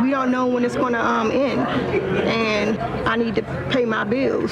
we don't know when it's going to end, and I need to pay my bills,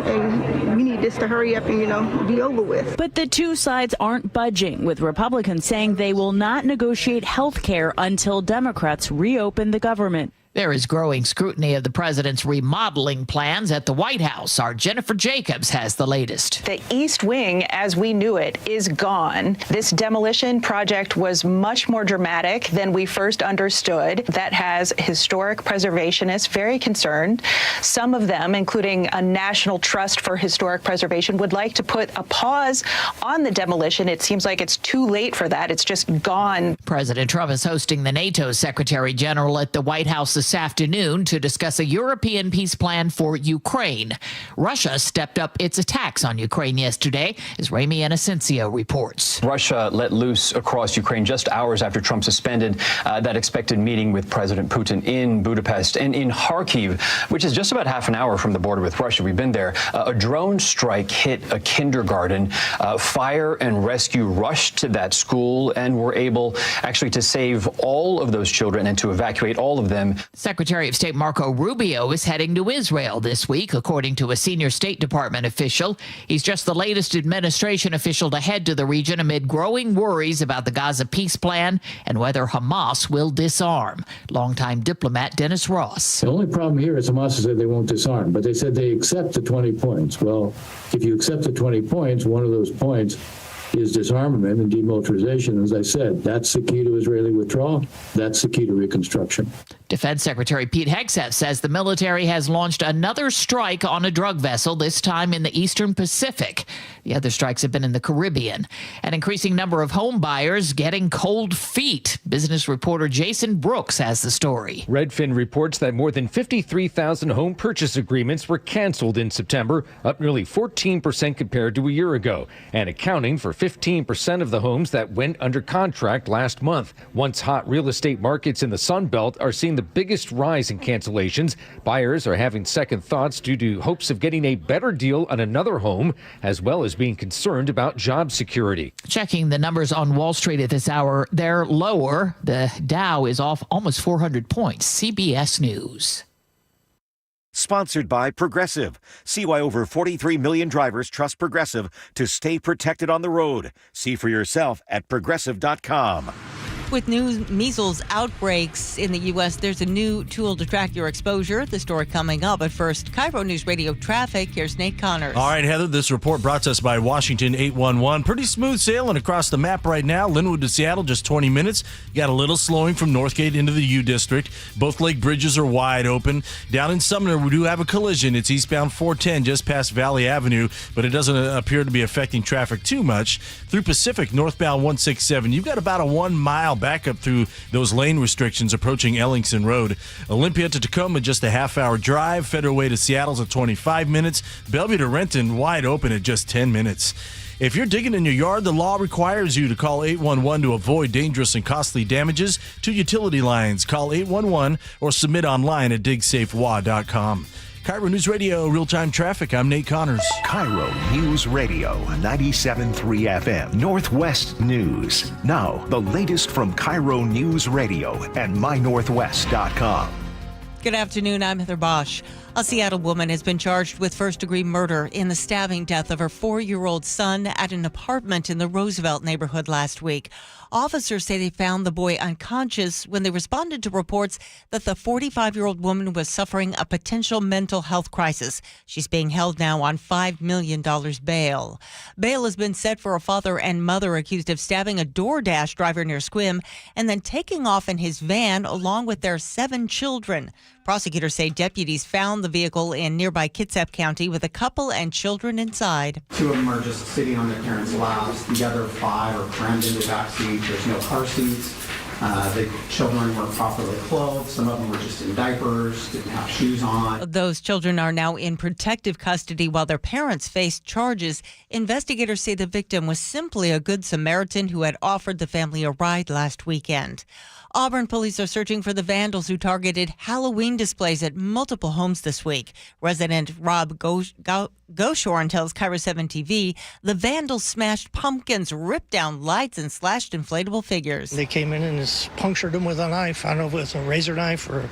and we need this to hurry up and, be over with. But the two sides aren't budging, with Republicans saying they will not negotiate health care until Democrats reopen the government. There is growing scrutiny of the president's remodeling plans at the White House. Our Jennifer Jacobs has the latest. The East Wing, as we knew it, is gone. This demolition project was much more dramatic than we first understood. That has historic preservationists very concerned. Some of them, including a National Trust for Historic Preservation, would like to put a pause on the demolition. It seems like it's too late for that. It's just gone. President Trump is hosting the NATO Secretary General at the White House this afternoon to discuss a European peace plan for Ukraine. Russia stepped up its attacks on Ukraine yesterday, as Rami Inocencio reports. Russia let loose across Ukraine just hours after Trump suspended that expected meeting with President Putin in Budapest and in Kharkiv, which is just about half an hour from the border with Russia. We've been there. A drone strike hit a kindergarten. Fire and rescue rushed to that school and were able actually to save all of those children and to evacuate all of them. Secretary of State Marco Rubio is heading to Israel this week, according to a senior State Department official. He's just the latest administration official to head to the region amid growing worries about the Gaza peace plan and whether Hamas will disarm. Longtime diplomat Dennis Ross. The only problem here is Hamas said they won't disarm, but they said they accept the 20 points. Well, if you accept the 20 points, one of those points is disarmament and demilitarization. As I said, that's the key to Israeli withdrawal. That's the key to reconstruction. Defense Secretary Pete Hegseth says the military has launched another strike on a drug vessel, this time in the Eastern Pacific. The other strikes have been in the Caribbean. An increasing number of home buyers getting cold feet. Business reporter Jason Brooks has the story. Redfin reports that more than 53,000 home purchase agreements were canceled in September, up nearly 14% compared to a year ago, and accounting for 15% of the homes that went under contract last month. Once hot real estate markets in the Sun Belt are seeing the biggest rise in cancellations. Buyers are having second thoughts due to hopes of getting a better deal on another home, as well as being concerned about job security. Checking the numbers on Wall Street at this hour, they're lower. The Dow is off almost 400 points. CBS News. Sponsored by Progressive. See why over 43 million drivers trust Progressive to stay protected on the road. See for yourself at Progressive.com. With new measles outbreaks in the U.S., there's a new tool to track your exposure. The story coming up. But first, KIRO Newsradio Traffic. Here's Nate Connors. All right, Heather, this report brought to us by Washington 811. Pretty smooth sailing across the map right now. Linwood to Seattle, just 20 minutes. You got a little slowing from Northgate into the U District. Both lake bridges are wide open. Down in Sumner, we do have a collision. It's eastbound 410 just past Valley Avenue, but it doesn't appear to be affecting traffic too much. Through Pacific, northbound 167, you've got about a 1 mile backup through those lane restrictions approaching Ellingson Road. Olympia to Tacoma, just a half-hour drive. Federal Way to Seattle's at 25 minutes. Bellevue to Renton, wide open at just 10 minutes. If you're digging in your yard, the law requires you to call 811 to avoid dangerous and costly damages to utility lines. Call 811 or submit online at digsafewa.com. KIRO News Radio, real-time traffic. I'm Nate Connors. KIRO News Radio, 97.3 FM, Northwest News. Now, the latest from KIRO News Radio and mynorthwest.com. Good afternoon. I'm Heather Bosch. A Seattle woman has been charged with first-degree murder in the stabbing death of her 4-year-old son at an apartment in the Roosevelt neighborhood last week. Officers say they found the boy unconscious when they responded to reports that the 45-year-old woman was suffering a potential mental health crisis. She's being held now on $5 million bail. Bail has been set for a father and mother accused of stabbing a DoorDash driver near Sequim and then taking off in his van along with their 7 children. Prosecutors say deputies found the vehicle in nearby Kitsap County with a couple and children inside. 2 of them are just sitting on their parents' laps. The other 5 are crammed in the back seat. There's no car seats. The children were properly clothed. Some of them were just in diapers, didn't have shoes on. Those children are now in protective custody while their parents face charges. Investigators say the victim was simply a good Samaritan who had offered the family a ride last weekend. Auburn police are searching for the vandals who targeted Halloween displays at multiple homes this week. Resident Rob Goshorn tells KIRO 7 TV the vandals smashed pumpkins, ripped down lights, and slashed inflatable figures. They came in and just punctured them with a knife. I don't know if it was a razor knife or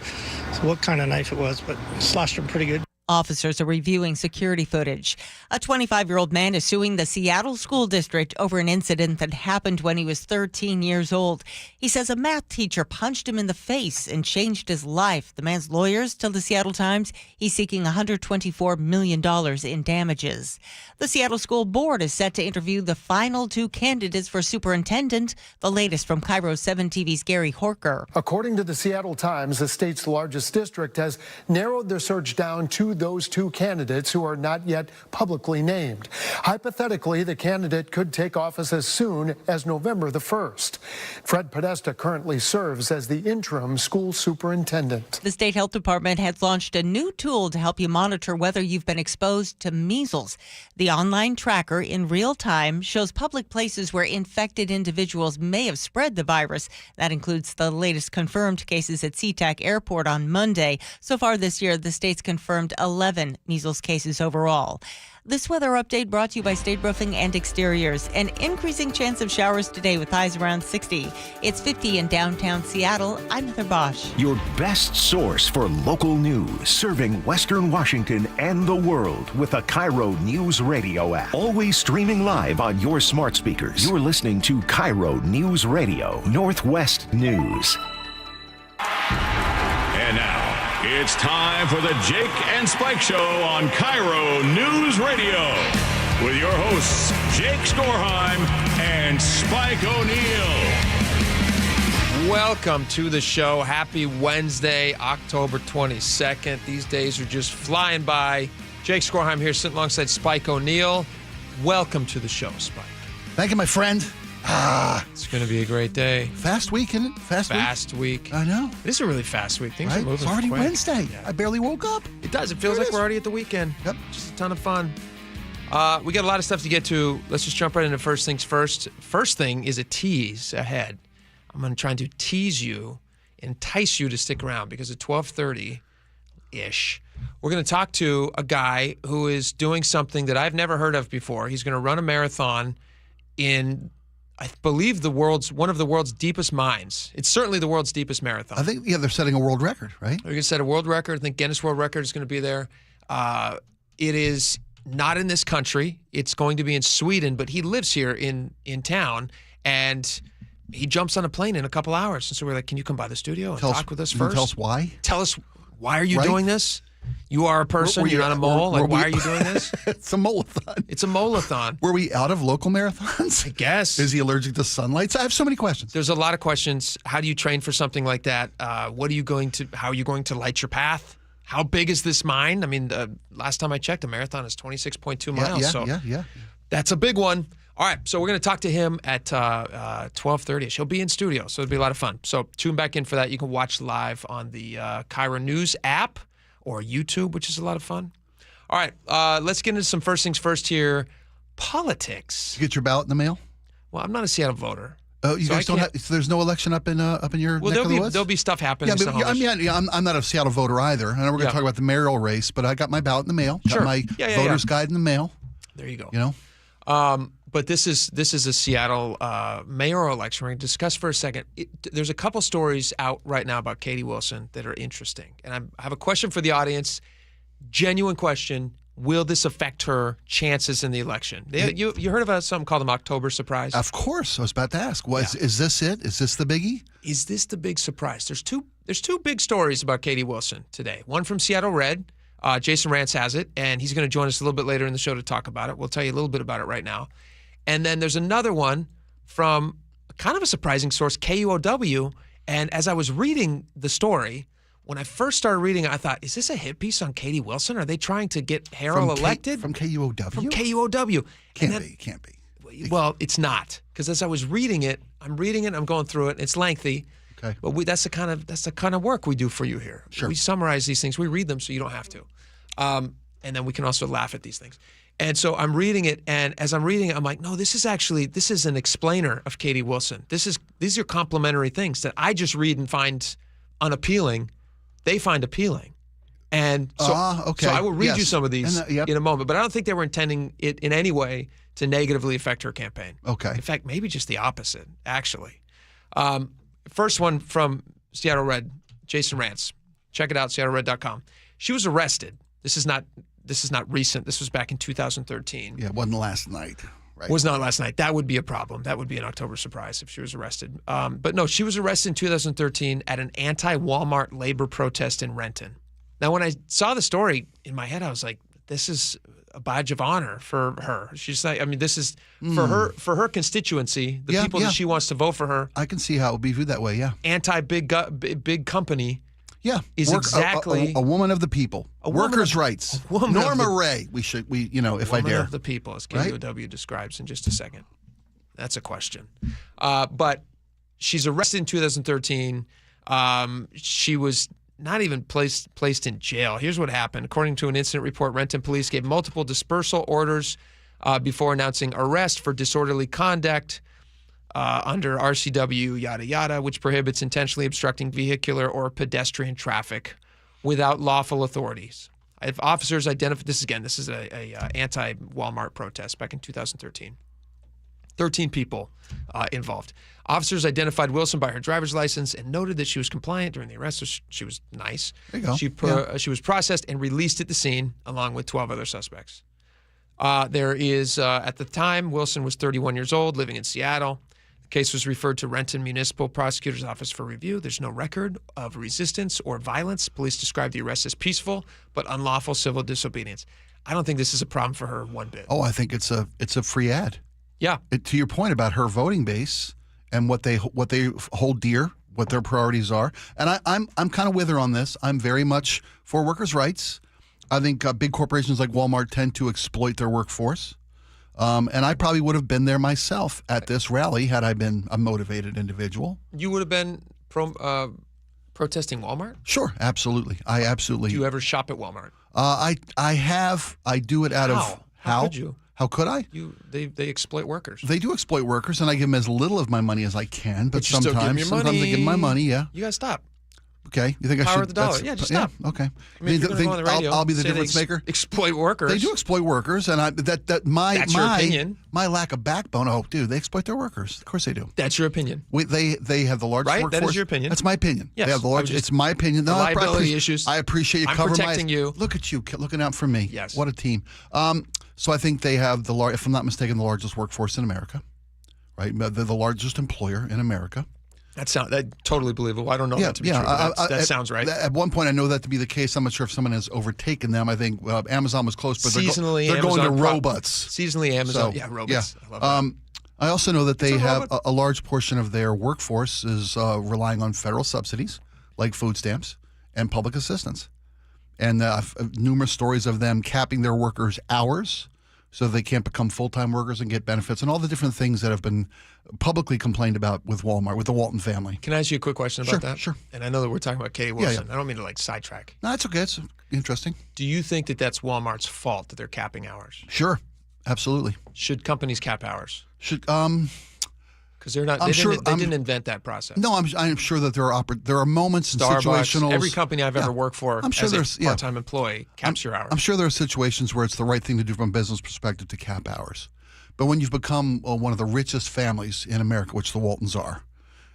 what kind of knife it was, but slashed them pretty good. Officers are reviewing security footage. A 25-year-old man is suing the Seattle School District over an incident that happened when he was 13 years old. He says a math teacher punched him in the face and changed his life. The man's lawyers tell the Seattle Times he's seeking $124 million in damages. The Seattle School Board is set to interview the final 2 candidates for superintendent. The latest from KIRO 7 TV's Gary Horker. According to the Seattle Times, the state's largest district has narrowed their search down to those 2 candidates who are not yet publicly named. Hypothetically, the candidate could take office as soon as November the 1st. Fred Podesta currently serves as the interim school superintendent. The state health department has launched a new tool to help you monitor whether you've been exposed to measles. The online tracker in real time shows public places where infected individuals may have spread the virus. That includes the latest confirmed cases at SeaTac Airport on Monday. So far this year, the state's confirmed 11 measles cases overall. This weather update brought to you by State Roofing and Exteriors. An increasing chance of showers today with highs around 60. It's 50 in downtown Seattle. I'm Heather Bosch. Your best source for local news, serving Western Washington and the world with the KIRO News Radio App. Always streaming live on your smart speakers. You're listening to KIRO News Radio, Northwest News. And now, it's time for the Jake and Spike Show on KIRO News Radio with your hosts, Jake Skorheim and Spike O'Neill. Welcome to the show. Happy Wednesday, October 22nd. These days are just flying by. Jake Skorheim here, sitting alongside Spike O'Neill. Welcome to the show, Spike. Thank you, my friend. It's going to be a great day. Fast week, isn't it? Fast week. I know. It is a really fast week. Things Right? are moving It's already quick. Wednesday. Yeah. I barely woke up. It does. It feels like we're already at the weekend. Yep. Just a ton of fun. We got a lot of stuff to get to. Let's just jump right into first things first. First thing is a tease ahead. I'm going to try and tease you, entice you to stick around because at 12:30-ish, we're going to talk to a guy who is doing something that I've never heard of before. He's going to run a marathon in, I believe, one of the world's deepest mines. It's certainly the world's deepest marathon. I think, they're setting a world record, right? They're going to set a world record. I think Guinness World Record is going to be there. It is not in this country. It's going to be in Sweden, but he lives here in town, and he jumps on a plane in a couple hours. And so we're like, can you come by the studio and talk with us first? Tell us why? Tell us, why are you doing this? You are a person. You're not a mole. Why are you doing this? It's a mole-a-thon. It's a mole-a-thon. Were we out of local marathons? I guess. Is he allergic to sunlight? I have so many questions. There's a lot of questions. How do you train for something like that? How are you going to light your path? How big is this mine? I mean, last time I checked, a marathon is 26.2 miles. Yeah. That's a big one. All right, so we're going to talk to him at 12:30. He'll be in studio, so it'll be a lot of fun. So tune back in for that. You can watch live on the KIRO News app or YouTube, which is a lot of fun. All right, let's get into some first things first here. Politics. Did you get your ballot in the mail? Well, I'm not a Seattle voter. Oh, you guys don't have? So there's no election up in your neck of the woods? There'll be stuff happening. I'm not a Seattle voter either. I know we're going to talk about the mayoral race, but I got my ballot in the mail. Got my voter's guide in the mail. There you go. You know. But this is a Seattle mayoral election. We're going to discuss for a second. There's a couple stories out right now about Katie Wilson that are interesting, and I have a question for the audience. Genuine question. Will this affect her chances in the election? You heard of something called an October surprise? Of course. I was about to ask. Is this it? Is this the biggie? Is this the big surprise? There's two big stories about Katie Wilson today. One from Seattle Red. Jason Rantz has it, and he's going to join us a little bit later in the show to talk about it. We'll tell you a little bit about it right now. And then there's another one from kind of a surprising source, KUOW. And as I was reading the story, when I first started reading it, I thought, is this a hit piece on Katie Wilson? Are they trying to get Harrell elected? From KUOW? From KUOW. Can't be. Well, it's not. Because as I was reading it, I'm going through it. It's lengthy. Okay. But that's the kind of work we do for you here. Sure. We summarize these things. We read them so you don't have to. And then we can also laugh at these things. And so I'm reading it, and as I'm reading it, I'm like, no, this is an explainer of Katie Wilson. These are complementary things that I just read and find unappealing. They find appealing. And so, okay. so I will read you Yes. some of these And, yep. in a moment, but I don't think they were intending it in any way to negatively affect her campaign. Okay. In fact, maybe just the opposite, actually. First one from Seattle Red, Jason Rantz. Check it out, seattlered.com. She was arrested. This is not recent. This was back in 2013. Yeah, it wasn't last night. Right. Was not last night. That would be a problem. That would be an October surprise if she was arrested. But no, she was arrested in 2013 at an anti-Walmart labor protest in Renton. Now, when I saw the story in my head, I was like, this is a badge of honor for her. She's like, I mean, this is for her constituency, the people that she wants to vote for her. I can see how it would be viewed that way, yeah. Big company. Yeah, is exactly a woman of the people. Workers' rights. Norma Ray. We if I dare. Woman of the people, as KIRO describes in just a second. That's a question. But she's arrested in 2013. She was not even placed in jail. Here's what happened. According to an incident report, Renton police gave multiple dispersal orders before announcing arrest for disorderly conduct. Under RCW, yada, yada, which prohibits intentionally obstructing vehicular or pedestrian traffic without lawful authorities. If officers identified, this is a anti-Walmart protest back in 2013. 13 people involved. Officers identified Wilson by her driver's license and noted that she was compliant during the arrest, so she was nice. There you go. She was processed and released at the scene along with 12 other suspects. There is, at the time, Wilson was 31 years old, living in Seattle. Case was referred to Renton Municipal Prosecutor's Office for review. There's no record of resistance or violence. Police described the arrest as peaceful but unlawful civil disobedience. I don't think this is a problem for her one bit. Oh, I think it's a free ad. Yeah. To your point about her voting base and what they hold dear, what their priorities are, and I'm kind of with her on this. I'm very much for workers' rights. I think big corporations like Walmart tend to exploit their workforce. And I probably would have been there myself at this rally had I been a motivated individual. You would have been protesting Walmart? Sure, absolutely. I absolutely. Do you ever shop at Walmart? I have. I do it out of How could you? How could I? They exploit workers. They do exploit workers, and I give them as little of my money as I can. But you still give them your sometimes they give them my money. Yeah. You gotta stop. Okay, you think I should? Power of the dollar. Yeah, just stop. Yeah, okay. I mean, if you're gonna go on the radio, I'll be the say difference they maker. Exploit workers. They do exploit workers, and That's your opinion. My lack of backbone. Oh, dude, they exploit their workers. Of course they do. That's your opinion. They have the largest Right? workforce. That is your opinion. That's my opinion. Yes. They have the largest. It's my opinion. The No, liability issues. I appreciate you I'm covering protecting you. Look at you looking out for me. Yes. What a team. So I think they have if I'm not mistaken, the largest workforce in America. Right. They're the largest employer in America. That's totally believable. I don't know that to be true. That sounds right. At one point, I know that to be the case. I'm not sure if someone has overtaken them. I think Amazon was close, but they're going to robots. Seasonally, Amazon. Robots. Yeah. I love that. I also know that they have a large portion of their workforce is relying on federal subsidies, like food stamps and public assistance. And numerous stories of them capping their workers' hours so they can't become full-time workers and get benefits, and all the different things that have been publicly complained about with Walmart, with the Walton family. Can I ask you a quick question about that? Sure. And I know that we're talking about Katie Wilson. Yeah. I don't mean to sidetrack. No, it's okay. It's interesting. Do you think that that's Walmart's fault that they're capping hours? Sure. Absolutely. Should companies cap hours? Should because they're not. They didn't invent that process. No, I'm sure that there are moments and Starbucks, situationals. Every company I've ever worked for, I'm sure as there's a part-time employee, caps your hours. I'm sure there are situations where it's the right thing to do from a business perspective to cap hours, but when you've become one of the richest families in America, which the Waltons are,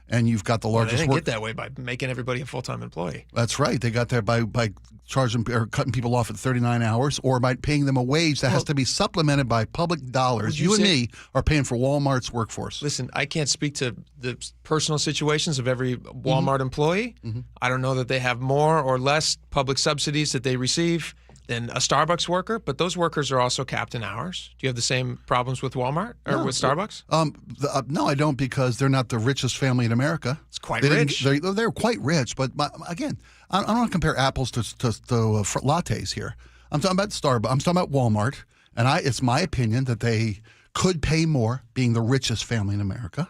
and you've got the largest. They didn't get that way by making everybody a full-time employee. That's right. They got there by charging or cutting people off at 39 hours, or by paying them a wage that has to be supplemented by public dollars. You and me are paying for Walmart's workforce. Listen, I can't speak to the personal situations of every Walmart employee. Mm-hmm. I don't know that they have more or less public subsidies that they receive than a Starbucks worker, but those workers are also capped in hours. Do you have the same problems with Walmart or with Starbucks? No, I don't, because they're not the richest family in America. It's quite rich. They're quite rich, but again, I don't want to compare apples to lattes here. I'm talking about Starbucks. I'm talking about Walmart, and it's my opinion that they could pay more, being the richest family in America.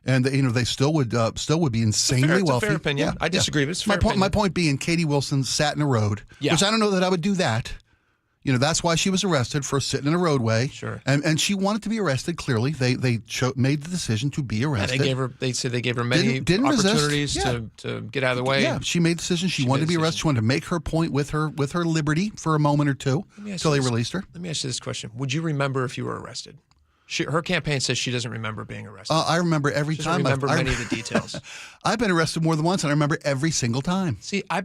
And they still would be insanely wealthy. It's a fair opinion. Yeah, I disagree, but it's a fair opinion. My point being, Katie Wilson sat in a road, which I don't know that I would do that. That's why she was arrested for sitting in a roadway. Sure. And she wanted to be arrested, clearly. They made the decision to be arrested. They said they gave her many Didn't opportunities resist. to get out of the way. Yeah, she made the decision. She wanted to be arrested. She wanted to make her point with her liberty for a moment or two until they released her. Let me ask you this question. Would you remember if you were arrested? Her campaign says she doesn't remember being arrested. I remember every time. She doesn't remember many of the details. I've been arrested more than once, and I remember every single time. See, I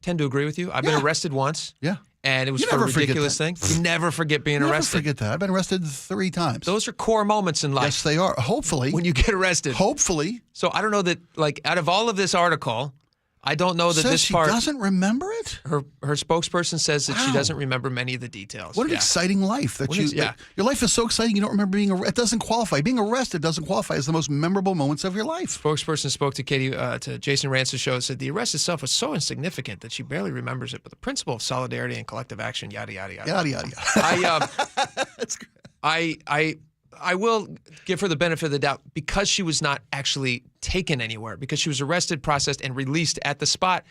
tend to agree with you. I've been arrested once. Yeah. And it was for a ridiculous thing. You never forget being arrested. Never forget that. I've been arrested 3 times. Those are core moments in life. Yes, they are. Hopefully. When you get arrested. Hopefully. So I don't know that, out of all of this article, I don't know that this part. She doesn't remember it? Her spokesperson says that she doesn't remember many of the details. What an exciting life. Your life is so exciting you don't remember being arrested. It doesn't qualify. Being arrested doesn't qualify as the most memorable moments of your life. Spokesperson spoke to Jason Rance's show and said the arrest itself was so insignificant that she barely remembers it, but the principle of solidarity and collective action, yada, yada, yada. Yada, yada, yada. That's great. I will give her the benefit of the doubt because she was not actually taken anywhere, because she was arrested, processed, and released at the spot,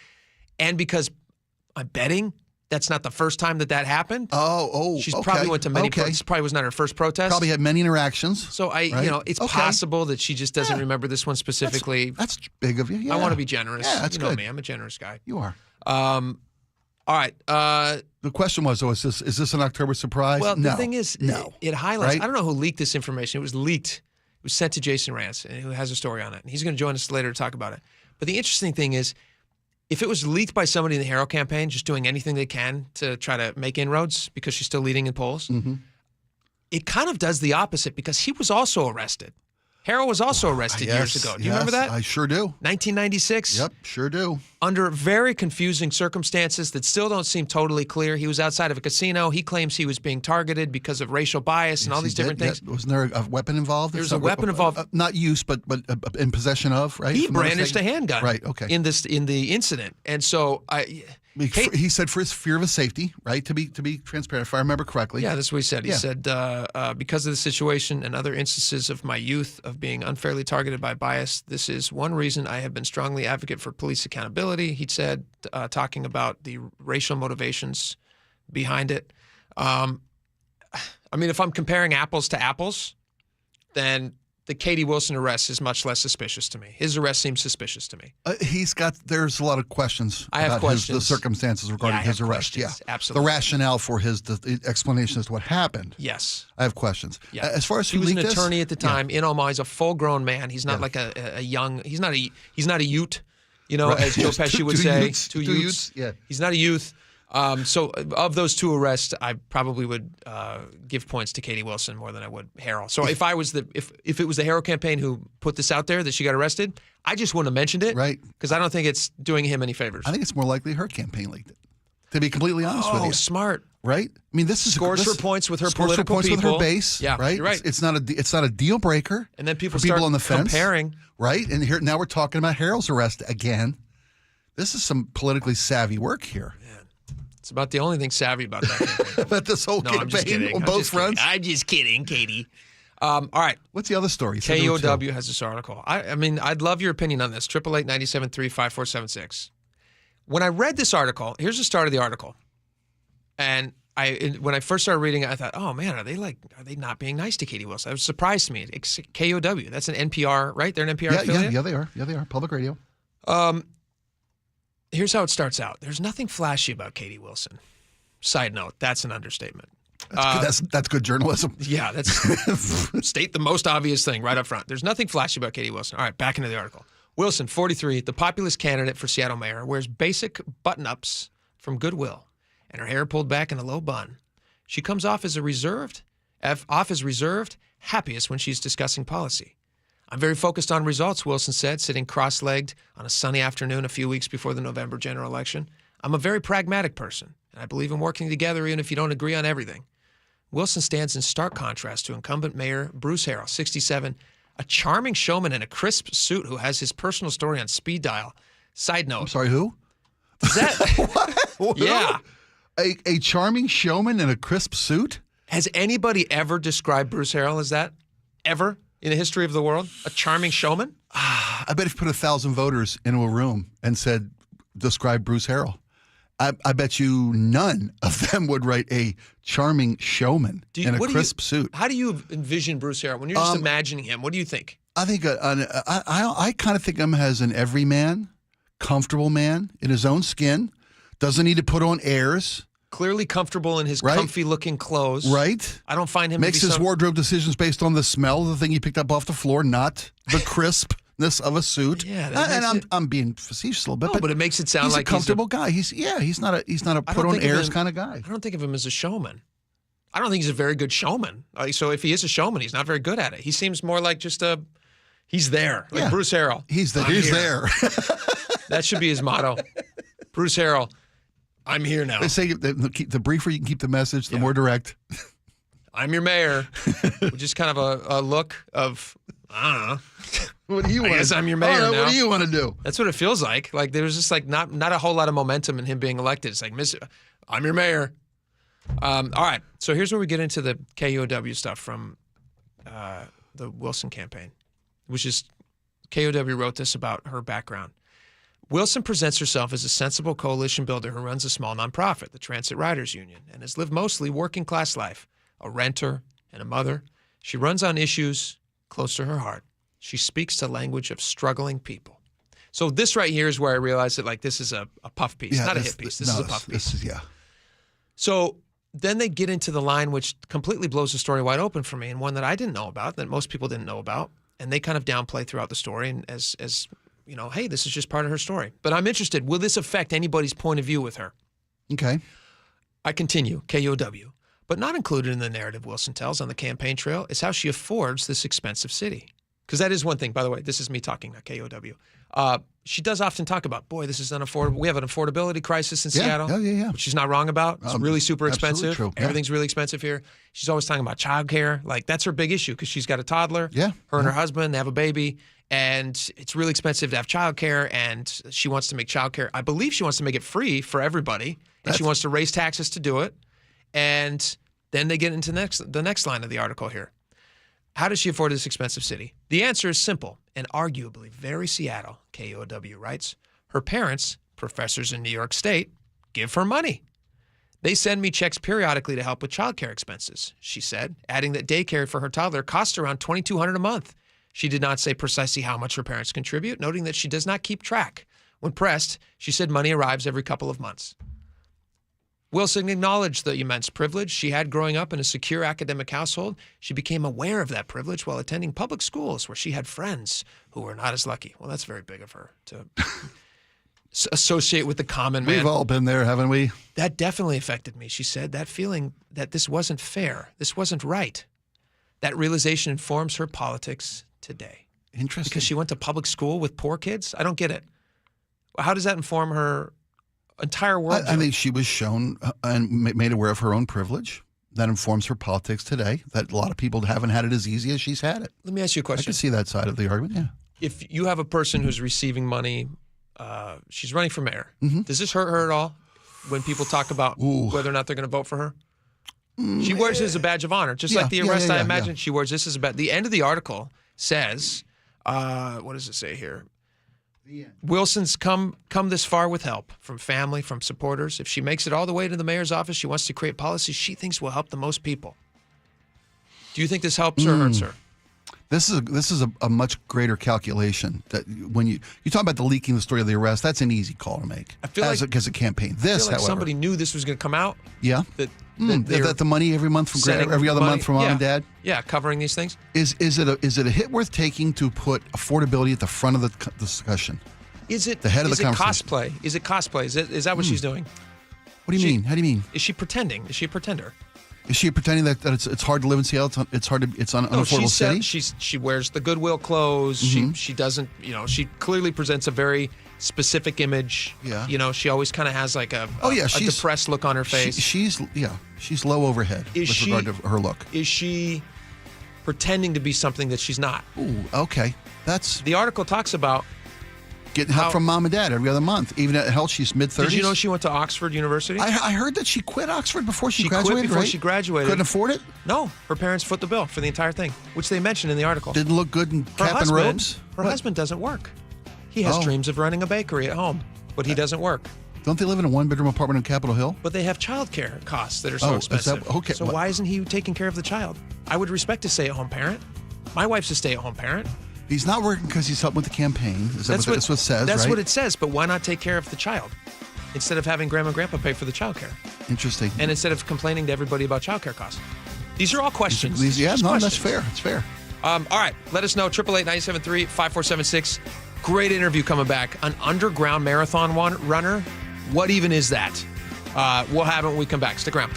and because I'm betting that's not the first time that happened. She's probably went to many. This probably was not her first protest. Probably had many interactions. So it's possible that she just doesn't remember this one specifically. That's big of you. Yeah. I want to be generous. Yeah, that's good. Me. I'm a generous guy. You are. All right. The question was, is this an October surprise? Well, no. The thing is, it highlights. Right? I don't know who leaked this information. It was leaked. It was sent to Jason Rance, who has a story on it. And he's going to join us later to talk about it. But the interesting thing is, if it was leaked by somebody in the Harrow campaign, just doing anything they can to try to make inroads because she's still leading in polls, it kind of does the opposite because he was also arrested. Harrow was also arrested years ago. Do you remember that? I sure do. 1996? Yep, sure do. Under very confusing circumstances that still don't seem totally clear. He was outside of a casino. He claims he was being targeted because of racial bias and all these different things. Yeah. Wasn't there a weapon involved? There's a weapon involved. Not use, but in possession of, right? He brandished a handgun. Right, okay. In the incident. And so he said for his fear of his safety, right? To be transparent, if I remember correctly. Yeah, that's what he said. He said, because of the situation and other instances of my youth of being unfairly targeted by bias, this is one reason I have been strongly advocate for police accountability. He said, talking about the racial motivations behind it. I mean, if I'm comparing apples to apples, then the Katie Wilson arrest is much less suspicious to me. His arrest seems suspicious to me. There's a lot of questions about the circumstances regarding his arrest. Yeah, absolutely. The rationale for the explanation as to what happened. Yes. I have questions. Yeah. As far as he who was an leaked this, attorney at the time. In Omaha, he's a full-grown man. He's not like a young. He's not a Ute. Right. As Joe Pesci would say. Two youths. Yeah. He's not a youth. So of those 2 arrests, I probably would give points to Katie Wilson more than I would Harrow. So if I was if it was the Harrow campaign who put this out there that she got arrested, I just wouldn't have mentioned it, right? Because I don't think it's doing him any favors. I think it's more likely her campaign leaked it. To be completely honest with you, smart, right? I mean, this is scores her points with her scores political her points people. with her base, yeah, right? You're right. It's not a deal breaker. And then people start on the fence, comparing, right? And now we're talking about Harrow's arrest again. This is some politically savvy work here. It's about the only thing savvy about that campaign. About this whole campaign I'm just kidding. on both fronts? I'm just kidding, Katie. All right. What's the other story? KOW has this article. I mean, I'd love your opinion on this. 888-973-5476. When I read this article, here's the start of the article. And when I first started reading it, I thought, oh, man, are they not being nice to Katie Wilson? It was surprised to me. It's KOW. That's an NPR, right? They're an NPR affiliate? Yeah, they are. Yeah, they are. Public radio. Here's how it starts out. There's nothing flashy about Katie Wilson. Side note, that's an understatement. That's good journalism. Yeah, that's state the most obvious thing right up front. There's nothing flashy about Katie Wilson. All right, back into the article. Wilson, 43, the populist candidate for Seattle mayor, wears basic button-ups from Goodwill and her hair pulled back in a low bun. She comes off as reserved, happiest when she's discussing policy. I'm very focused on results, Wilson said, sitting cross-legged on a sunny afternoon a few weeks before the November general election. I'm a very pragmatic person, and I believe in working together even if you don't agree on everything. Wilson stands in stark contrast to incumbent Mayor Bruce Harrell, 67, a charming showman in a crisp suit who has his personal story on speed dial. Side note. I'm sorry, who? Is that? What? Yeah. A charming showman in a crisp suit? Has anybody ever described Bruce Harrell as that? Ever? In the history of the world? A charming showman? I bet if you put 1,000 voters into a room and said, describe Bruce Harrell, I bet you none of them would write a charming showman in a crisp suit. How do you envision Bruce Harrell when you're just imagining him? What do you think? I think I kind of think of him as an everyman, comfortable man in his own skin, doesn't need to put on airs. Clearly comfortable in his comfy-looking clothes. Right. I don't find him makes to be his wardrobe decisions based on the smell of the thing he picked up off the floor, not the crispness of a suit. Yeah, I'm being facetious a little bit, but it makes it sound he's like a comfortable guy. He's not a put on airs kind of guy. I don't think of him as a showman. I don't think he's a very good showman. So if he is a showman, he's not very good at it. He seems more like just he's there, like Bruce Harrell. He's there. That should be his motto. Bruce Harrell, I'm here now. They say the briefer you can keep the message, the more direct. I'm your mayor, which is kind of a look of, I don't know. What do you want? I guess I'm your mayor now. What do you want to do? That's what it feels like. Like there's just like not a whole lot of momentum in him being elected. It's like, I'm your mayor. All right. So here's where we get into the KOW stuff from the Wilson campaign, which is KOW wrote this about her background. Wilson presents herself as a sensible coalition builder who runs a small nonprofit, the Transit Riders Union, and has lived mostly working class life, a renter and a mother. She runs on issues close to her heart. She speaks the language of struggling people. So this right here is where I realized that this is a puff piece, not a hit piece. This is a puff piece. So then they get into the line which completely blows the story wide open for me, and one that I didn't know about, that most people didn't know about, and they kind of downplay throughout the story and as hey, this is just part of her story. But I'm interested, will this affect anybody's point of view with her? Okay. I continue, KOW. But not included in the narrative Wilson tells on the campaign trail is how she affords this expensive city. Because that is one thing, by the way, this is me talking, not KOW. She does often talk about, boy, this is unaffordable. We have an affordability crisis in Seattle, which she's not wrong about. It's really super expensive. True. Everything's really expensive here. She's always talking about childcare. That's her big issue because she's got a toddler. Her and her husband, they have a baby, and it's really expensive to have childcare, and she wants to make childcare. I believe she wants to make it free for everybody, and she wants to raise taxes to do it. And then they get into the next line of the article here. How does she afford this expensive city? The answer is simple and arguably very Seattle, KOW writes. Her parents, professors in New York State, give her money. They send me checks periodically to help with childcare expenses, she said, adding that daycare for her toddler costs around $2,200 a month. She did not say precisely how much her parents contribute, noting that she does not keep track. When pressed, she said money arrives every couple of months. Wilson acknowledged the immense privilege she had growing up in a secure academic household. She became aware of that privilege while attending public schools where she had friends who were not as lucky. Well, that's very big of her to associate with the common man. We've all been there, haven't we? That definitely affected me, she said, that feeling that this wasn't fair, this wasn't right. That realization informs her politics today. Interesting. Because she went to public school with poor kids? I don't get it. How does that inform her entire world? I think she was shown and made aware of her own privilege. That informs her politics today. That a lot of people haven't had it as easy as she's had it. Let me ask you a question. I can see that side of the argument, yeah. If you have a person who's receiving money, she's running for mayor. Does this hurt her at all when people talk about whether or not they're going to vote for her? She wears it as a badge of honor, just like the arrest. I imagine she wears this as a badge. The end of the article says, what does it say here? Wilson's come this far with help from family, from supporters. If she makes it all the way to the mayor's office, she wants to create policies she thinks will help the most people. Do you think this helps or hurts her? This is a much greater calculation. That when you talk about the leaking the story of the arrest, that's an easy call to make. I feel like as a campaign. This, however, somebody knew this was going to come out. Yeah. That the money every month from every other month from mom and dad. Yeah, covering these things. Is it a hit worth taking to put affordability at the front of the discussion? Is it the head of the conversation? Cosplay? Is it cosplay? Is that what she's doing? What do you mean? How do you mean? Is she pretending? Is she a pretender? Is she pretending that it's hard to live in Seattle? It's an unaffordable city. She wears the Goodwill clothes. She doesn't. She clearly presents a very specific image. Yeah. She always kind of has like a depressed look on her face. She's low overhead with regard to her look. Is she pretending to be something that she's not? Ooh, okay. That's the article talks about. Getting help from mom and dad every other month. Even at health, she's mid-30s. Did you know she went to Oxford University? I heard that she quit Oxford before she graduated, quit before right? she graduated. Couldn't afford it? No. Her parents foot the bill for the entire thing, which they mentioned in the article. Didn't look good in cap and robes? Her husband doesn't work. He has dreams of running a bakery at home, but he doesn't work. Don't they live in a one-bedroom apartment on Capitol Hill? But they have childcare costs that are so Oh, expensive. okay. So why isn't he taking care of the child? I would respect a stay-at-home parent. My wife's a stay-at-home parent. He's not working because he's helping with the campaign. That's what it says, That's right? what it says, but why not take care of the child instead of having grandma and grandpa pay for the childcare? Interesting. And instead of complaining to everybody about childcare costs. These are all questions. That's Questions. fair. It's fair. All right, let us know, 888-973-5476. Great interview coming back. An underground marathon runner. What even is that? We'll have it when we come back. Stick around.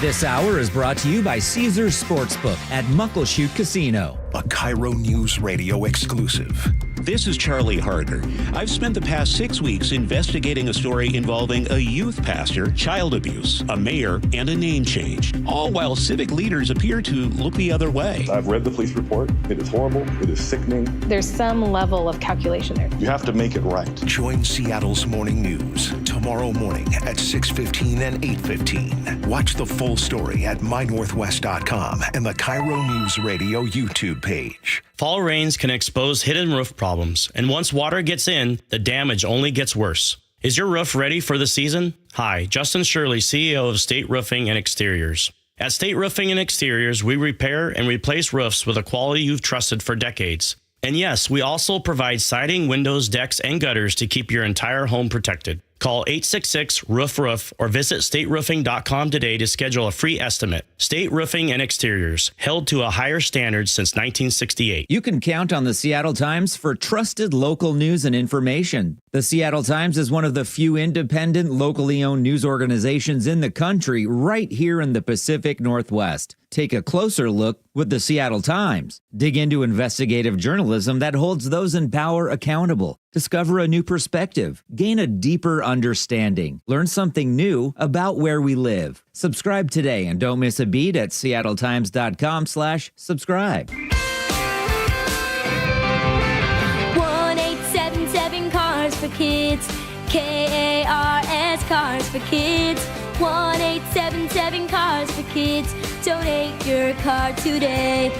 This hour is brought to you by Caesars Sportsbook at Muckleshoot Casino. A KIRO News Radio exclusive. This is Charlie Harder. I've spent the past 6 weeks investigating a story involving a youth pastor, child abuse, a mayor, and a name change, all while civic leaders appear to look the other way. I've read the police report. It is horrible. It is sickening. There's some level of calculation there. You have to make it right. Join Seattle's Morning News tomorrow morning at 6:15 and 8:15. Watch the full story at mynorthwest.com and the KIRO News Radio YouTube page. Fall rains can expose hidden roof problems, and once water gets in, the damage only gets worse. Is your roof ready for the season? Hi, Justin Shirley, CEO of State Roofing and Exteriors. At State Roofing and Exteriors, we repair and replace roofs with a quality you've trusted for decades. And yes, we also provide siding, windows, decks, and gutters to keep your entire home protected. Call 866-ROOF-ROOF or visit stateroofing.com today to schedule a free estimate. State Roofing and Exteriors, held to a higher standard since 1968. You can count on the Seattle Times for trusted local news and information. The Seattle Times is one of the few independent, locally owned news organizations in the country right here in the Pacific Northwest. Take a closer look with the Seattle Times. Dig into investigative journalism that holds those in power accountable. Discover a new perspective. Gain a deeper understanding. Learn something new about where we live. Subscribe today and don't miss a beat at seattletimes.com/subscribe. 1-877 Cars for Kids. KARS Cars for Kids. 1-877 Cars for Kids. Donate your car today.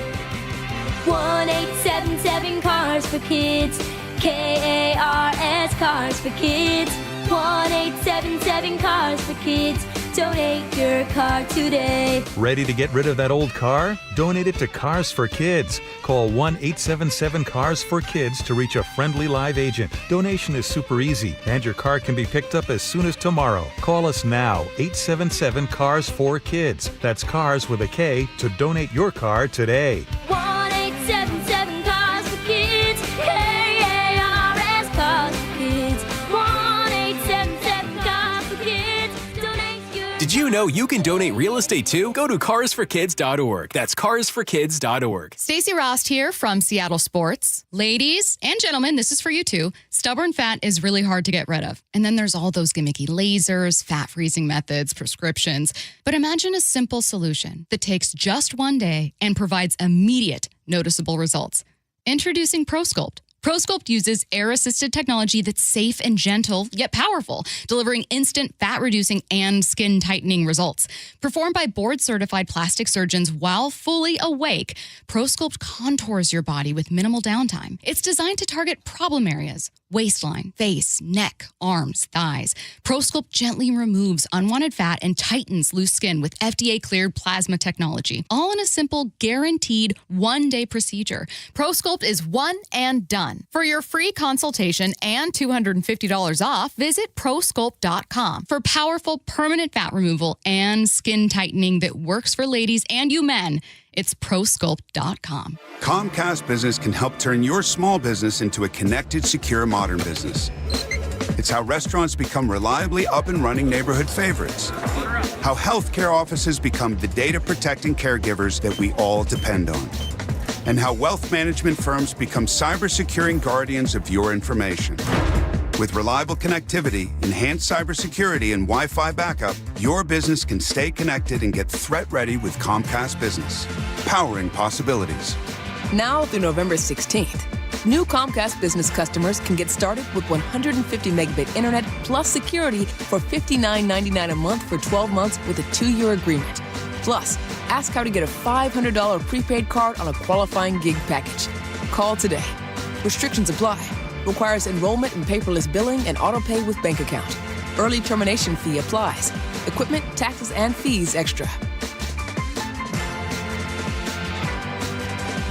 1-877 Cars for Kids. KARS Cars for Kids. 1-877 Cars for Kids. Donate your car today. Ready to get rid of that old car? Donate it to Cars for Kids. Call 1-877-CARS-FOR-KIDS to reach a friendly live agent. Donation is super easy, and your car can be picked up as soon as tomorrow. Call us now, 877-CARS-FOR-KIDS. That's cars with a K to donate your car today. 1-877 Cars for Kids. KARS Cars for Kids. 1-877 Cars for Kids. Donate your. Did you know you can donate real estate too? Go to carsforkids.org. That's carsforkids.org. Stacey Rost here from Seattle Sports. Ladies and gentlemen, this is for you too. Stubborn fat is really hard to get rid of. And then there's all those gimmicky lasers, fat freezing methods, prescriptions. But imagine a simple solution that takes just one day and provides immediate, noticeable results. Introducing ProSculpt. ProSculpt uses air-assisted technology that's safe and gentle, yet powerful, delivering instant fat-reducing and skin-tightening results. Performed by board-certified plastic surgeons while fully awake, ProSculpt contours your body with minimal downtime. It's designed to target problem areas: waistline, face, neck, arms, thighs. ProSculpt gently removes unwanted fat and tightens loose skin with FDA-cleared plasma technology, all in a simple, guaranteed one-day procedure. ProSculpt is one and done. For your free consultation and $250 off, visit ProSculpt.com for powerful permanent fat removal and skin tightening that works for ladies and you men. It's ProSculpt.com. Comcast Business can help turn your small business into a connected, secure, modern business. It's how restaurants become reliably up and running neighborhood favorites. How healthcare offices become the data-protecting caregivers that we all depend on. And how wealth management firms become cyber-securing guardians of your information. With reliable connectivity, enhanced cybersecurity, and Wi-Fi backup, your business can stay connected and get threat-ready with Comcast Business, powering possibilities. Now through November 16th, new Comcast Business customers can get started with 150 megabit internet plus security for $59.99 a month for 12 months with a 2-year agreement. Plus, ask how to get a $500 prepaid card on a qualifying gig package. Call today. Restrictions apply. Requires enrollment in paperless billing and auto pay with bank account. Early termination fee applies. Equipment, taxes, and fees extra.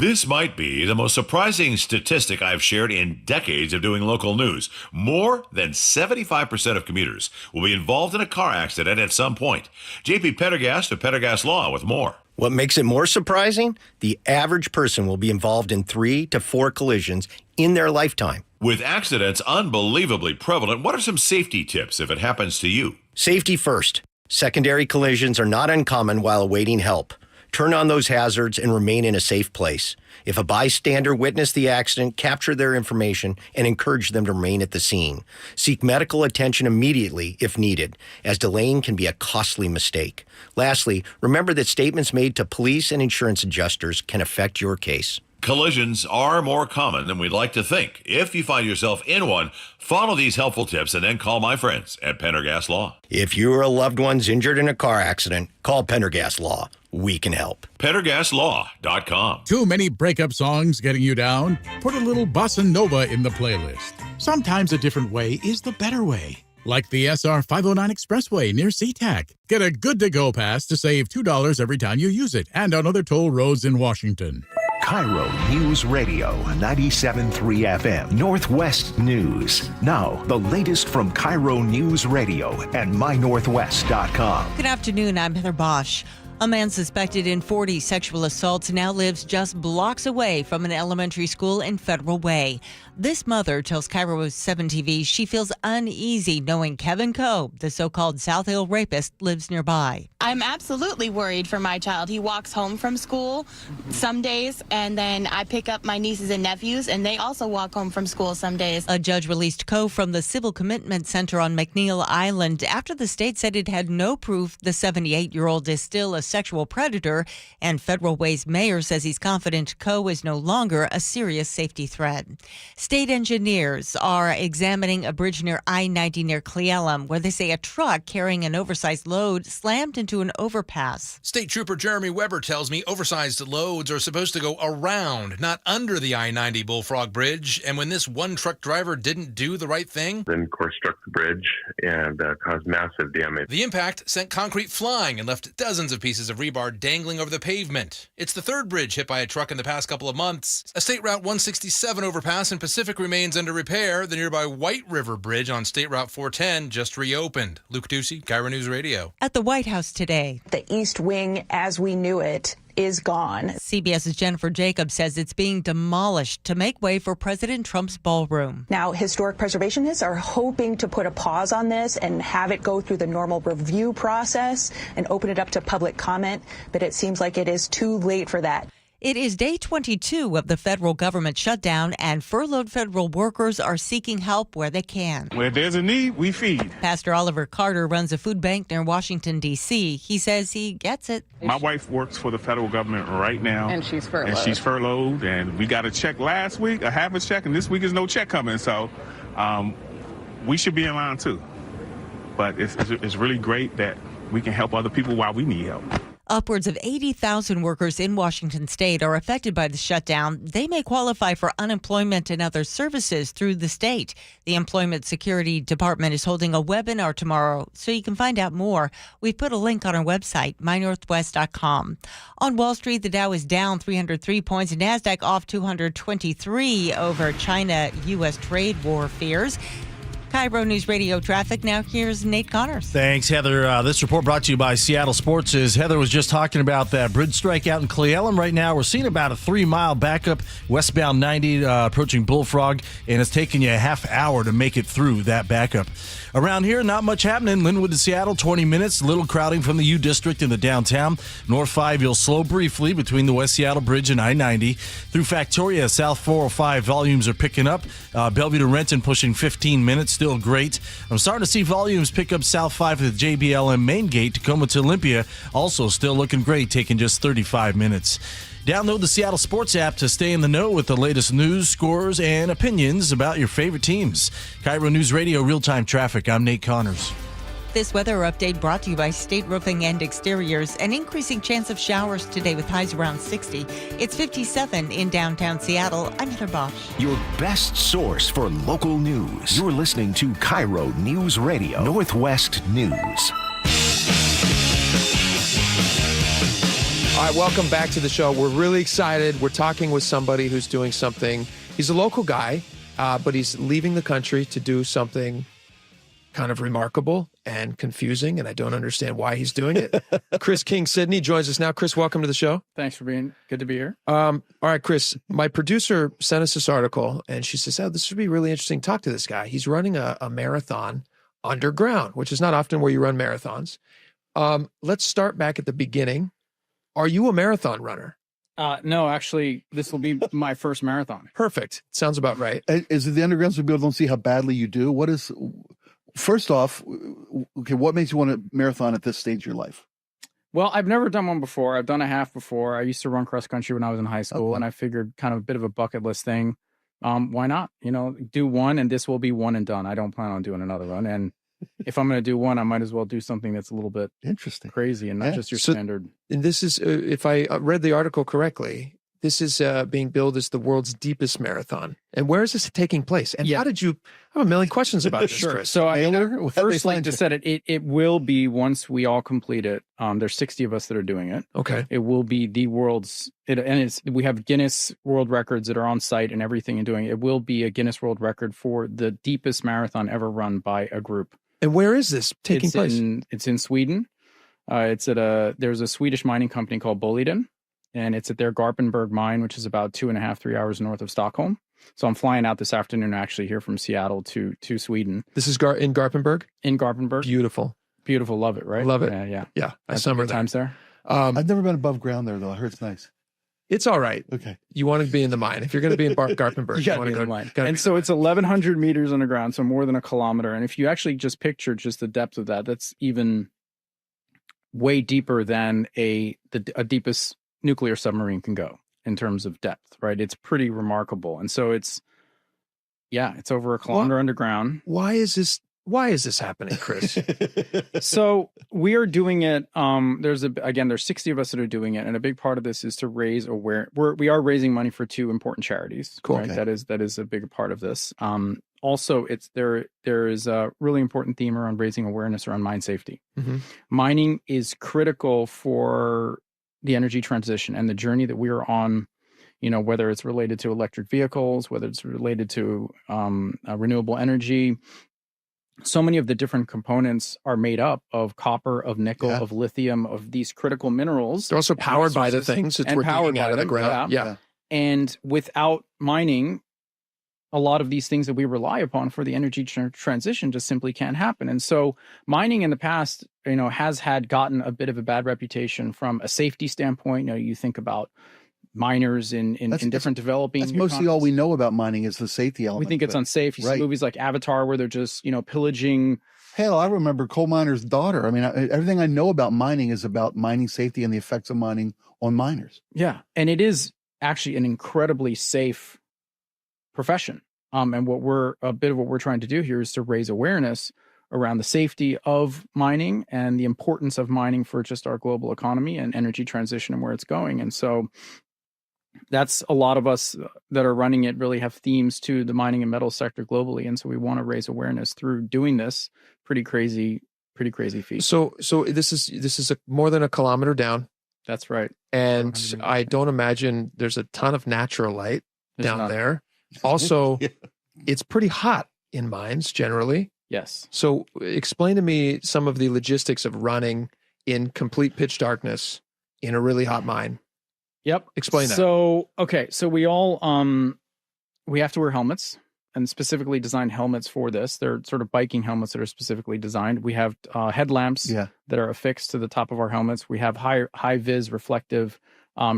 This might be the most surprising statistic I've shared in decades of doing local news. More than 75% of commuters will be involved in a car accident at some point. JP Pendergast of Pendergast Law with more. What makes it more surprising? The average person will be involved in 3 to 4 collisions in their lifetime. With accidents unbelievably prevalent, what are some safety tips if it happens to you? Safety first. Secondary collisions are not uncommon while awaiting help. Turn on those hazards and remain in a safe place. If a bystander witnessed the accident, capture their information and encourage them to remain at the scene. Seek medical attention immediately if needed, as delaying can be a costly mistake. Lastly, remember that statements made to police and insurance adjusters can affect your case. Collisions are more common than we'd like to think. If you find yourself in one, follow these helpful tips and then call my friends at Pendergast Law. If you or a loved one's injured in a car accident, call Pendergast Law. We can help. PendergastLaw.com. Too many breakup songs getting you down? Put a little bossa nova in the playlist. Sometimes a different way is the better way. Like the SR 509 Expressway near SeaTac. Get a good-to-go pass to save $2 every time you use it and on other toll roads in Washington. KIRO News Radio, 97.3 FM, Northwest News. Now, the latest from KIRO News Radio and mynorthwest.com. Good afternoon, I'm Heather Bosch. A man suspected in 40 sexual assaults now lives just blocks away from an elementary school in Federal Way. This mother tells KIRO 7 TV she feels uneasy knowing Kevin Coe, the so-called South Hill rapist, lives nearby. I'm absolutely worried for my child. He walks home from school some days, and then I pick up my nieces and nephews, and they also walk home from school some days. A judge released Coe from the Civil Commitment Center on McNeil Island after the state said it had no proof the 78-year-old is still a sexual predator, and Federal Way's mayor says he's confident Coe is no longer a serious safety threat. State engineers are examining a bridge near I-90 near Cle Elum, where they say a truck carrying an oversized load slammed into an overpass. State Trooper Jeremy Weber tells me oversized loads are supposed to go around, not under the I-90 Bullfrog Bridge. And when this one truck driver didn't do the right thing, then of course struck the bridge and caused massive damage. The impact sent concrete flying and left dozens of pieces of rebar dangling over the pavement. It's the third bridge hit by a truck in the past couple of months. A State Route 167 overpass in Pacific remains under repair. The nearby White River Bridge on State Route 410 just reopened. Luke Ducey, KIRO News Radio. At the White House today, the East Wing as we knew it is gone. CBS's Jennifer Jacobs says it's being demolished to make way for President Trump's ballroom. Now, historic preservationists are hoping to put a pause on this and have it go through the normal review process and open it up to public comment, but it seems like it is too late for that. It is day 22 of the federal government shutdown, and furloughed federal workers are seeking help where they can. Where there's a need, we feed. Pastor Oliver Carter runs a food bank near Washington, D.C. He says he gets it. My wife works for the federal government right now. And she's furloughed. And we got a check last week, a half a check, and this week is no check coming. So we should be in line too. But it's really great that we can help other people while we need help. Upwards of 80,000 workers in Washington state are affected by the shutdown. They may qualify for unemployment and other services through the state. The Employment Security Department is holding a webinar tomorrow, so you can find out more. We've put a link on our website, mynorthwest.com. On Wall Street, the Dow is down 303 points, NASDAQ off 223 over China-U.S. trade war fears. KIRO News Radio traffic. Now here's Nate Connors. Thanks, Heather. This report brought to you by Seattle Sports. As Heather was just talking about that bridge strike out in Cle Elum right now, we're seeing about a 3-mile backup westbound 90 approaching Bullfrog, and it's taking you a half hour to make it through that backup. Around here, not much happening. Linwood to Seattle, 20 minutes. Little crowding from the U District in the downtown. North 5, you'll slow briefly between the West Seattle Bridge and I-90. Through Factoria, South 405, volumes are picking up. Bellevue to Renton pushing 15 minutes. Still great. I'm starting to see volumes pick up South 5 at the JBLM main gate. Tacoma to Olympia, also still looking great, taking just 35 minutes. Download the Seattle Sports app to stay in the know with the latest news, scores, and opinions about your favorite teams. KIRO News Radio, real-time traffic. I'm Nate Connors. This weather update brought to you by State Roofing and Exteriors. An increasing chance of showers today with highs around 60. It's 57 in downtown Seattle. I'm Heather Bosch. Your best source for local news. You're listening to KIRO Newsradio Northwest News. All right, welcome back to the show. We're really excited. We're talking with somebody who's doing something. He's a local guy, but he's leaving the country to do something kind of remarkable and confusing, and I don't understand why he's doing it. Chris King Sidney joins us now. Chris, welcome to the show. Thanks for being good to be here. All right, Chris, my producer sent us this article, and she says, this would be really interesting. Talk to this guy. He's running a marathon underground, which is not often where you run marathons. Let's start back at the beginning. Are you a marathon runner? No, actually, this will be my first marathon. Perfect. Sounds about right. Is it the underground so people don't see how badly you do? First off, okay, what makes you want to marathon at this stage of your life? Well, I've never done one before. I've done a half before. I used to run cross country when I was in high school, and I figured kind of a bit of a bucket list thing. Why not? Do one, and this will be one and done. I don't plan on doing another one. And if I'm going to do one, I might as well do something that's a little bit interesting, crazy, and not just your standard. And this is, if I read the article correctly, this is being billed as the world's deepest marathon. And where is this taking place? And how did you? I have a million questions about this, Sure. Chris. So first, like just said, it will be, once we all complete it. There's 60 of us that are doing it. Okay. It will be the world's. We have Guinness World Records that are on site and everything and doing it. It will be a Guinness World Record for the deepest marathon ever run by a group. And where is this taking place? It's in Sweden. It's at there's a Swedish mining company called Boliden, and it's at their Garpenberg mine, which is about 2.5-3 hours north of Stockholm. So I'm flying out this afternoon, actually, here from Seattle to Sweden. This is in Garpenberg? In Garpenberg. Beautiful. Beautiful. Love it, right? Love it. Yeah. I summer there. Times there. I've never been above ground there, though. I heard it's nice. It's all right. Okay. You want to be in the mine. If you're going to be in Garpenberg, you want to go in the mine. And so it's 1,100 meters underground, so more than a kilometer. And if you actually just picture just the depth of that, that's even way deeper than the deepest nuclear submarine can go in terms of depth, right? It's pretty remarkable. And so it's over a kilometer underground. Why is this happening, Chris? So we are doing it. There's 60 of us that are doing it, and a big part of this is to raise awareness. We are raising money for 2 important charities. Cool. Right? Okay. That is a big part of this. Also, there is a really important theme around raising awareness around mine safety. Mm-hmm. Mining is critical for the energy transition and the journey that we are on. Whether it's related to electric vehicles, whether it's related to renewable energy. So many of the different components are made up of copper, of nickel, of lithium, of these critical minerals. They're also powered by the things that we're digging out of the ground. Yeah. And without mining, a lot of these things that we rely upon for the energy transition just simply can't happen. And so mining in the past, has gotten a bit of a bad reputation from a safety standpoint. You think about miners in different developing. That's mostly all we know about mining is the safety element. We think it's unsafe. You see movies like Avatar where they're just, pillaging. Hell, I remember Coal Miner's Daughter. I mean, everything I know about mining is about mining safety and the effects of mining on miners. Yeah. And it is actually an incredibly safe profession. And a bit of what we're trying to do here is to raise awareness around the safety of mining and the importance of mining for just our global economy and energy transition and where it's going. And so that's a lot of us that are running it really have themes to the mining and metal sector globally. And so we want to raise awareness through doing this pretty crazy feat. So this is more than a kilometer down. That's right. And I don't imagine there's a ton of natural light down there. Also, it's pretty hot in mines generally. Yes. So explain to me some of the logistics of running in complete pitch darkness in a really hot mine. Yep. Explain that. So we all, we have to wear helmets, and specifically designed helmets for this. They're sort of biking helmets that are specifically designed. We have headlamps that are affixed to the top of our helmets. We have high vis reflective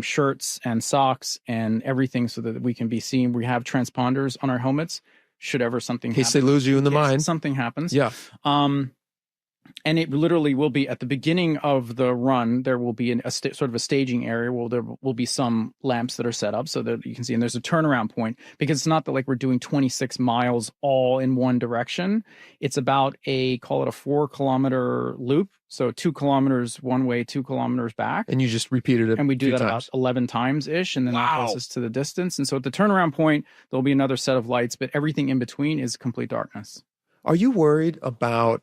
shirts and socks and everything so that we can be seen. We have transponders on our helmets should ever something happen. In case they lose you in the mine. Something happens. Yeah. And it literally will be at the beginning of the run. There will be sort of a staging area where there will be some lamps that are set up so that you can see. And there's a turnaround point because it's not that like we're doing 26 miles all in one direction. It's about call it a 4-kilometer loop. So 2 kilometers one way, 2 kilometers back. And you just repeated it. And we do that about 11 times ish. And then that goes us to the distance. And so at the turnaround point, there'll be another set of lights, but everything in between is complete darkness. Are you worried about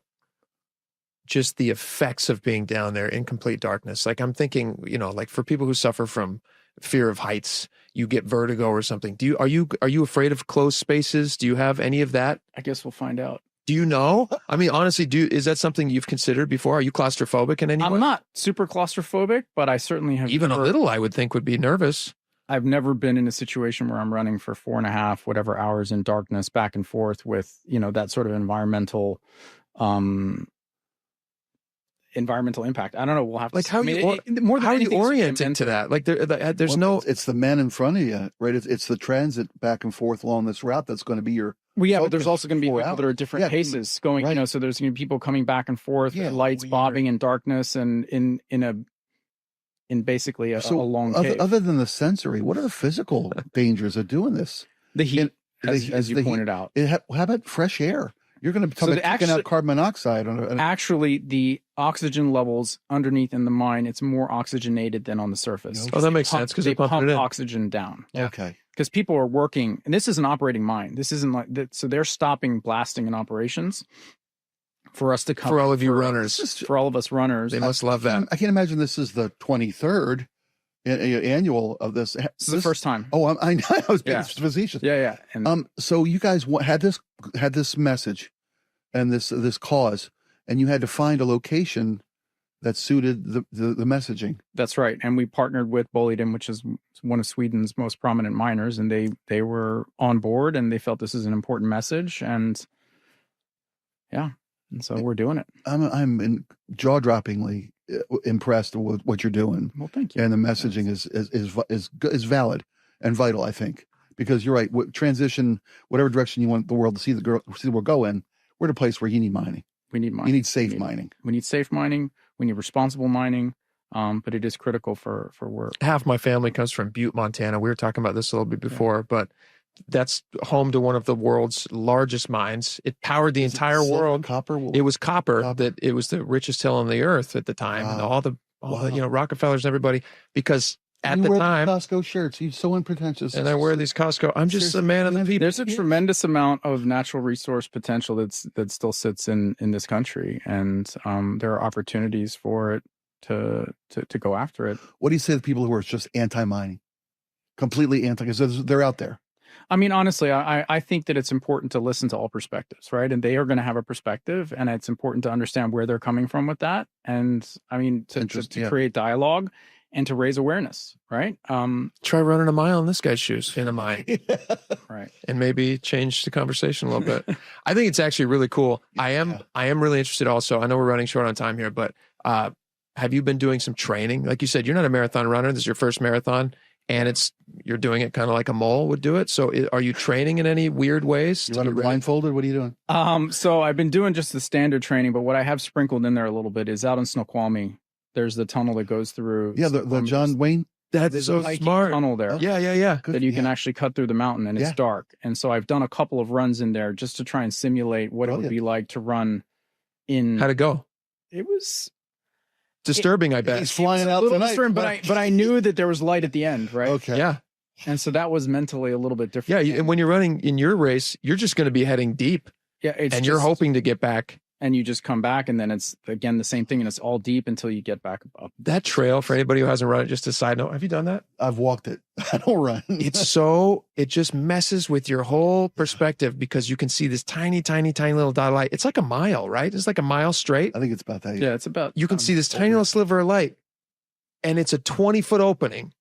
just the effects of being down there in complete darkness? Like I'm thinking, like for people who suffer from fear of heights, you get vertigo or something. Are you afraid of closed spaces? Do you have any of that? I guess we'll find out. Do you know? I mean, honestly, is that something you've considered before? Are you claustrophobic in any way? I'm not super claustrophobic, but I certainly have. Even a little, I would think, would be nervous. I've never been in a situation where I'm running for 4.5 whatever hours in darkness back and forth with, that sort of environmental impact. I don't know. We'll have to like how are you oriented to that? Like there's it's the man in front of you, right? It's the transit back and forth along this route that's going to be your. Well, yeah, but there's also going to be people that are at different paces going. Right. So there's going to be people coming back and forth, lights bobbing in darkness, and in basically a long cave. Other than the sensory, what are the physical dangers of doing this? The heat, as you pointed out. How about fresh air? You're going to be taking out carbon monoxide. Actually, the oxygen levels underneath in the mine, it's more oxygenated than on the surface. Oh, that makes sense because they pump oxygen down. Yeah. Okay. Because people are working, and this is an operating mine. This isn't like that. So they're stopping blasting in operations for us to come. For all of you runners. For all of us runners. They must love that. I can't imagine this is the 23rd annual of this. This is the first time. Oh, I know. I was being facetious. Yeah. And so you guys had this message and this cause, and you had to find a location that suited the messaging. That's right. And we partnered with Boliden, which is one of Sweden's most prominent miners, and they were on board and they felt this is an important message, and so we're doing it. I'm jaw-droppingly impressed with what you're doing. Well, thank you. And the messaging is valid and vital, I think, because you're right. Transition, whatever direction you want the world to see the world go in, we're at a place where you need mining. We need mining. You need safe mining. We need safe mining. We need responsible mining. But it is critical for work. Half my family comes from Butte, Montana. We were talking about this a little bit before, but that's home to one of the world's largest mines. It powered the entire world. Copper? It was copper. That it was the richest hill on the earth at the time. And all the Rockefellers and everybody, because at the time, Costco shirts. You're so unpretentious. And I wear these Costco. I'm just a man of the people. There's a tremendous amount of natural resource potential that still sits in this country, and there are opportunities for it to go after it. What do you say to people who are just anti-mining, completely anti? Because they're out there. I mean, honestly, I think that it's important to listen to all perspectives, right? And they are going to have a perspective, and it's important to understand where they're coming from with that. And I mean, to create dialogue and to raise awareness, right? Try running a mile in this guy's shoes in a mine. Right. And maybe change the conversation a little bit. I think it's actually really cool. I am really interested also. I know we're running short on time here, but have you been doing some training? Like you said, you're not a marathon runner. This is your first marathon, and you're doing it kind of like a mole would do it. So are you training in any weird ways? You running blindfolded? What are you doing? So I've been doing just the standard training, but what I have sprinkled in there a little bit is out in Snoqualmie. There's the tunnel that goes through. Yeah, the John Wayne. That's so smart. Tunnel there. Yeah. That you can actually cut through the mountain, and it's dark. And so I've done a couple of runs in there just to try and simulate what it would be like to run in. How'd it go? It was disturbing, I bet. He's flying out tonight. But I knew that there was light at the end, right? Okay. Yeah. And so that was mentally a little bit different. Yeah, and when you're running in your race, you're just going to be heading deep. Yeah, you're hoping to get back. And you just come back, and then it's, again, the same thing, and it's all deep until you get back up. That trail, for anybody who hasn't run it, just a side note, have you done that? I've walked it. I don't run. It just messes with your whole perspective because you can see this tiny, tiny, tiny little dot of light. It's like a mile, right? It's like a mile straight. I think it's about that. Yeah, it's about. You can see this tiny little sliver of light, and it's a 20-foot opening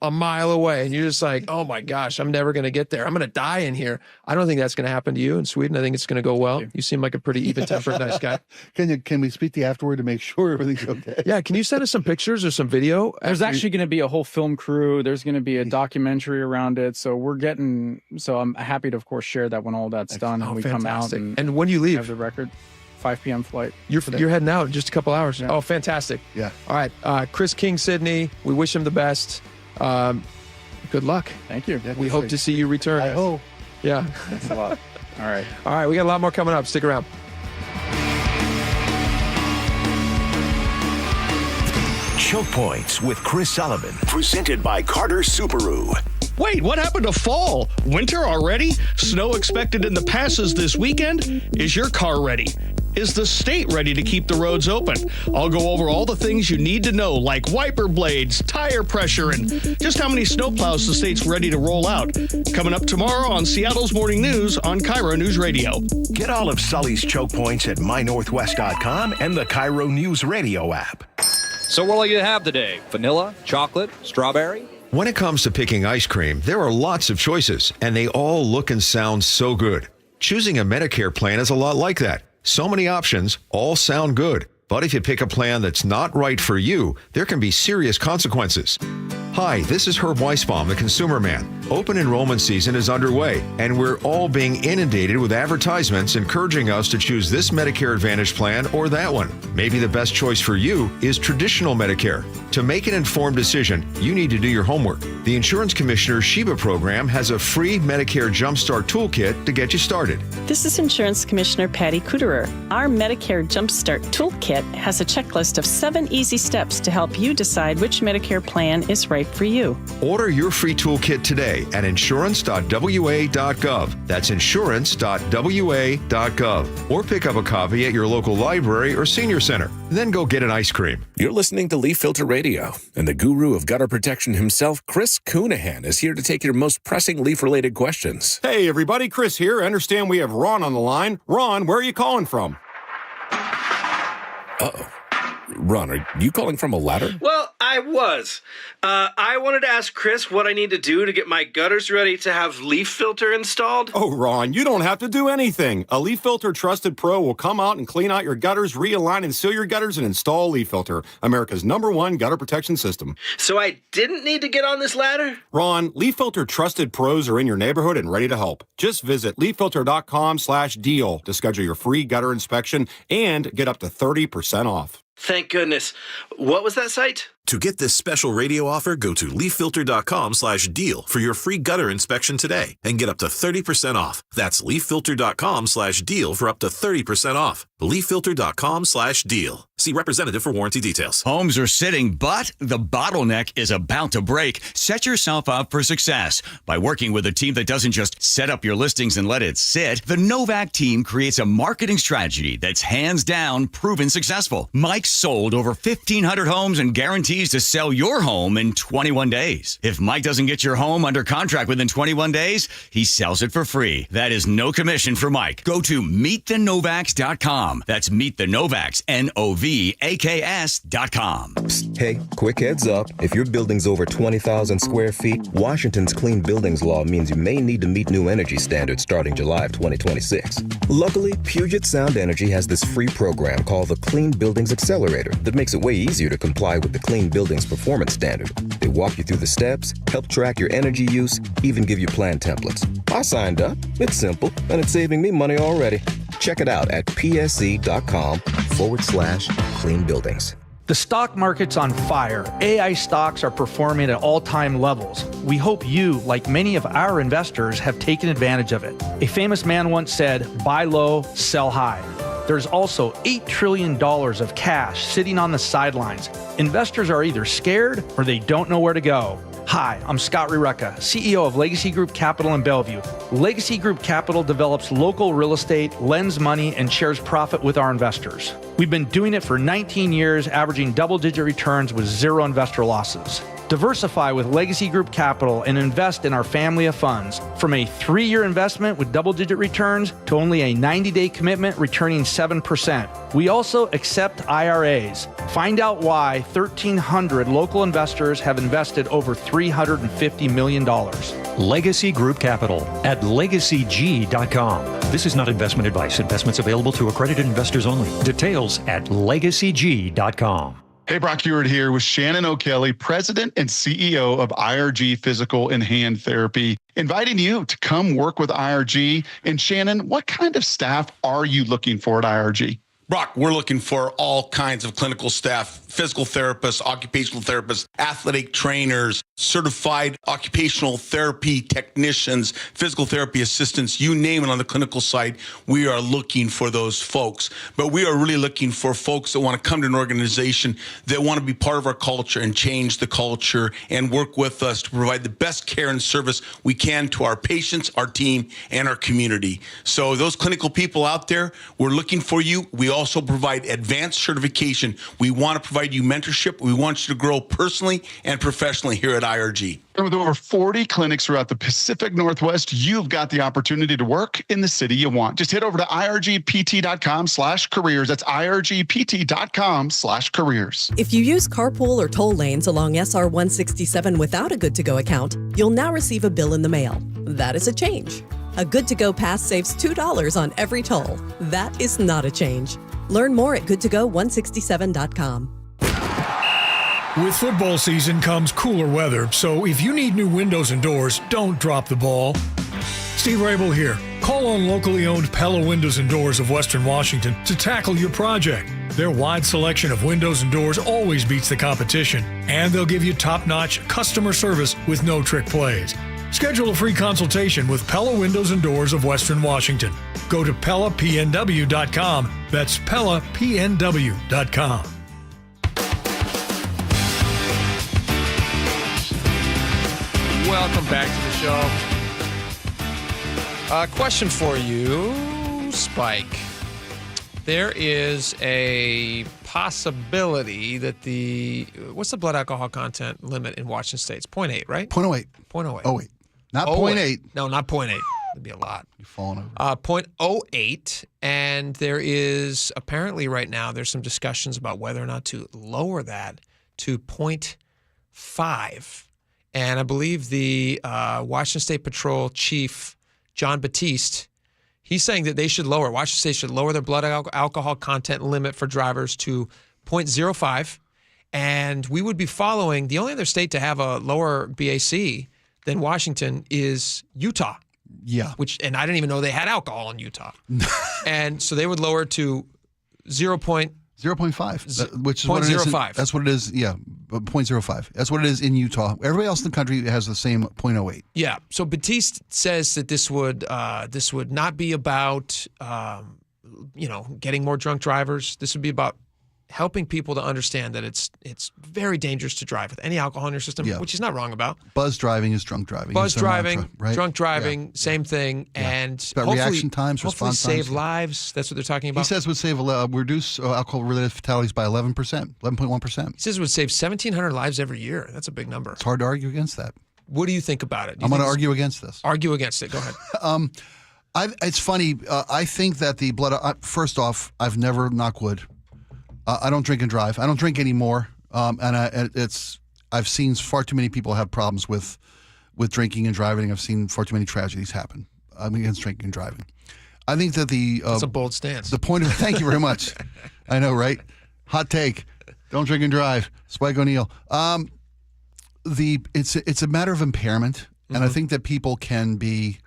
a mile away. And you're just like, oh my gosh, I'm never going to get there. I'm going to die in here. I don't think that's going to happen to you in Sweden. I think it's going to go well. You seem like a pretty even-tempered, nice guy. Can we speak to you afterward to make sure everything's okay? Yeah. Can you send us some pictures or some video? There's actually going to be a whole film crew. There's going to be a documentary around it. So I'm happy to, of course, share that when all that's done and we fantastic. come out. And when you leave? Have the record. 5 p.m. flight. You're heading out in just a couple hours. Yeah. Oh, fantastic. Yeah. All right. Chris King, Sydney, we wish him the best. Good luck. Thank you. We hope to see you return. I hope. Yeah. Thanks a lot. All right. All right. We got a lot more coming up. Stick around. Choke Points with Chris Sullivan, presented by Carter Subaru. Wait, what happened to fall? Winter already? Snow expected in the passes this weekend? Is your car ready? Is the state ready to keep the roads open? I'll go over all the things you need to know, like wiper blades, tire pressure, and just how many snowplows the state's ready to roll out. Coming up tomorrow on Seattle's Morning News on KIRO News Radio. Get all of Sully's Choke Points at mynorthwest.com and the KIRO Newsradio app. So what will you have today? Vanilla, chocolate, strawberry? When it comes to picking ice cream, there are lots of choices, and they all look and sound so good. Choosing a Medicare plan is a lot like that. So many options, all sound good. But if you pick a plan that's not right for you, there can be serious consequences. Hi, this is Herb Weisbaum, the Consumer Man. Open enrollment season is underway, and we're all being inundated with advertisements encouraging us to choose this Medicare Advantage plan or that one. Maybe the best choice for you is traditional Medicare. To make an informed decision, you need to do your homework. The Insurance Commissioner's Sheba program has a free Medicare Jumpstart Toolkit to get you started. This is Insurance Commissioner Patty Kuderer. Our Medicare Jumpstart Toolkit has a checklist of 7 easy steps to help you decide which Medicare plan is right for you. Order your free toolkit today at insurance.wa.gov. That's insurance.wa.gov. Or pick up a copy at your local library or senior center. Then go get an ice cream. You're listening to Leaf Filter Radio, and the guru of gutter protection himself, Chris Coonahan, is here to take your most pressing leaf-related questions. Hey, everybody, Chris here. I understand we have Ron on the line. Ron, where are you calling from? Uh-oh. Ron, are you calling from a ladder? Well, I was. I wanted to ask Chris what I need to do to get my gutters ready to have leaf filter installed. Oh, Ron, you don't have to do anything. A Leaf Filter Trusted Pro will come out and clean out your gutters, realign and seal your gutters, and install Leaf Filter, America's #1 gutter protection system. So I didn't need to get on this ladder? Ron, Leaf Filter Trusted Pros are in your neighborhood and ready to help. Just visit leaffilter.com/deal to schedule your free gutter inspection and get up to 30% off. Thank goodness. What was that site? To get this special radio offer, go to leaffilter.com/deal for your free gutter inspection today and get up to 30% off. That's leaffilter.com/deal for up to 30% off. leaffilter.com/deal. See representative for warranty details. Homes are sitting, but the bottleneck is about to break. Set yourself up for success by working with a team that doesn't just set up your listings and let it sit. The Novak team creates a marketing strategy that's hands down proven successful. Mike sold over 1,500 homes and guarantees to sell your home in 21 days. If Mike doesn't get your home under contract within 21 days, he sells it for free. That is no commission for Mike. Go to meetthenovaks.com. That's meetthenovaks, NOVAKS.com. Hey, quick heads up. If your building's over 20,000 square feet, Washington's Clean Buildings Law means you may need to meet new energy standards starting July of 2026. Luckily, Puget Sound Energy has this free program called the Clean Buildings Accelerator that makes it way easier to comply with the Clean Buildings Performance Standard. They walk you through the steps, help track your energy use, even give you plan templates. I signed up. It's simple, and it's saving me money already. Check it out at psc.com/clean buildings. The stock market's on fire. AI stocks are performing at all-time levels. We hope you, like many of our investors, have taken advantage of it. A famous man once said, "Buy low, sell high." There's also $8 trillion of cash sitting on the sidelines. Investors are either scared or they don't know where to go. Hi, I'm Scott Rireka, CEO of Legacy Group Capital in Bellevue. Legacy Group Capital develops local real estate, lends money, and shares profit with our investors. We've been doing it for 19 years, averaging double-digit returns with zero investor losses. Diversify with Legacy Group Capital and invest in our family of funds. From a 3-year investment with double-digit returns to only a 90-day commitment returning 7%. We also accept IRAs. Find out why 1,300 local investors have invested over $350 million. Legacy Group Capital at LegacyG.com. This is not investment advice. Investments available to accredited investors only. Details at LegacyG.com. Hey, Brock Ewart here with Shannon O'Kelly, President and CEO of IRG Physical and Hand Therapy, inviting you to come work with IRG. And Shannon, what kind of staff are you looking for at IRG? Brock, we're looking for all kinds of clinical staff, physical therapists, occupational therapists, athletic trainers, certified occupational therapy technicians, physical therapy assistants, you name it on the clinical side. We are looking for those folks. But we are really looking for folks that want to come to an organization that want to be part of our culture and change the culture and work with us to provide the best care and service we can to our patients, our team, and our community. So those clinical people out there, we're looking for you. We also provide advanced certification. We want to provide you mentorship. We want you to grow personally and professionally here at IRG. With over 40 clinics throughout the Pacific Northwest, you've got the opportunity to work in the city you want. Just head over to irgpt.com/careers. That's irgpt.com/careers. If you use carpool or toll lanes along SR 167 without a Good to Go account, you'll now receive a bill in the mail. That is a change. A Good to Go pass saves $2 on every toll. That is not a change. Learn more at goodtogo167.com. With football season comes cooler weather, so if you need new windows and doors, don't drop the ball. Steve Rabel here. Call on locally owned Pella Windows and Doors of Western Washington to tackle your project. Their wide selection of windows and doors always beats the competition, and they'll give you top-notch customer service with no trick plays. Schedule a free consultation with Pella Windows and Doors of Western Washington. Go to PellaPNW.com. That's PellaPNW.com. Welcome back to the show. Question for you, Spike. There is a possibility that what's the blood alcohol content limit in Washington State? It's 0.8, right? 0.08. 0.08. Oh, wait. Not 0.8. No, not 0.8. That'd be a lot. You're falling over. 0.08. And there is apparently right now there's some discussions about whether or not to lower that to 0.5. And I believe the Washington State Patrol Chief, John Batiste, he's saying that Washington State should lower their blood alcohol content limit for drivers to 0.05. And we would be following, the only other state to have a lower BAC than Washington is Utah. Yeah. And I didn't even know they had alcohol in Utah. And so they would lower it to 0.05, which is what it is. 0.05. That's what it is. Yeah, 0.05. That's what it is in Utah. Everybody else in the country has the same 0.08. Yeah. So Batiste says that this would not be about getting more drunk drivers. This would be about helping people to understand that it's very dangerous to drive with any alcohol in your system, which he's not wrong about. Buzz driving is drunk driving. Buzz driving, mantra, right? drunk driving, same thing. Yeah. And it's about reaction times, response times. Save times. lives. That's what they're talking about. He says would reduce alcohol-related fatalities by 11.1%. He says it would save 1,700 lives every year. That's a big number. It's hard to argue against that. What do you think about it? I'm going to argue against this. Argue against it. Go ahead. It's funny. I think that the blood. First off, I've never, knock wood, I don't drink and drive. I don't drink anymore, I've seen far too many people have problems with drinking and driving. I've seen far too many tragedies happen. I'm against drinking and driving. I think that it's a bold stance. The point of thank you very much. I know, right? Hot take. Don't drink and drive. Spike O'Neill. It's a matter of impairment, and I think that people can be.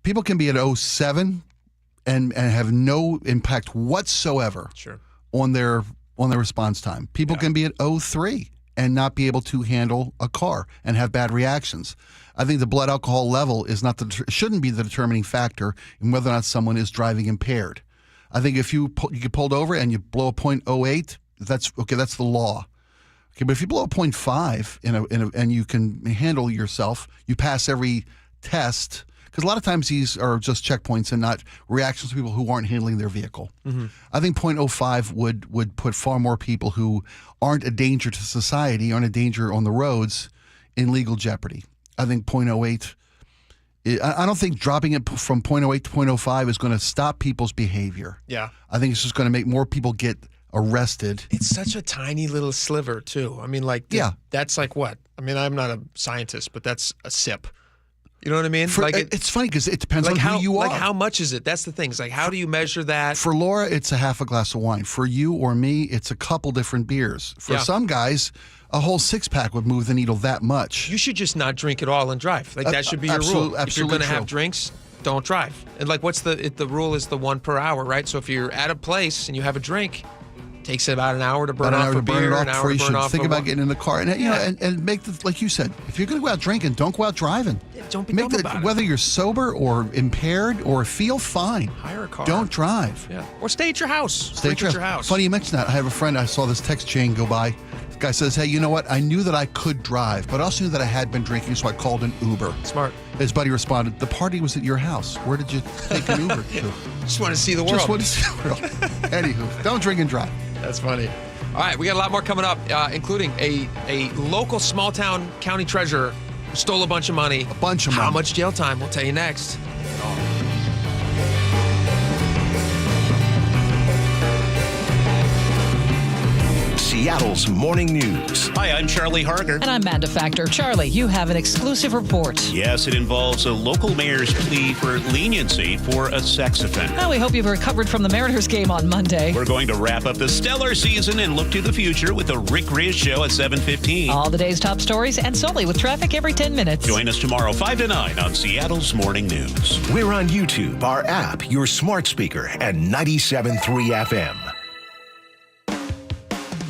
People can be at 07 and have no impact whatsoever on their response time. People can be at 03 and not be able to handle a car and have bad reactions. I think the blood alcohol level shouldn't be the determining factor in whether or not someone is driving impaired. I think if you get pulled over and you blow a 0.08, that's okay. That's the law. Okay, but if you blow a 0.5 and you can handle yourself, you pass every test. Because a lot of times these are just checkpoints and not reactions to people who aren't handling their vehicle. Mm-hmm. I think 0.05 would put far more people who aren't a danger to society, aren't a danger on the roads, in legal jeopardy. I think 0.08, I don't think dropping it from 0.08 to 0.05 is going to stop people's behavior. Yeah. I think it's just going to make more people get arrested. It's such a tiny little sliver, too. I mean, that's like what? I mean, I'm not a scientist, but that's a sip. You know what I mean? It's funny because it depends on who you are. Like, how much is it? That's the thing. It's like, how do you measure that? For Laura, it's a half a glass of wine. For you or me, it's a couple different beers. For some guys, a whole 6-pack would move the needle that much. You should just not drink at all and drive. Like, that should be your rule. If you're going to have drinks, don't drive. And like, what's the rule is the 1 per hour, right? So if you're at a place and you have a drink, it takes about an hour to burn off a beer, an hour to burn off think about getting in the car. And, and make the, like you said, if you're going to go out drinking, don't go out driving. Don't be dumb about it. Whether you're sober or impaired or feel fine, hire a car. Don't drive. Yeah. Or stay at your house. Stay at your house. Funny you mentioned that. I have a friend, I saw this text chain go by. The guy says, hey, you know what? I knew that I could drive, but I also knew that I had been drinking, so I called an Uber. Smart. His buddy responded, the party was at your house. Where did you take an Uber to? Just want to see the world. Just want to see the world. Anywho, don't drink and drive. That's funny. All right, we got a lot more coming up, including a local small-town county treasurer who stole a bunch of money. How much jail time? We'll tell you next. Seattle's Morning News. Hi, I'm Charlie Harder. And I'm Amanda Factor. Charlie, you have an exclusive report. Yes, it involves a local mayor's plea for leniency for a sex offender. Well, we hope you've recovered from the Mariners game on Monday. We're going to wrap up the stellar season and look to the future with the Rick Riz Show at 7:15. All the day's top stories and solely with traffic every 10 minutes. Join us tomorrow 5 to 9 on Seattle's Morning News. We're on YouTube, our app, your smart speaker, and 97.3 FM.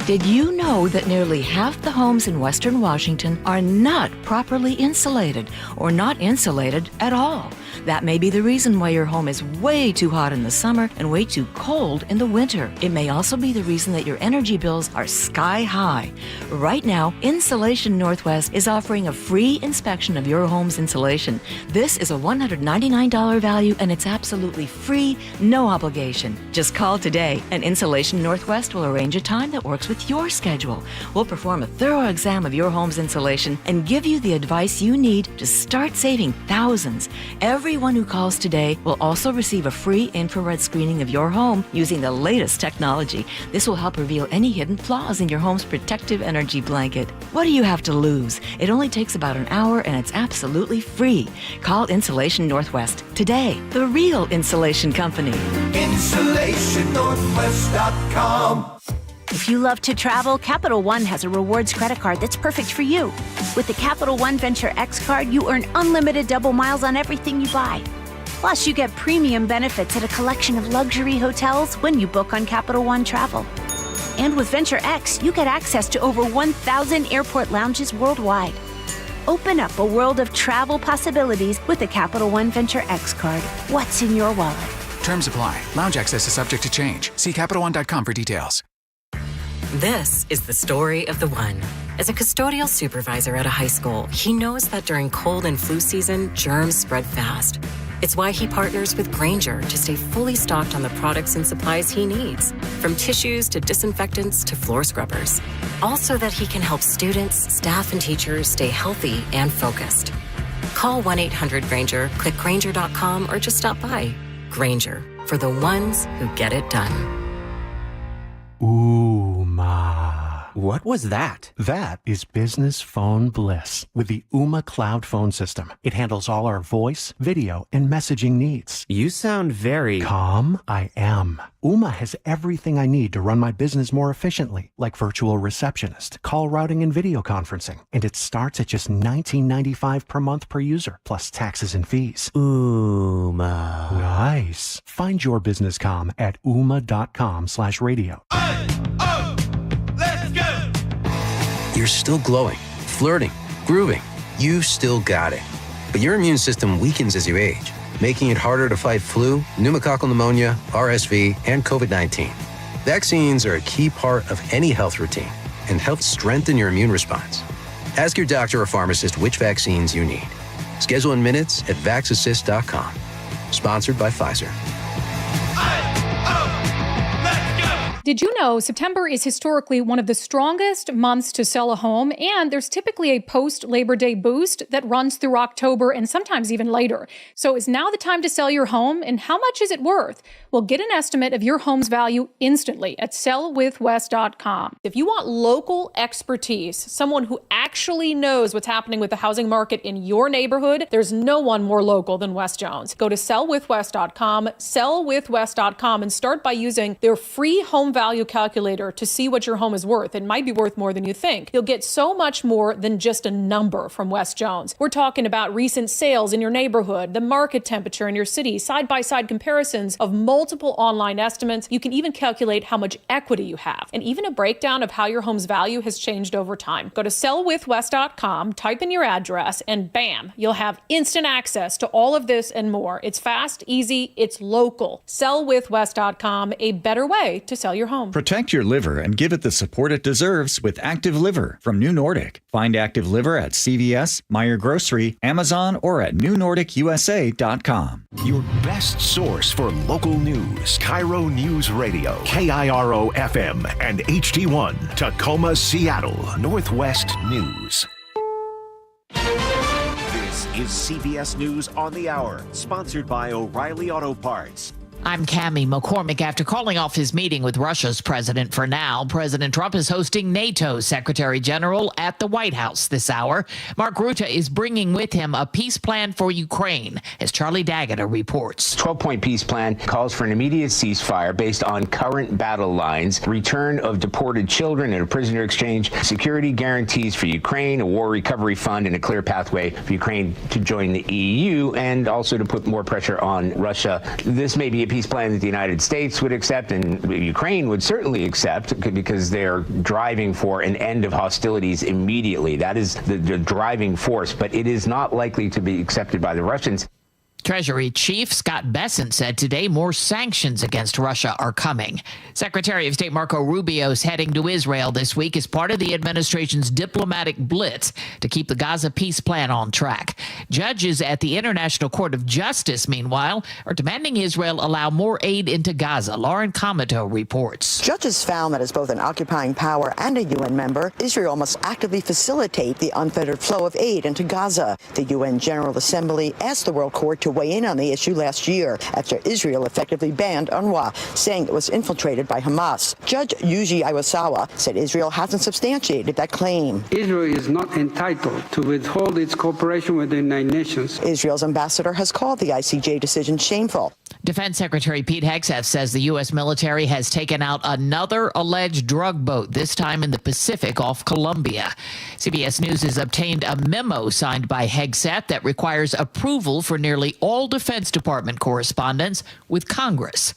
Did you know that nearly half the homes in Western Washington are not properly insulated or not insulated at all? That may be the reason why your home is way too hot in the summer and way too cold in the winter. It may also be the reason that your energy bills are sky high. Right now, Insulation Northwest is offering a free inspection of your home's insulation. This is a $199 value and it's absolutely free, no obligation. Just call today and Insulation Northwest will arrange a time that works with your schedule. We'll perform a thorough exam of your home's insulation and give you the advice you need to start saving thousands. Everyone who calls today will also receive a free infrared screening of your home using the latest technology. This will help reveal any hidden flaws in your home's protective energy blanket. What do you have to lose? It only takes about an hour and it's absolutely free. Call Insulation Northwest today, the real insulation company. InsulationNorthwest.com. If you love to travel, Capital One has a rewards credit card that's perfect for you. With the Capital One Venture X card, you earn unlimited double miles on everything you buy. Plus, you get premium benefits at a collection of luxury hotels when you book on Capital One Travel. And with Venture X, you get access to over 1,000 airport lounges worldwide. Open up a world of travel possibilities with the Capital One Venture X card. What's in your wallet? Terms apply. Lounge access is subject to change. See CapitalOne.com for details. This is the story of the one. As a custodial supervisor at a high school, he knows that during cold and flu season, germs spread fast. It's why he partners with Grainger to stay fully stocked on the products and supplies he needs, from tissues to disinfectants to floor scrubbers. All so that he can help students, staff, and teachers stay healthy and focused. Call 1-800-GRAINGER, click Grainger.com, or just stop by. Grainger, for the ones who get it done. What was that? That is business phone bliss with the Ooma Cloud Phone System. It handles all our voice, video, and messaging needs. You sound very... Calm. I am. Ooma has everything I need to run my business more efficiently, like virtual receptionist, call routing, and video conferencing. And it starts at just $19.95 per month per user, plus taxes and fees. Ooma. Nice. Find your business calm at ooma.com/radio. You're still glowing, flirting, grooving. You still got it. But your immune system weakens as you age, making it harder to fight flu, pneumococcal pneumonia, RSV, and COVID-19. Vaccines are a key part of any health routine and help strengthen your immune response. Ask your doctor or pharmacist which vaccines you need. Schedule in minutes at vaxassist.com. Sponsored by Pfizer. Did you know September is historically one of the strongest months to sell a home, and there's typically a post-Labor Day boost that runs through October and sometimes even later. So is now the time to sell your home, and how much is it worth? Well, get an estimate of your home's value instantly at sellwithwest.com. If you want local expertise, someone who actually knows what's happening with the housing market in your neighborhood, there's no one more local than Wes Jones. Go to sellwithwest.com, sellwithwest.com, and start by using their free home value calculator to see what your home is worth. It might be worth more than you think. You'll get so much more than just a number from Wes Jones. We're talking about recent sales in your neighborhood, the market temperature in your city, side-by-side comparisons of multiple online estimates. You can even calculate how much equity you have, and even a breakdown of how your home's value has changed over time. Go to sellwithwes.com, type in your address, and bam, you'll have instant access to all of this and more. It's fast, easy, it's local. Sellwithwes.com, a better way to sell your home. Protect your liver and give it the support it deserves with Active Liver from New Nordic. Find Active Liver at CVS, Meijer Grocery, Amazon, or at newnordicusa.com. Your best source for local news. KIRO News Radio. KIRO FM and HD1. Tacoma, Seattle. Northwest News. This is CBS News on the Hour, sponsored by O'Reilly Auto Parts. I'm Cammie McCormick. After calling off his meeting with Russia's president for now, President Trump is hosting NATO's Secretary General at the White House this hour. Mark Rutte is bringing with him a peace plan for Ukraine, as Charlie D'Agata reports. 12-point peace plan calls for an immediate ceasefire based on current battle lines, return of deported children and a prisoner exchange, security guarantees for Ukraine, a war recovery fund, and a clear pathway for Ukraine to join the EU, and also to put more pressure on Russia. This may be a peace plan that the United States would accept and Ukraine would certainly accept because they're driving for an end of hostilities immediately. That is the driving force, but it is not likely to be accepted by the Russians. Treasury Chief Scott Bessent said today more sanctions against Russia are coming. Secretary of State Marco Rubio's heading to Israel this week as part of the administration's diplomatic blitz to keep the Gaza peace plan on track. Judges at the International Court of Justice, meanwhile, are demanding Israel allow more aid into Gaza. Lauren Comato reports. Judges found that as both an occupying power and a UN member, Israel must actively facilitate the unfettered flow of aid into Gaza. The UN General Assembly asked the World Court to weigh in on the issue last year after Israel effectively banned UNRWA, saying it was infiltrated by Hamas. Judge Yuji Iwasawa said Israel hasn't substantiated that claim. Israel is not entitled to withhold its cooperation with the United Nations. Israel's ambassador has called the ICJ decision shameful. Defense Secretary Pete Hegseth says the U.S. military has taken out another alleged drug boat, this time in the Pacific off Colombia. CBS News has obtained a memo signed by Hegseth that requires approval for nearly all Defense Department correspondence with Congress.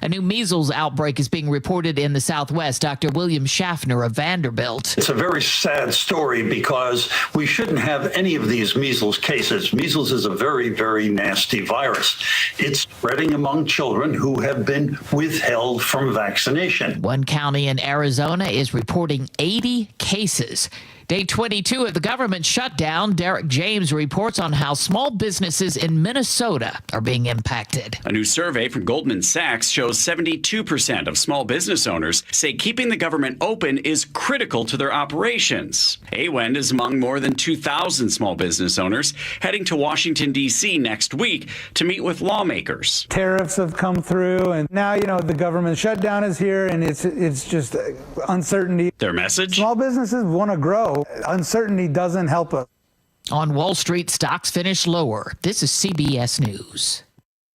A new measles outbreak is being reported in the Southwest. Dr. William Schaffner of Vanderbilt. It's a very sad story because we shouldn't have any of these measles cases. Measles is a very, very nasty virus. It's spreading among children who have been withheld from vaccination. One county in Arizona is reporting 80 cases. Day 22 of the government shutdown. Derek James reports on how small businesses in Minnesota are being impacted. A new survey from Goldman Sachs shows 72% of small business owners say keeping the government open is critical to their operations. AWEND is among more than 2,000 small business owners heading to Washington, D.C. next week to meet with lawmakers. Tariffs have come through, and now, the government shutdown is here, and it's just uncertainty. Their message? Small businesses want to grow. Uncertainty doesn't help us. On Wall Street, stocks finish lower. This is CBS News.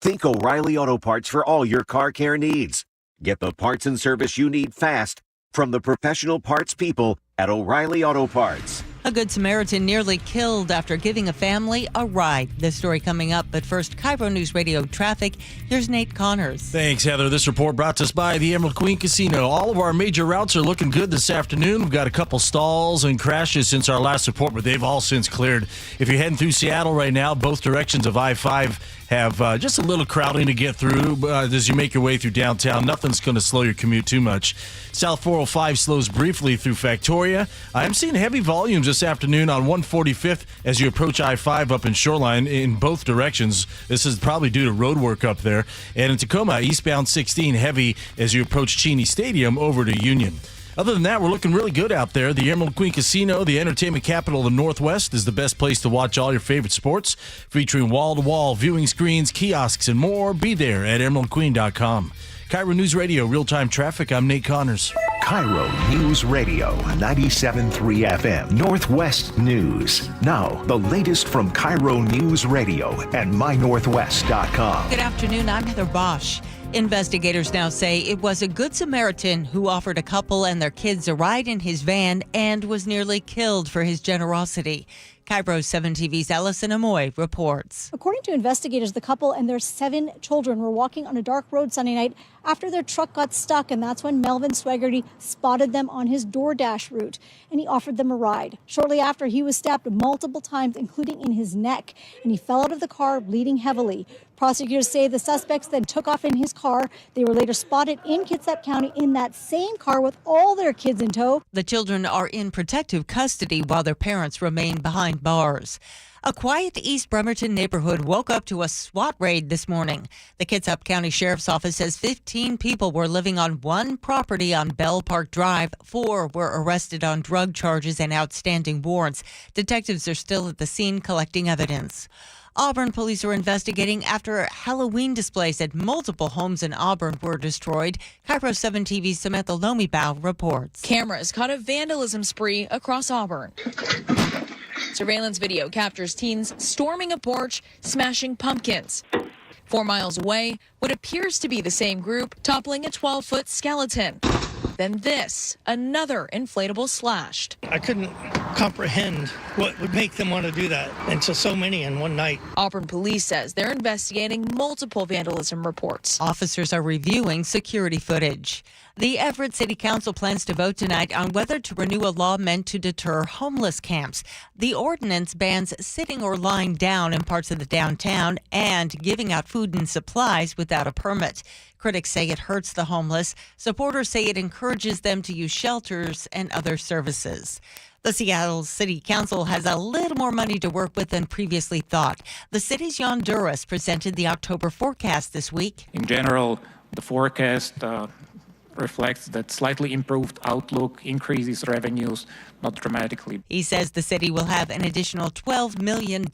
Think O'Reilly Auto Parts for all your car care needs. Get the parts and service you need fast from the professional parts people at O'Reilly Auto Parts. A Good Samaritan nearly killed after giving a family a ride. This story coming up, but first, KIRO News Radio traffic. Here's Nate Connors. Thanks, Heather. This report brought to us by the Emerald Queen Casino. All of our major routes are looking good this afternoon. We've got a couple stalls and crashes since our last report, but they've all since cleared. If you're heading through Seattle right now, both directions of I-5 have just a little crowding to get through as you make your way through downtown. Nothing's going to slow your commute too much. South 405 slows briefly through Factoria. I'm seeing heavy volumes this afternoon on 145th as you approach I-5 up in Shoreline in both directions. This is probably due to road work up there. And in Tacoma, eastbound 16 heavy as you approach Cheney Stadium over to Union. Other than that, we're looking really good out there. The Emerald Queen Casino, the entertainment capital of the Northwest, is the best place to watch all your favorite sports, featuring wall-to-wall viewing screens, kiosks, and more. Be there at emeraldqueen.com. KIRO News Radio, real-time traffic. I'm Nate Connors. KIRO News Radio 97.3 FM Northwest News. Now, the latest from KIRO News Radio and mynorthwest.com. Good afternoon. I'm Heather Bosch. Investigators now say it was a Good Samaritan who offered a couple and their kids a ride in his van and was nearly killed for his generosity. KIRO 7 TV's Allison Amoy reports. According to investigators, the couple and their 7 children were walking on a dark road Sunday night after their truck got stuck, and that's when Melvin Swaggerty spotted them on his DoorDash route, and he offered them a ride. Shortly after, he was stabbed multiple times, including in his neck, and he fell out of the car bleeding heavily. Prosecutors say the suspects then took off in his car. They were later spotted in Kitsap County in that same car with all their kids in tow. The children are in protective custody while their parents remain behind bars. A quiet East Bremerton neighborhood woke up to a SWAT raid this morning. The Kitsap County Sheriff's Office says 15 people were living on one property on Bell Park Drive. 4 were arrested on drug charges and outstanding warrants. Detectives are still at the scene collecting evidence. Auburn police are investigating after Halloween displays at multiple homes in Auburn were destroyed. KIRO 7 TV's Samantha Lomibao reports. Cameras caught a vandalism spree across Auburn. Surveillance video captures teens storming a porch, smashing pumpkins. 4 miles away, what appears to be the same group toppling a 12-foot skeleton. Then this, another inflatable slashed. I couldn't comprehend what would make them want to do that, and so many in one night. Auburn police says they're investigating multiple vandalism reports. Officers are reviewing security footage. The Everett City Council plans to vote tonight on whether to renew a law meant to deter homeless camps. The ordinance bans sitting or lying down in parts of the downtown and giving out food and supplies without a permit. Critics say it hurts the homeless. Supporters say it encourages them to use shelters and other services. The Seattle City Council has a little more money to work with than previously thought. The city's Jan Duras presented the October forecast this week. In general, the forecast reflects that slightly improved outlook, increases revenues, not dramatically. He says the city will have an additional $12 million.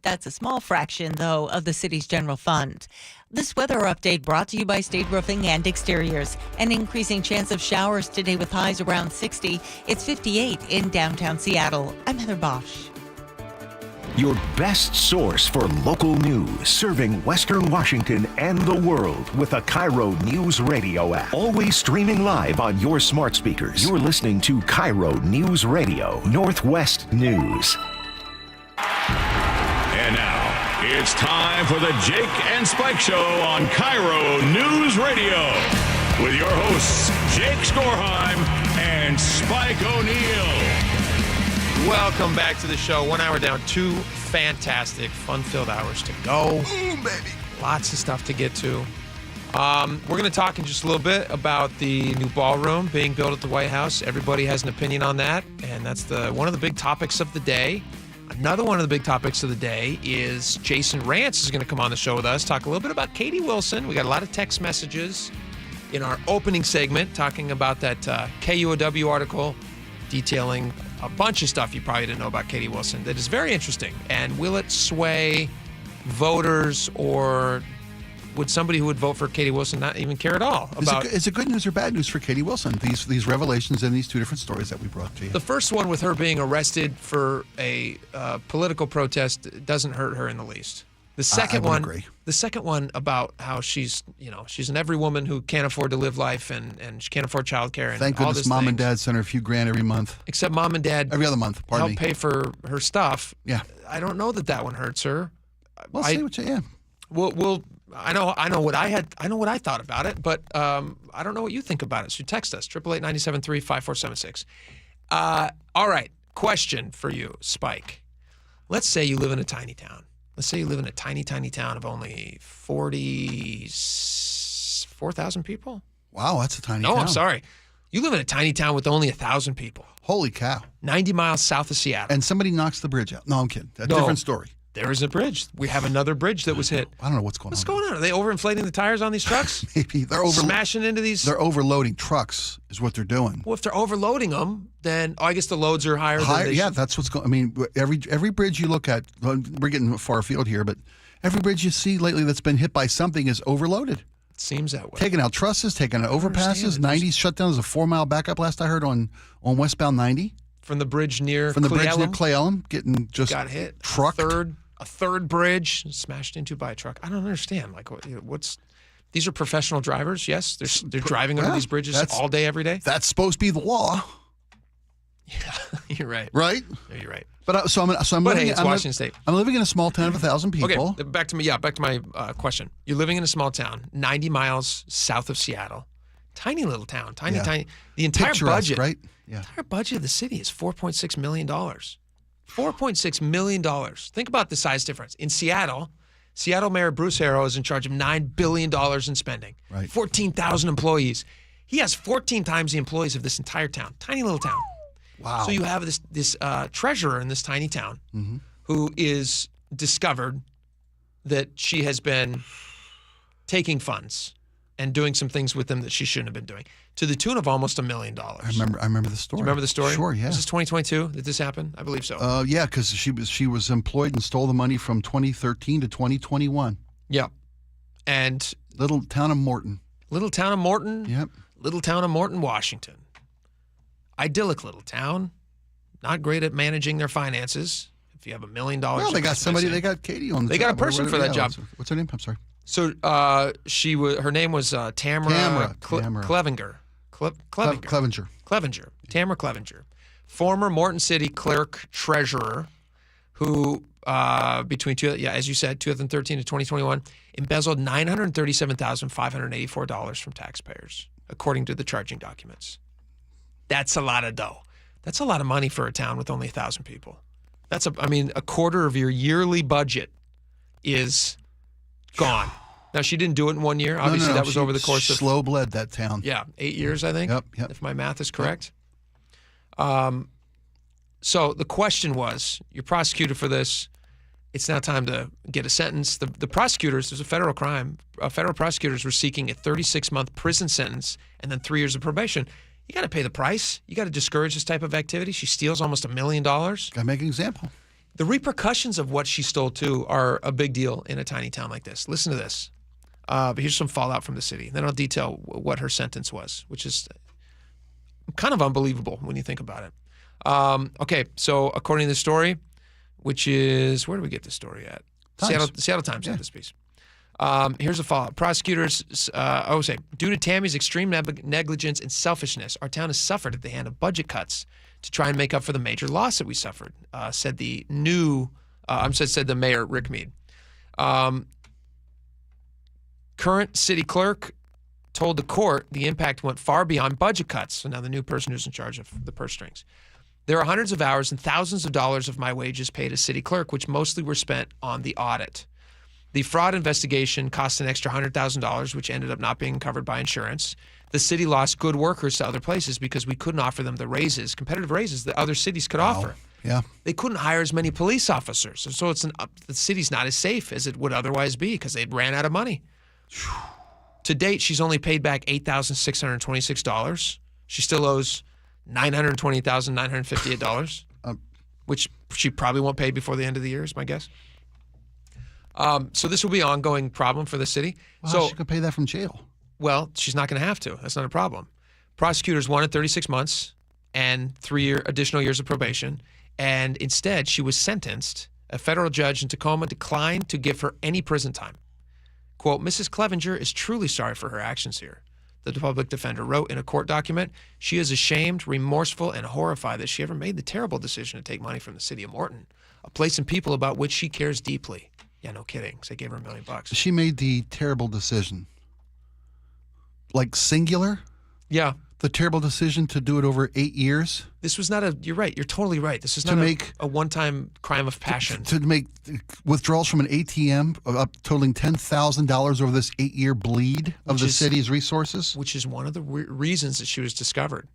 That's a small fraction, though, of the city's general fund. This weather update brought to you by State Roofing and Exteriors. An increasing chance of showers today with highs around 60. It's 58 in downtown Seattle. I'm Heather Bosch. Your best source for local news, serving Western Washington and the world with a KIRO News Radio app. Always streaming live on your smart speakers. You're listening to KIRO News Radio, Northwest News. And now, it's time for the Jake and Spike Show on KIRO News Radio. With your hosts, Jake Skorheim and Spike O'Neill. Welcome back to the show. 1 hour down, 2 fantastic, fun-filled hours to go. Ooh, baby. Lots of stuff to get to. We're going to talk in just a little bit about the new ballroom being built at the White House. Everybody has an opinion on that, and that's one of the big topics of the day. Another one of the big topics of the day is Jason Rance is going to come on the show with us, talk a little bit about Katie Wilson. We got a lot of text messages in our opening segment talking about that KUOW article detailing a bunch of stuff you probably didn't know about Katie Wilson that is very interesting. And will it sway voters, or would somebody who would vote for Katie Wilson not even care at all about? Is it good news or bad news for Katie Wilson? These revelations and these 2 different stories that we brought to you. The first one with her being arrested for a political protest doesn't hurt her in the least. The second one, agree. The second one about how she's an every woman who can't afford to live life and she can't afford childcare. And thank goodness mom and dad sent her a few grand every month. Except mom and dad every other month. Help pay for her stuff. Yeah, I don't know that one hurts her. Well, see what you. Yeah. Well, I know what I thought about it, but I don't know what you think about it. So text us 888-973-5476. All right, question for you, Spike. Let's say you live in a tiny town. Let's say you live in a tiny, tiny town of only 4,000 people. Wow, that's a tiny town. No, I'm sorry. You live in a tiny town with only 1,000 people. Holy cow. 90 miles south of Seattle. And somebody knocks the bridge out. No, I'm kidding. That's a different story. There is a bridge. We have another bridge that was hit. I don't know what's going on. What's going on? Are they overinflating the tires on these trucks? Maybe. They're smashing into these. They're overloading trucks is what they're doing. Well, if they're overloading them, then I guess the loads are higher. Yeah, that's what's going on. I mean, every bridge you look at, we're getting far afield here, but every bridge you see lately that's been hit by something is overloaded. Seems that way. Taking out trusses, taking out overpasses, 90 shutdown. There's a 4-mile backup last I heard on westbound 90. From the bridge near Clay Elm, getting just got hit. Trucked. A third bridge smashed into by a truck. I don't understand. Like, what's? These are professional drivers. Yes, they're driving over these bridges all day, every day. That's supposed to be the law. Yeah, you're right. Right? Yeah, you're right. But I'm living. It's Washington State. I'm living in a small town of 1,000 people. Okay, back to my question. You're living in a small town, 90 miles south of Seattle, tiny little town, tiny. The entire budget, right? Yeah. The entire budget of the city is $4.6 million. $4.6 million. Think about the size difference. In Seattle Mayor Bruce Harrow is in charge of $9 billion in spending. Right. 14,000 employees. He has 14 times the employees of this entire town. Tiny little town. Wow. So you have this treasurer in this tiny town who is discovered that she has been taking funds and doing some things with them that she shouldn't have been doing, to the tune of almost $1 million. I remember the story. Do you remember the story? Sure, yeah. Was this 2022 that this happened? I believe so. Yeah, because she was employed and stole the money from 2013 to 2021. Yep. And little town of Morton. Yep. Little town of Morton, Washington. Idyllic little town. Not great at managing their finances. If you have $1 million. Well, they got somebody. They got Katie on the They job. got a person for that job. What's her name? I'm sorry. So her name was Tamara Clevenger. Clevenger. Tamara Clevenger. Former Morton City clerk treasurer who between as you said, 2013 to 2021, embezzled $937,584 from taxpayers, according to the charging documents. That's a lot of dough. That's a lot of money for a town with only 1,000 people. That's a quarter of your yearly budget is gone. Now, she didn't do it in 1 year. Obviously, that was over the course of... slow bled that town. Yeah, 8 years, I think. Yep. If my math is correct. Yep. So the question was, you're prosecuted for this. It's now time to get a sentence. The prosecutors, there's a federal crime. Federal prosecutors were seeking a 36-month prison sentence and then 3 years of probation. You got to pay the price. You got to discourage this type of activity. She steals almost $1 million. Got to make an example. The repercussions of what she stole, too, are a big deal in a tiny town like this. Listen to this. But here's some fallout from the city. Then I'll detail what her sentence was, which is kind of unbelievable when you think about it. Okay, so according to the story, which is, where do we get this story at? Seattle Times had this piece. Here's a fallout. Prosecutors say, due to Tammy's extreme negligence and selfishness, our town has suffered at the hand of budget cuts to try and make up for the major loss that we suffered, said the mayor, Rick Mead. Current city clerk told the court the impact went far beyond budget cuts. So now the new person who's in charge of the purse strings. There are hundreds of hours and thousands of dollars of my wages paid as city clerk, which mostly were spent on the audit. The fraud investigation cost an extra $100,000, which ended up not being covered by insurance. The city lost good workers to other places because we couldn't offer them the competitive raises that other cities could offer. Yeah. They couldn't hire as many police officers. So the city's not as safe as it would otherwise be because they'd ran out of money. To date, she's only paid back $8,626. She still owes $920,958, which she probably won't pay before the end of the year, is my guess. So this will be an ongoing problem for the city. Well, she could pay that from jail. Well, she's not going to have to. That's not a problem. Prosecutors wanted 36 months and 3 additional years of probation, and instead she was sentenced. A federal judge in Tacoma declined to give her any prison time. Quote, Mrs. Clevenger is truly sorry for her actions here, the public defender wrote in a court document. She is ashamed, remorseful, and horrified that she ever made the terrible decision to take money from the city of Morton, a place and people about which she cares deeply. Yeah, no kidding, because they gave her $1 million. She made the terrible decision. Like singular? Yeah. The terrible decision to do it over 8 years? This was not you're right, you're totally right. This is not a one-time crime of passion. To make withdrawals from an ATM up totaling $10,000 over this 8-year bleed of the city's resources? Which is one of the reasons that she was discovered.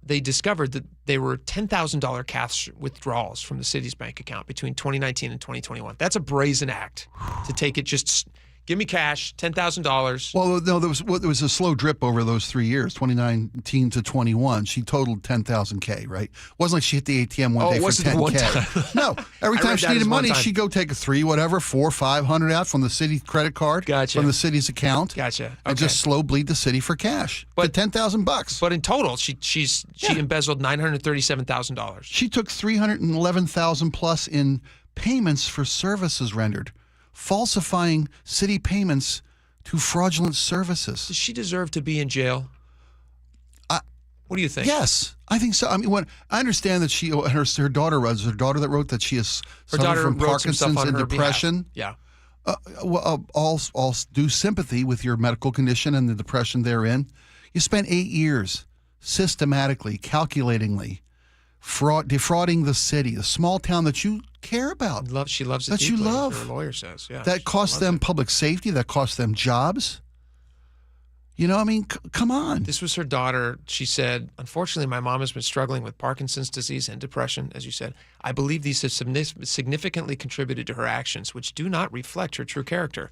They discovered that they were $10,000 cash withdrawals from the city's bank account between 2019 and 2021. That's a brazen act to take it, just Give me cash, $10,000. Well, no, there was a slow drip over those 3 years, 2019 to 21. She totaled $10,000 right? Wasn't like she hit the ATM one day for $10K. No, every time she needed money, she'd go take a $400, $500 out from the city credit card, from the city's account. Gotcha. And just slow bleed the city for cash. But $10,000. But in total, she embezzled $937,000. She took $311,000 plus in payments for services rendered, falsifying city payments to fraudulent services. Does she deserve to be in jail? What do you think? Yes, I think so. I mean, I understand that her daughter that wrote that she is suffering from Parkinson's and depression. Yeah. All due sympathy with your medical condition and the depression therein. You spent 8 years systematically, calculatingly, defrauding the city, the small town that you care about. She loves it that deeply, you love. her lawyer says. Yeah, that costs them public safety. That costs them jobs. You know, I mean, come on. This was her daughter. She said, unfortunately, my mom has been struggling with Parkinson's disease and depression, as you said. I believe these have significantly contributed to her actions, which do not reflect her true character.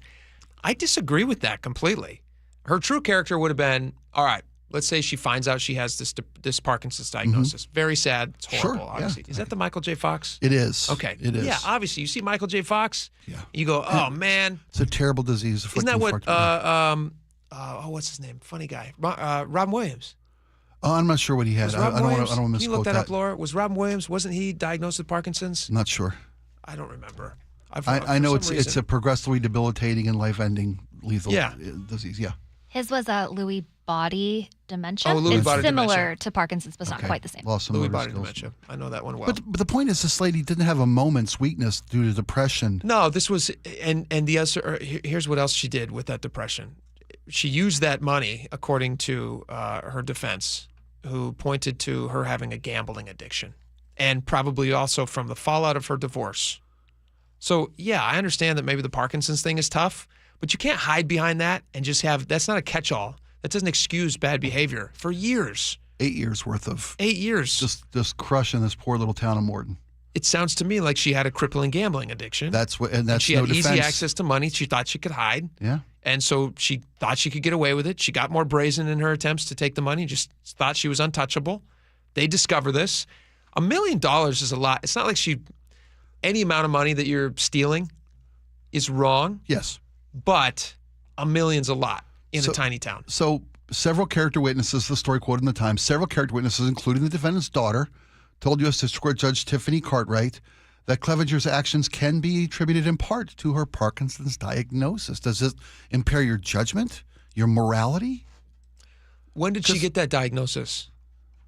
I disagree with that completely. Her true character would have been, all right, let's say she finds out she has this Parkinson's diagnosis. Very sad. It's horrible, obviously. Is that the Michael J. Fox? It is. Okay. It is. Yeah, obviously. You see Michael J. Fox, you go, oh, man. It's a terrible disease. Isn't that what, what's his name? Funny guy. Robin Williams. Oh, I'm not sure what he had. I don't want to misquote that. Can you look that up, Laura? Was Robin Williams, wasn't he diagnosed with Parkinson's? Not sure. I don't remember. I know it's a progressively debilitating and life-ending lethal disease. Yeah. His was a Lewy body dementia. Oh, Lewy it's body similar dementia. to Parkinson's, but it's not quite the same. Lewy body dementia. I know that one well. But the point is, this lady didn't have a moment's weakness due to depression. No, this was, and the other. Here's what else she did with that depression. She used that money, according to her defense, who pointed to her having a gambling addiction, and probably also from the fallout of her divorce. So yeah, I understand that maybe the Parkinson's thing is tough. But you can't hide behind that and just that's not a catch-all. That doesn't excuse bad behavior for years. 8 years worth of. 8 years. Just crushing this poor little town of Morton. It sounds to me like she had a crippling gambling addiction. That's she had easy access to money. She thought she could hide. Yeah. And so she thought she could get away with it. She got more brazen in her attempts to take the money, just thought she was untouchable. They discover this. $1 million is a lot. It's not like any amount of money that you're stealing is wrong. Yes. But $1 million's a lot in a tiny town. So several character witnesses, the story quoted in the Times, several character witnesses, including the defendant's daughter, told U.S. District Court Judge Tiffany Cartwright that Clevenger's actions can be attributed in part to her Parkinson's diagnosis. Does it impair your judgment, your morality? When did she get that diagnosis?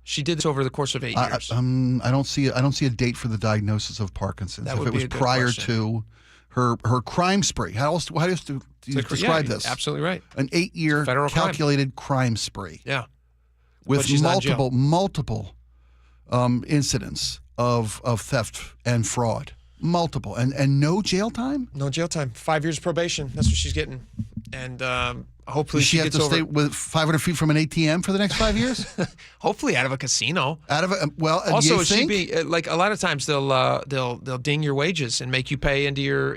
She did this over the course of 8 years. I don't see a date for the diagnosis of Parkinson's. That would if it was be a good prior question. to her crime spree. How else do you describe this? Absolutely right. An 8-year Federal calculated crime spree. Yeah. With multiple incidents of theft and fraud. Multiple. And no jail time? No jail time. 5 years probation. That's what she's getting. And hopefully Does she have gets to over. stay with 500 feet from an ATM for the next 5 years? Hopefully out of a casino. Also, Also, she'd be like a lot of times they'll ding your wages and make you pay into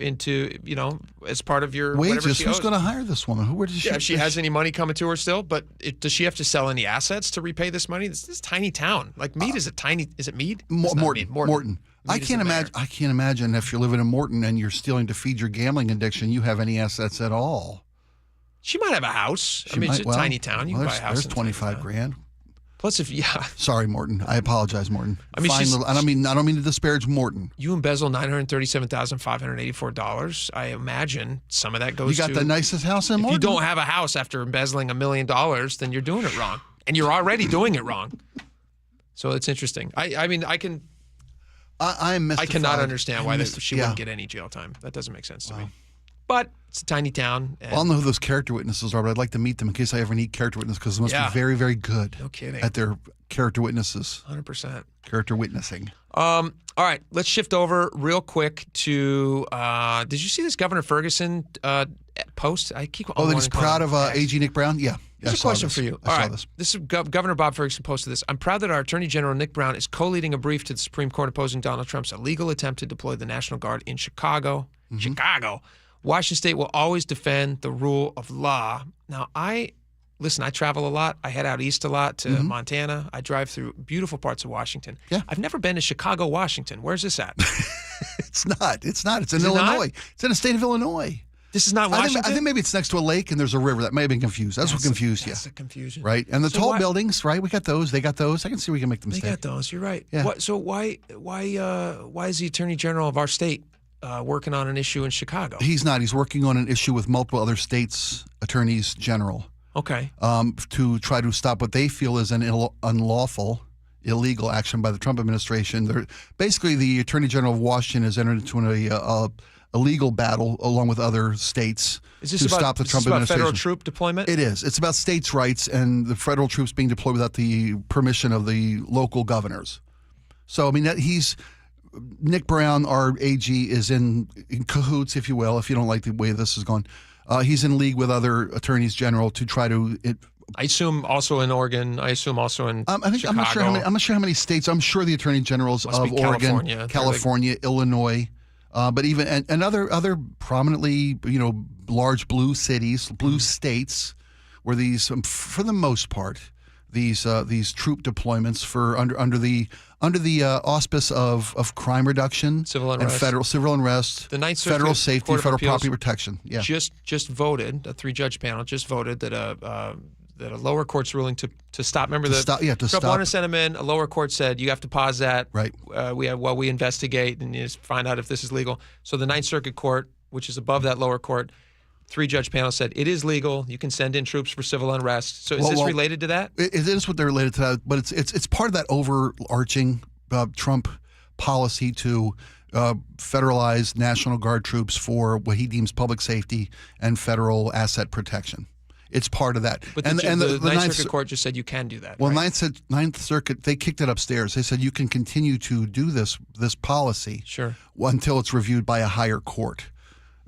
as part of your whatever wages. she Who's owes. going to hire this woman? Where does she? If she has any money coming to her still, but does she have to sell any assets to repay this money? This is a tiny town. Like Meade is it tiny? Is it Meade? It's not Morton. Meade. Morton. I can't imagine if you're living in Morton and you're stealing to feed your gambling addiction, you have any assets at all. She might have a house. It's a tiny town. You can buy a house. There's 25 grand. Plus, Sorry, Morton. I apologize, Morton. I mean, I don't mean to disparage Morton. You embezzle $937,584. I imagine some of that goes to. You got the nicest house in Morton. If you don't have a house after embezzling $1 million, then you're doing it wrong, and you're already doing it wrong. So it's interesting. I mean, I cannot understand why she wouldn't get any jail time. That doesn't make sense to me. But it's a tiny town. Well, I don't know who those character witnesses are, but I'd like to meet them in case I ever need character witnesses because they must be very, very good. No kidding. At their character witnesses. 100%. Character witnessing. All right, let's shift over real quick to. Did you see this Governor Ferguson post? That he's proud of AG Nick Brown? Yeah. Here's a question for you. All right. This is Governor Bob Ferguson posted this. I'm proud that our Attorney General Nick Brown is co-leading a brief to the Supreme Court opposing Donald Trump's illegal attempt to deploy the National Guard in Chicago. Washington State will always defend the rule of law. Now, I travel a lot. I head out east a lot to Montana. I drive through beautiful parts of Washington. Yeah. I've never been to Chicago, Washington. Where's this at? It's not. It's in Illinois. It's in the state of Illinois. This is not Washington? I think maybe it's next to a lake and there's a river. That may have been confused. That's what confused you. That's the confusion. Right? And the tall buildings, right? We got those. They got those. I can see we can make them stay. They got those. You're right. Yeah. So why is the Attorney General of our state working on an issue in Chicago? He's not. He's working on an issue with multiple other states' attorneys general. Okay. To try to stop what they feel is an unlawful, illegal action by the Trump administration. Basically, the Attorney General of Washington has entered into a legal battle along with other states to stop the Trump administration. Federal troop deployment? It is. It's about states' rights and the federal troops being deployed without the permission of the local governors. So, I mean, Nick Brown, our AG, is in cahoots, if you will, if you don't like the way this is going. He's in league with other attorneys general to try to. I assume also in Oregon. I assume also in Chicago. I'm not sure how many states. I'm sure the attorney generals of Oregon, California, Illinois, but even and other prominently, large blue cities, blue states, where these, for the most part, these troop deployments for under the auspice of crime reduction, civil unrest, and federal civil unrest, the Ninth Circuit federal safety, Court of federal Appeals property protection. Yeah, just voted. A 3-judge panel just voted that a lower court's ruling to stop. Remember Trump wanted to send him in. A lower court said you have to pause that. Right. We investigate and just find out if this is legal. So the Ninth Circuit Court, which is above that lower court, 3-judge panel said it is legal. You can send in troops for civil unrest. So is this related to that? It is what they're related to that, but it's part of that overarching Trump policy to federalize National Guard troops for what he deems public safety and federal asset protection. It's part of that. But the Ninth Circuit Court just said you can do that. Well, right? Ninth Circuit, they kicked it upstairs. They said you can continue to do this policy until it's reviewed by a higher court.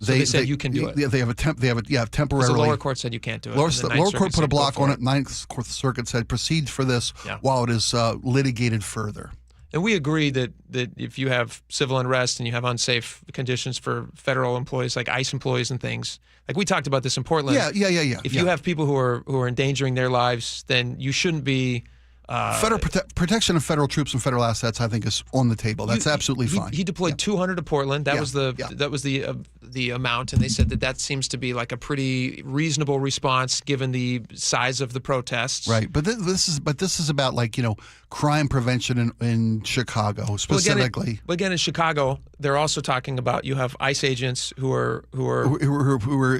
So they said you can do it. They have temporarily. The lower court said you can't do it. The lower court put a block on it. Ninth Circuit said proceed for this while it is litigated further. And we agree that if you have civil unrest and you have unsafe conditions for federal employees, like ICE employees and things, like we talked about this in Portland. Yeah. If you have people who are endangering their lives, then you shouldn't be. Federal protection of federal troops and federal assets, I think, is on the table. That's absolutely fine. He deployed 200 to Portland. That was the amount, and they said that seems to be like a pretty reasonable response given the size of the protests. Right, but this is about crime prevention in Chicago specifically. But again, in Chicago, they're also talking about you have ICE agents who are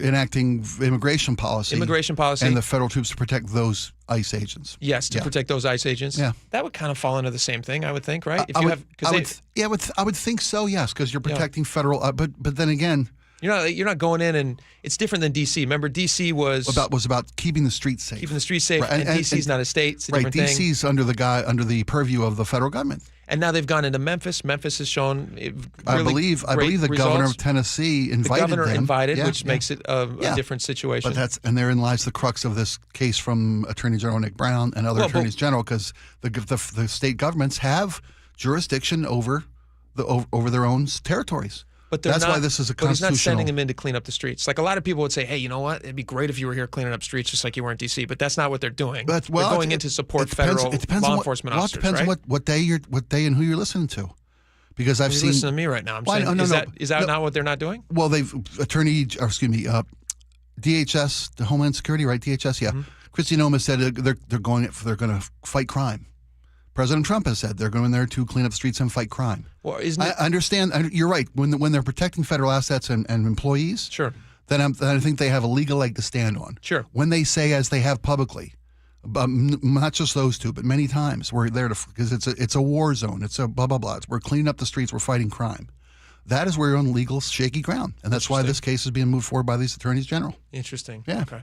enacting immigration policy, and the federal troops to protect those ICE agents. Yes, to protect those ICE agents. Yeah, that would kind of fall into the same thing, I would think, right? I would think so. Yes, because you're protecting federal. But then again, you're not going in, and it's different than D.C. Remember, D.C. was Keeping the streets safe, right. and D.C.'s not a state. It's a different thing. D.C.'s under the purview of the federal government. And now they've gone into Memphis. Memphis has shown I believe the results. governor of Tennessee invited them. Which makes it a different situation. But therein lies the crux of this case from Attorney General Nick Brown and other attorneys general, because the state governments have jurisdiction over their own territories. But that's why this is a constitutional. But he's not sending them in to clean up the streets. Like a lot of people would say, hey, you know what? It'd be great if you were here cleaning up streets just like you were in D.C., but that's not what they're doing. They're going in to support federal law enforcement officers, it depends on what day and who you're listening to. Because I've seen. Listen to me right now. I'm saying, is that not what they're not doing? Well, DHS, the Homeland Security, right? DHS, yeah. Mm-hmm. Kristi Noem said they're going to fight crime. President Trump has said they're going there to clean up streets and fight crime. Well, I understand. You're right. When they're protecting federal assets and employees, sure. Then I think they have a legal leg to stand on. Sure. When they say, as they have publicly, not just those two, but many times, we're there because it's a war zone. It's a blah blah blah. We're cleaning up the streets. We're fighting crime. That is where you're on legal shaky ground, and that's why this case is being moved forward by these attorneys general. Interesting. Yeah. Okay.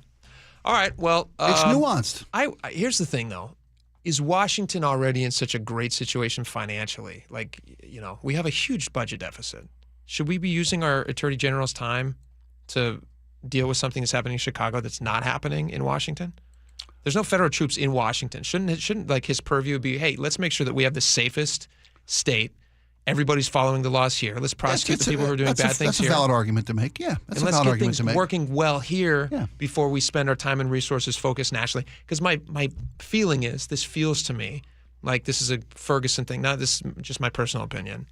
All right. Well, it's nuanced. Here's the thing, though. Is Washington already in such a great situation financially? Like, we have a huge budget deficit. Should we be using our Attorney General's time to deal with something that's happening in Chicago that's not happening in Washington? There's no federal troops in Washington. Shouldn't like his purview be, hey, let's make sure that we have the safest state everybody's following the laws here. Let's prosecute the people who are doing bad things here. That's a valid argument to make. Yeah, that's a valid argument to make. Let's get things working well here before we spend our time and resources focused nationally. Because my feeling is, this feels to me like this is a Ferguson thing. Now, this is just my personal opinion.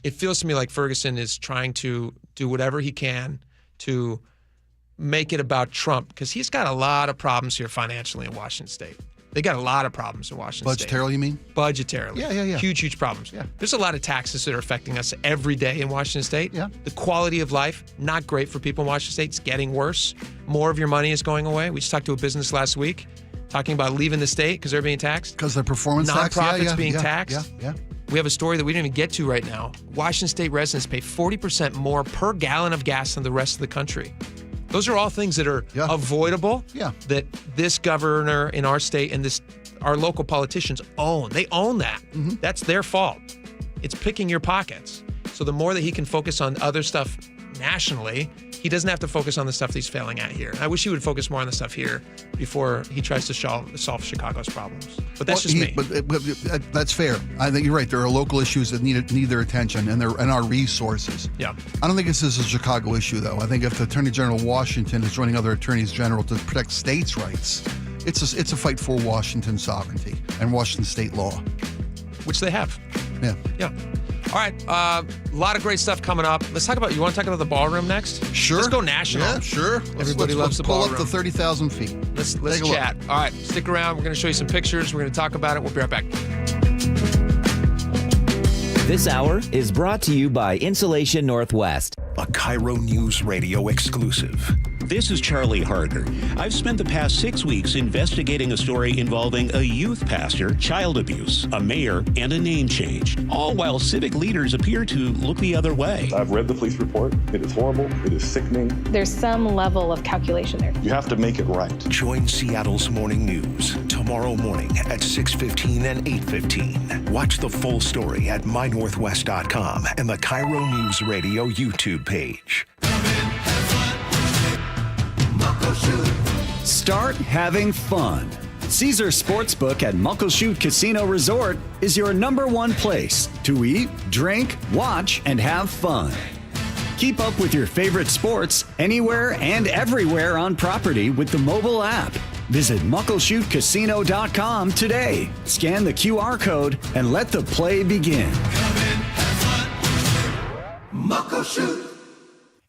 It feels to me like Ferguson is trying to do whatever he can to make it about Trump, because he's got a lot of problems here financially in Washington State. They got a lot of problems in Washington State. Budgetarily, you mean? Budgetarily. Yeah. Huge problems. Yeah. There's a lot of taxes that are affecting us every day in Washington State. Yeah. The quality of life, not great for people in Washington State. It's getting worse. More of your money is going away. We just talked to a business last week talking about leaving the state because they're being taxed. Because their performance tax? Nonprofits being taxed. Yeah. We have a story that we didn't even get to right now. Washington State residents pay 40% more per gallon of gas than the rest of the country. Those are all things that are avoidable, that this governor in our state and our local politicians own. They own that. Mm-hmm. That's their fault. It's picking your pockets. So the more that he can focus on other stuff nationally, he doesn't have to focus on the stuff that he's failing at here. I wish he would focus more on the stuff here before he tries to solve Chicago's problems. But that's just me. But that's fair. I think you're right. There are local issues that need their attention and our resources. Yeah. I don't think this is a Chicago issue, though. I think if the Attorney General of Washington is joining other attorneys general to protect states' rights, it's a fight for Washington sovereignty and Washington state law. Which they have. Yeah. All right, a lot of great stuff coming up. Let's talk about, you want to talk about the ballroom next? Sure. Let's go national. Yeah, sure. Everybody loves the ballroom. Pull up to 30,000 feet. Let's chat. All right, stick around. We're going to show you some pictures. We're going to talk about it. We'll be right back. This hour is brought to you by Insulation Northwest. A KIRO Newsradio exclusive. This is Charlie Harder. I've spent the past 6 weeks investigating a story involving a youth pastor, child abuse, a mayor, and a name change, all while civic leaders appear to look the other way. I've read the police report. It is horrible. It is sickening. There's some level of calculation there. You have to make it right. Join Seattle's Morning News tomorrow morning at 6:15 and 8:15. Watch the full story at mynorthwest.com and the KIRO Newsradio YouTube page. Start having fun. Caesar Sportsbook at Muckleshoot Casino Resort is your #1 place to eat, drink, watch, and have fun. Keep up with your favorite sports anywhere and everywhere on property with the mobile app. Visit muckleshootcasino.com today. Scan the QR code and let the play begin. Muckleshoot.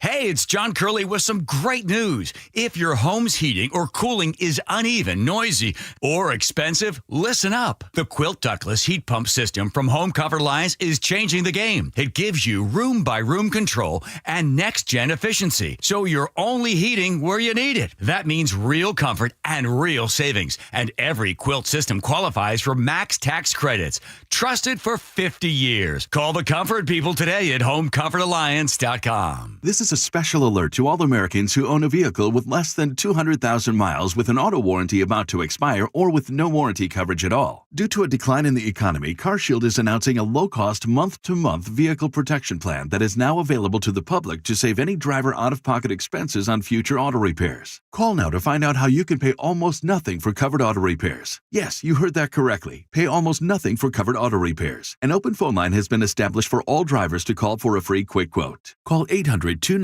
Hey, it's John Curley with some great news. If your home's heating or cooling is uneven, noisy, or expensive, listen up. The Quilt Ductless Heat Pump System from Home Comfort Alliance is changing the game. It gives you room-by-room control and next-gen efficiency, so you're only heating where you need it. That means real comfort and real savings, and every quilt system qualifies for max tax credits. Trusted for 50 years. Call the comfort people today at homecomfortalliance.com. This is a special alert to all Americans who own a vehicle with less than 200,000 miles with an auto warranty about to expire or with no warranty coverage at all. Due to a decline in the economy, CarShield is announcing a low-cost month-to-month vehicle protection plan that is now available to the public to save any driver out-of-pocket expenses on future auto repairs. Call now to find out how you can pay almost nothing for covered auto repairs. Yes, you heard that correctly. Pay almost nothing for covered auto repairs. An open phone line has been established for all drivers to call for a free quick quote. Call 800-292-4541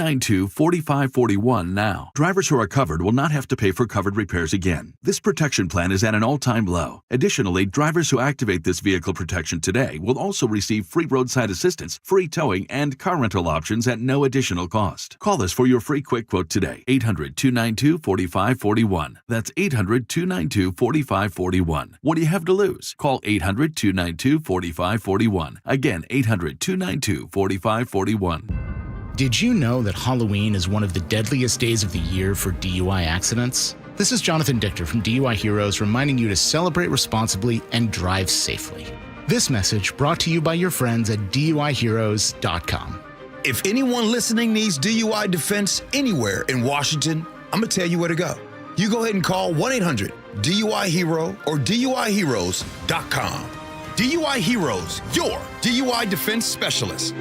now. Drivers who are covered will not have to pay for covered repairs again. This protection plan is at an all-time low. Additionally, drivers who activate this vehicle protection today will also receive free roadside assistance, free towing, and car rental options at no additional cost. Call us for your free quick quote today. 800-292-4541. That's 800-292-4541. What do you have to lose? Call 800-292-4541. Again, 800-292-4541. Did you know that Halloween is one of the deadliest days of the year for DUI accidents? This is Jonathan Dichter from DUI Heroes reminding you to celebrate responsibly and drive safely. This message brought to you by your friends at DUIHeroes.com. If anyone listening needs DUI defense anywhere in Washington, I'm going to tell you where to go. You go ahead and call 1-800-DUI-HERO or DUIHeroes.com. DUI Heroes, your DUI defense specialist.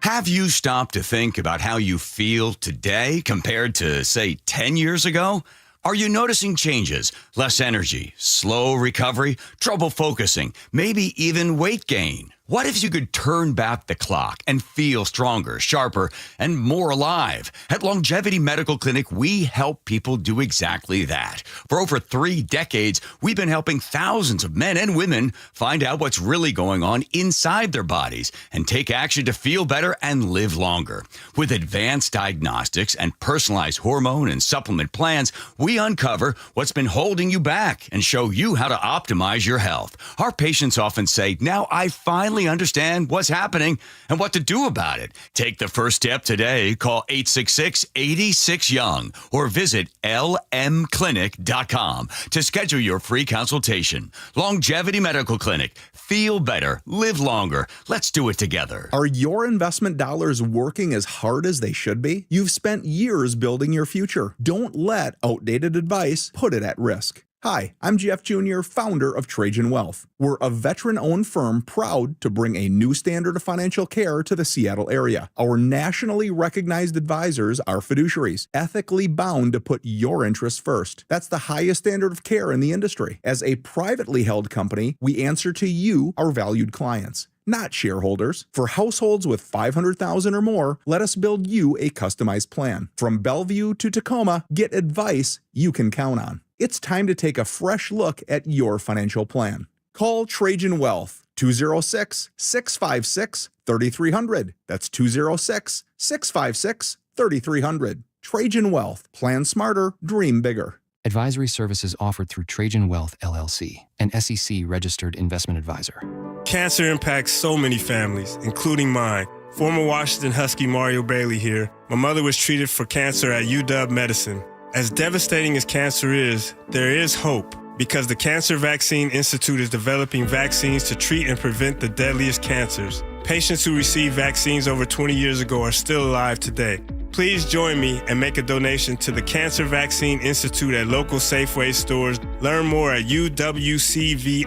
Have you stopped to think about how you feel today compared to, say, 10 years ago? Are you noticing changes? Less energy, slow recovery, trouble focusing, maybe even weight gain? What if you could turn back the clock and feel stronger, sharper, and more alive? At Longevity Medical Clinic, we help people do exactly that. For over 3 decades, we've been helping thousands of men and women find out what's really going on inside their bodies and take action to feel better and live longer. With advanced diagnostics and personalized hormone and supplement plans, we uncover what's been holding you back and show you how to optimize your health. Our patients often say, "Now I finally understand what's happening and what to do about it." Take the first step today. Call 866-86-YOUNG or visit lmclinic.com to schedule your free consultation. Longevity Medical Clinic. Feel better. Live longer. Let's do it together. Are your investment dollars working as hard as they should be? You've spent years building your future. Don't let outdated advice put it at risk. Hi, I'm Jeff Jr., founder of Trajan Wealth. We're a veteran-owned firm proud to bring a new standard of financial care to the Seattle area. Our nationally recognized advisors are fiduciaries, ethically bound to put your interests first. That's the highest standard of care in the industry. As a privately held company, we answer to you, our valued clients, not shareholders. For households with $500,000 or more, let us build you a customized plan. From Bellevue to Tacoma, get advice you can count on. It's time to take a fresh look at your financial plan. Call Trajan Wealth, 206-656-3300. That's 206-656-3300. Trajan Wealth. Plan smarter, dream bigger. Advisory services offered through Trajan Wealth, LLC, an SEC-registered investment advisor. Cancer impacts so many families, including mine. Former Washington Husky Mario Bailey here. My mother was treated for cancer at UW Medicine. As devastating as cancer is, there is hope because the Cancer Vaccine Institute is developing vaccines to treat and prevent the deadliest cancers. Patients who received vaccines over 20 years ago are still alive today. Please join me and make a donation to the Cancer Vaccine Institute at local Safeway stores. Learn more at uwcvi.org.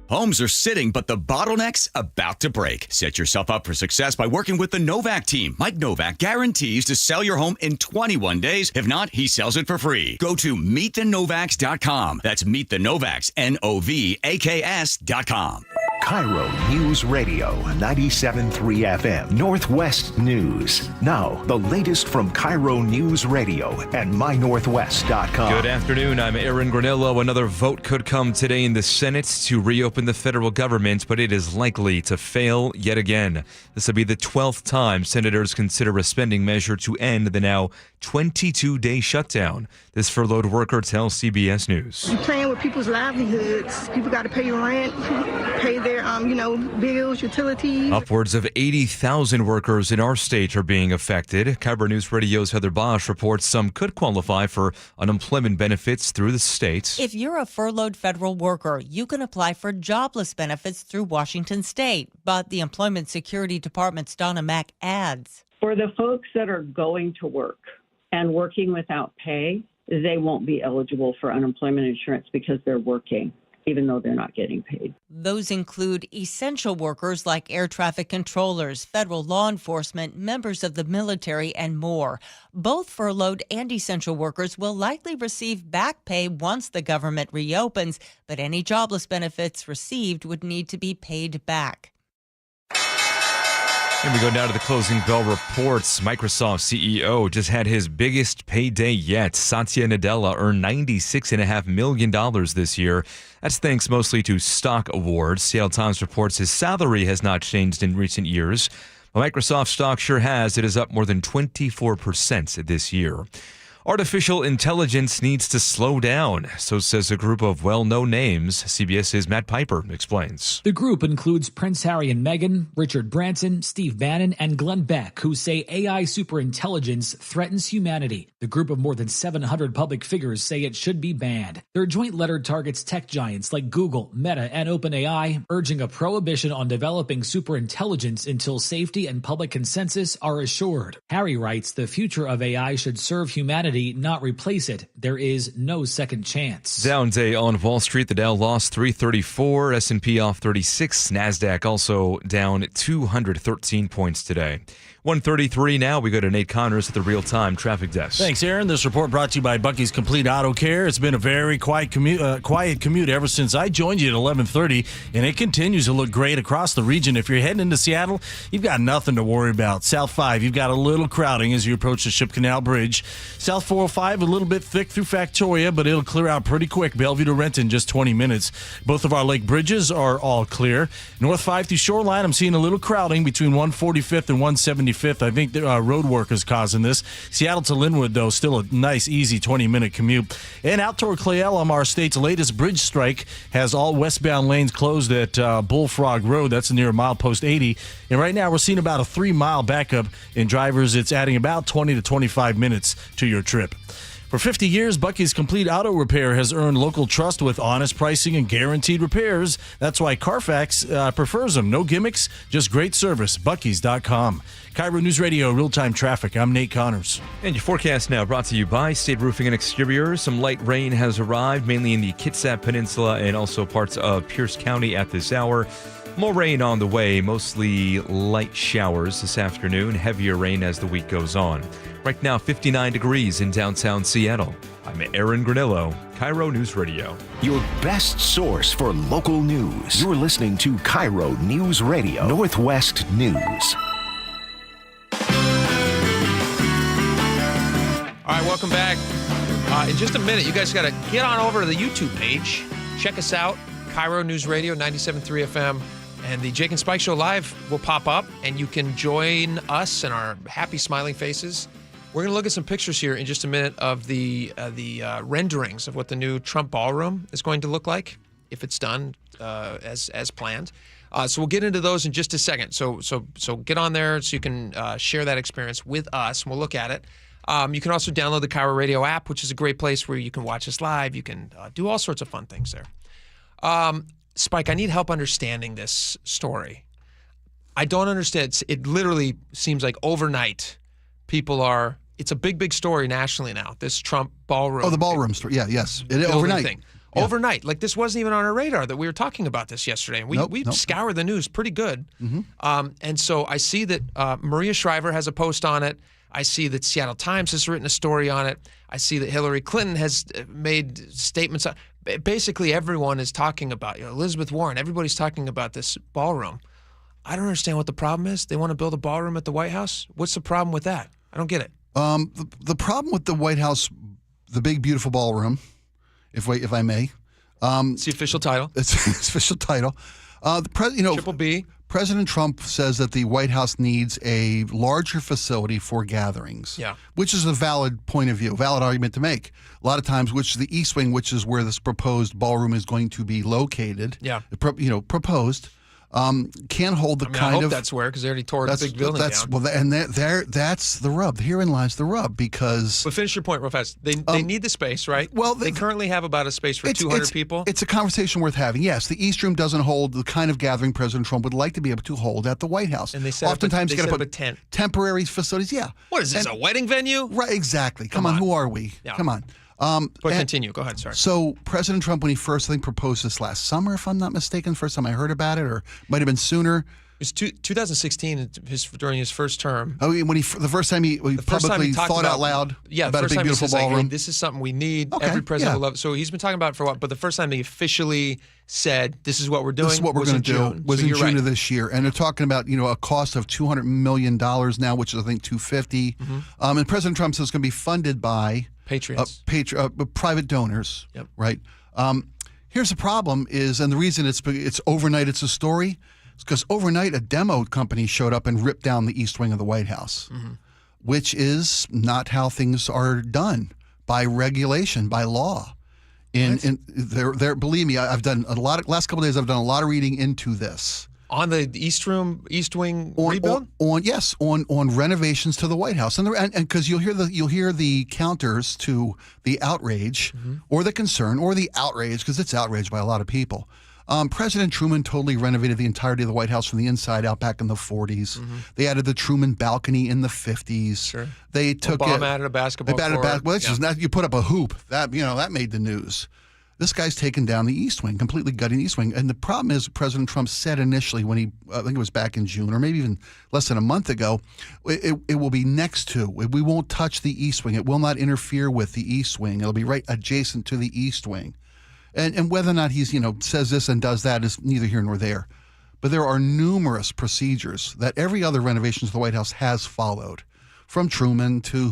Homes are sitting, but the bottleneck's about to break. Set yourself up for success by working with the Novak team. Mike Novak guarantees to sell your home in 21 days. If not, he sells it for free. Go to meetthenovaks.com. That's meetthenovaks, NOVAKS.com. KIRO News Radio 97.3 FM, Northwest News. Now, the latest from KIRO News Radio and mynorthwest.com. Good afternoon. I'm Aaron Granillo. Another vote could come today in the Senate to reopen the federal government, but it is likely to fail yet again. This will be the 12th time senators consider a spending measure to end the now 22-day shutdown. This furloughed worker tells CBS News. You're playing with people's livelihoods. People got to pay rent, pay their, bills, utilities. Upwards of 80,000 workers in our state are being affected. KIRO News Radio's Heather Bosch reports some could qualify for unemployment benefits through the state. If you're a furloughed federal worker, you can apply for jobless benefits through Washington State. But the Employment Security Department's Donna Mack adds. For the folks that are going to work and working without pay, they won't be eligible for unemployment insurance because they're working, even though they're not getting paid. Those include essential workers like air traffic controllers, federal law enforcement, members of the military, and more. Both furloughed and essential workers will likely receive back pay once the government reopens, but any jobless benefits received would need to be paid back. And we go now to the closing bell reports. Microsoft CEO just had his biggest payday yet. Satya Nadella earned $96.5 million this year. That's thanks mostly to stock awards. Seattle Times reports his salary has not changed in recent years. But Microsoft stock sure has. It is up more than 24% this year. Artificial intelligence needs to slow down, so says a group of well-known names. CBS's Matt Piper explains. The group includes Prince Harry and Meghan, Richard Branson, Steve Bannon, and Glenn Beck, who say AI superintelligence threatens humanity. The group of more than 700 public figures say it should be banned. Their joint letter targets tech giants like Google, Meta, and OpenAI, urging a prohibition on developing superintelligence until safety and public consensus are assured. Harry writes the future of AI should serve humanity, not replace it. There is no second chance. Down day on Wall Street. The Dow lost 334, S&P off 36, NASDAQ also down 213 points today. 1:33 now. We go to Nate Connors at the real-time traffic desk. Thanks, Aaron. This report brought to you by Bucky's Complete Auto Care. It's been a very quiet commute ever since I joined you at 11:30, and it continues to look great across the region. If you're heading into Seattle, you've got nothing to worry about. South 5, you've got a little crowding as you approach the Ship Canal Bridge. South 405, a little bit thick through Factoria, but it'll clear out pretty quick. Bellevue to Renton, just 20 minutes. Both of our lake bridges are all clear. North 5 through Shoreline, I'm seeing a little crowding between 145th and 175th. I think the road work is causing this. Seattle to Linwood, though, still a nice, easy 20-minute commute. And out toward Cle Elum, our state's latest bridge strike has all westbound lanes closed at Bullfrog Road. That's near milepost 80. And right now we're seeing about a 3-mile backup in drivers. It's adding about 20 to 25 minutes to your trip. For 50 years, Bucky's Complete Auto Repair has earned local trust with honest pricing and guaranteed repairs. That's why Carfax prefers them. No gimmicks, just great service. Bucky's.com. KIRO News Radio, real-time traffic. I'm Nate Connors. And your forecast now brought to you by State Roofing and Exteriors. Some light rain has arrived, mainly in the Kitsap Peninsula and also parts of Pierce County at this hour. More rain on the way, mostly light showers this afternoon, heavier rain as the week goes on. Right now, 59 degrees in downtown Seattle. I'm Aaron Granillo, KIRO News Radio. Your best source for local news. You're listening to KIRO News Radio, Northwest News. All right, welcome back. In just a minute, you guys got to get on over to the YouTube page. Check us out, KIRO News Radio, 97.3 FM. And the Jake and Spike Show Live will pop up, and you can join us and our happy, smiling faces. We're going to look at some pictures here in just a minute of the renderings of what the new Trump Ballroom is going to look like, if it's done as planned. So we'll get into those in just a second. So get on there so you can share that experience with us, and we'll look at it. You can also download the KIRO Radio app, which is a great place where you can watch us live. You can do all sorts of fun things there. Spike, I need help understanding this story. I don't understand. It literally seems like overnight it's a big, big story nationally now, this Trump ballroom. Oh, the ballroom story. Yeah, yes. Overnight. Thing. Yeah. Overnight. Like, this wasn't even on our radar that we were talking about this yesterday. And we scoured the news pretty good. Mm-hmm. And so I see that Maria Shriver has a post on it. I see that Seattle Times has written a story on it. I see that Hillary Clinton has made statements. Basically, everyone is talking about, Elizabeth Warren, everybody's talking about this ballroom. I don't understand what the problem is. They want to build a ballroom at the White House? What's the problem with that? I don't get it. The problem with the White House, the big, beautiful ballroom, if I may. It's the official title. It's the official title. Triple B. President Trump says that the White House needs a larger facility for gatherings, which is a valid point of view, valid argument to make. A lot of times, which the East Wing, which is where this proposed ballroom is going to be located, proposed, can't hold the I hope that's where, because they already tore the big building down. Well, and that's the rub. Herein lies the rub, because... But finish your point real fast. They need the space, right? Well, they currently have about a space for 200 people. It's a conversation worth having. Yes, the East Room doesn't hold the kind of gathering President Trump would like to be able to hold at the White House. And they set oftentimes up a tent. Temporary facilities. Yeah. What is this, a wedding venue? Right, exactly. Come on, who are we? Yeah. Come on. But continue. Go ahead. Sorry. So President Trump, when he first, I think, proposed this last summer, if I'm not mistaken, first time I heard about it, or might have been sooner. It was 2016, during his first term. Oh, the first time he publicly thought out loud about a big, beautiful ballroom. Like, hey, this is something we need. Okay, every president will love it. So he's been talking about it for a while. But the first time he officially said, this is what we're doing, this is what we're going to do, was in June of this year. And they're talking about, a cost of $200 million now, which is, I think, $250. Mm-hmm. And President Trump says it's going to be funded by Patriots. Private donors, yep. Right? Here's the problem is, and the reason it's overnight, it's a story, is because overnight a demo company showed up and ripped down the East Wing of the White House, which is not how things are done by regulation, by law. Believe me, I've done last couple of days, I've done a lot of reading into this. On the East Wing rebuild? On renovations to the White House, and because you'll hear the counters to the outrage, or the concern, or the outrage, because it's outraged by a lot of people. President Truman totally renovated the entirety of the White House from the inside out back in the 40s. They added the Truman balcony in the 50s. Sure. They took Obama added a basketball court. Well, you put up a hoop that made the news. This guy's taken down the East Wing, completely gutting the East Wing. And the problem is President Trump said initially when he, I think it was back in June or maybe even less than a month ago, it will be next to. We won't touch the East Wing. It will not interfere with the East Wing. It'll be right adjacent to the East Wing. And whether or not he's, says this and does that is neither here nor there. But there are numerous procedures that every other renovation to the White House has followed. From Truman to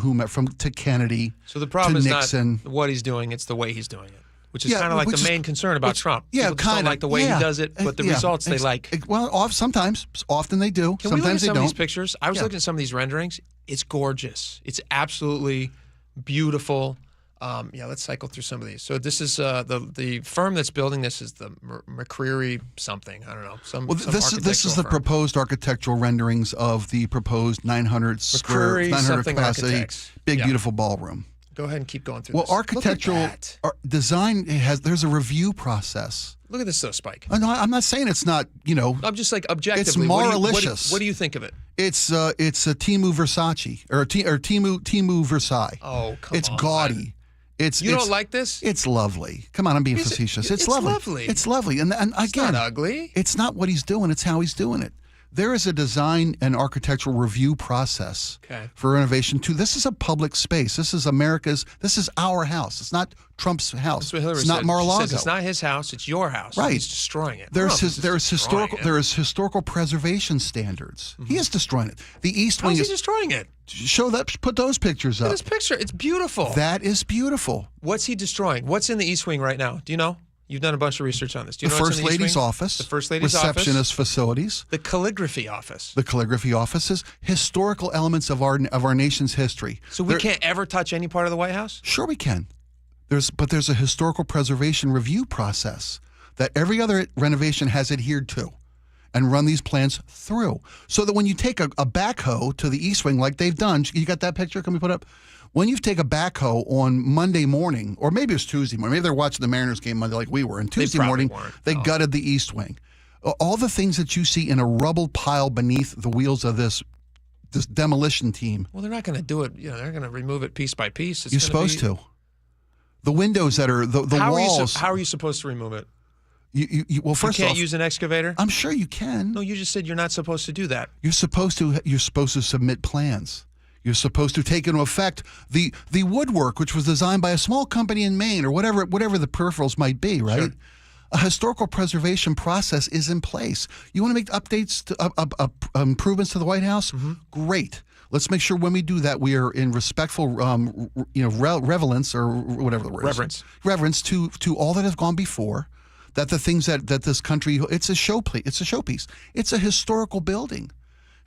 to Kennedy. So the problem to is Nixon. not what he's doing; it's the way he's doing it, which is kind of like the main concern about Trump. Yeah, People just don't like the way he does it, but the results they like. Well, often they do. Can we look at sometimes they some don't. of these pictures? I was looking at some of these renderings. It's gorgeous. It's absolutely beautiful. Let's cycle through some of these. So this is the firm that's building this is the McCreary something. I don't know. This is the proposed architectural renderings of the proposed 900 capacity, big beautiful ballroom. Go ahead and keep going through well, this. Architectural design there's a review process. Look at this though, Spike. No, I'm not saying it's not, I'm just like objectively. It's Marlicious. What do you think of it? It's a Timu Versace or Timu Versailles. Oh, come on. It's gaudy. You don't like this? It's lovely. Come on, I'm being facetious. It's lovely. It's lovely. And again, it's not ugly. It's not what he's doing. It's how he's doing it. There is a design and architectural review process for renovation too. This is a public space. This is this is our house. It's not Trump's house. That's what Hillary it's not said. Mar-a-Lago. She says it's not his house. It's your house. Right. He's destroying it. There is historical preservation standards. He is destroying it. The East Wing is he destroying it? Show that. Put those pictures up. Look at this picture. It's beautiful. That is beautiful. What's he destroying? What's in the East Wing right now? Do you know? You've done a bunch of research on this. Do you know the what's First in the Lady's East Wing? office. The First Lady's receptionist office. facilities. The calligraphy office. The calligraphy offices. Historical elements of our nation's history. So we can't ever touch any part of the White House? Sure we can. There's a historical preservation review process that every other renovation has adhered to and run these plans through. So that when you take a backhoe to the East Wing like they've done, you got that picture? Can we put up? When you take a backhoe on Monday morning, or maybe it was Tuesday morning, maybe they're watching the Mariners game Monday like we were, and Tuesday morning they gutted the East Wing. All the things that you see in a rubble pile beneath the wheels of this demolition team. Well, they're not going to do it. They're going to remove it piece by piece. You're supposed to. The windows that are the walls. How are you supposed to remove it? Well, first you off, can't use an excavator? I'm sure you can. No, you just said you're not supposed to do that. You're supposed to submit plans. You're supposed to take into effect the woodwork, which was designed by a small company in Maine or whatever the peripherals might be, right? Sure. A historical preservation process is in place. You want to make updates to improvements to the White House? Mm-hmm. Great. Let's make sure when we do that, we are in respectful, reverence or whatever the word is. Reverence to all that has gone before. That the things that this country, it's a showpiece. It's a historical building.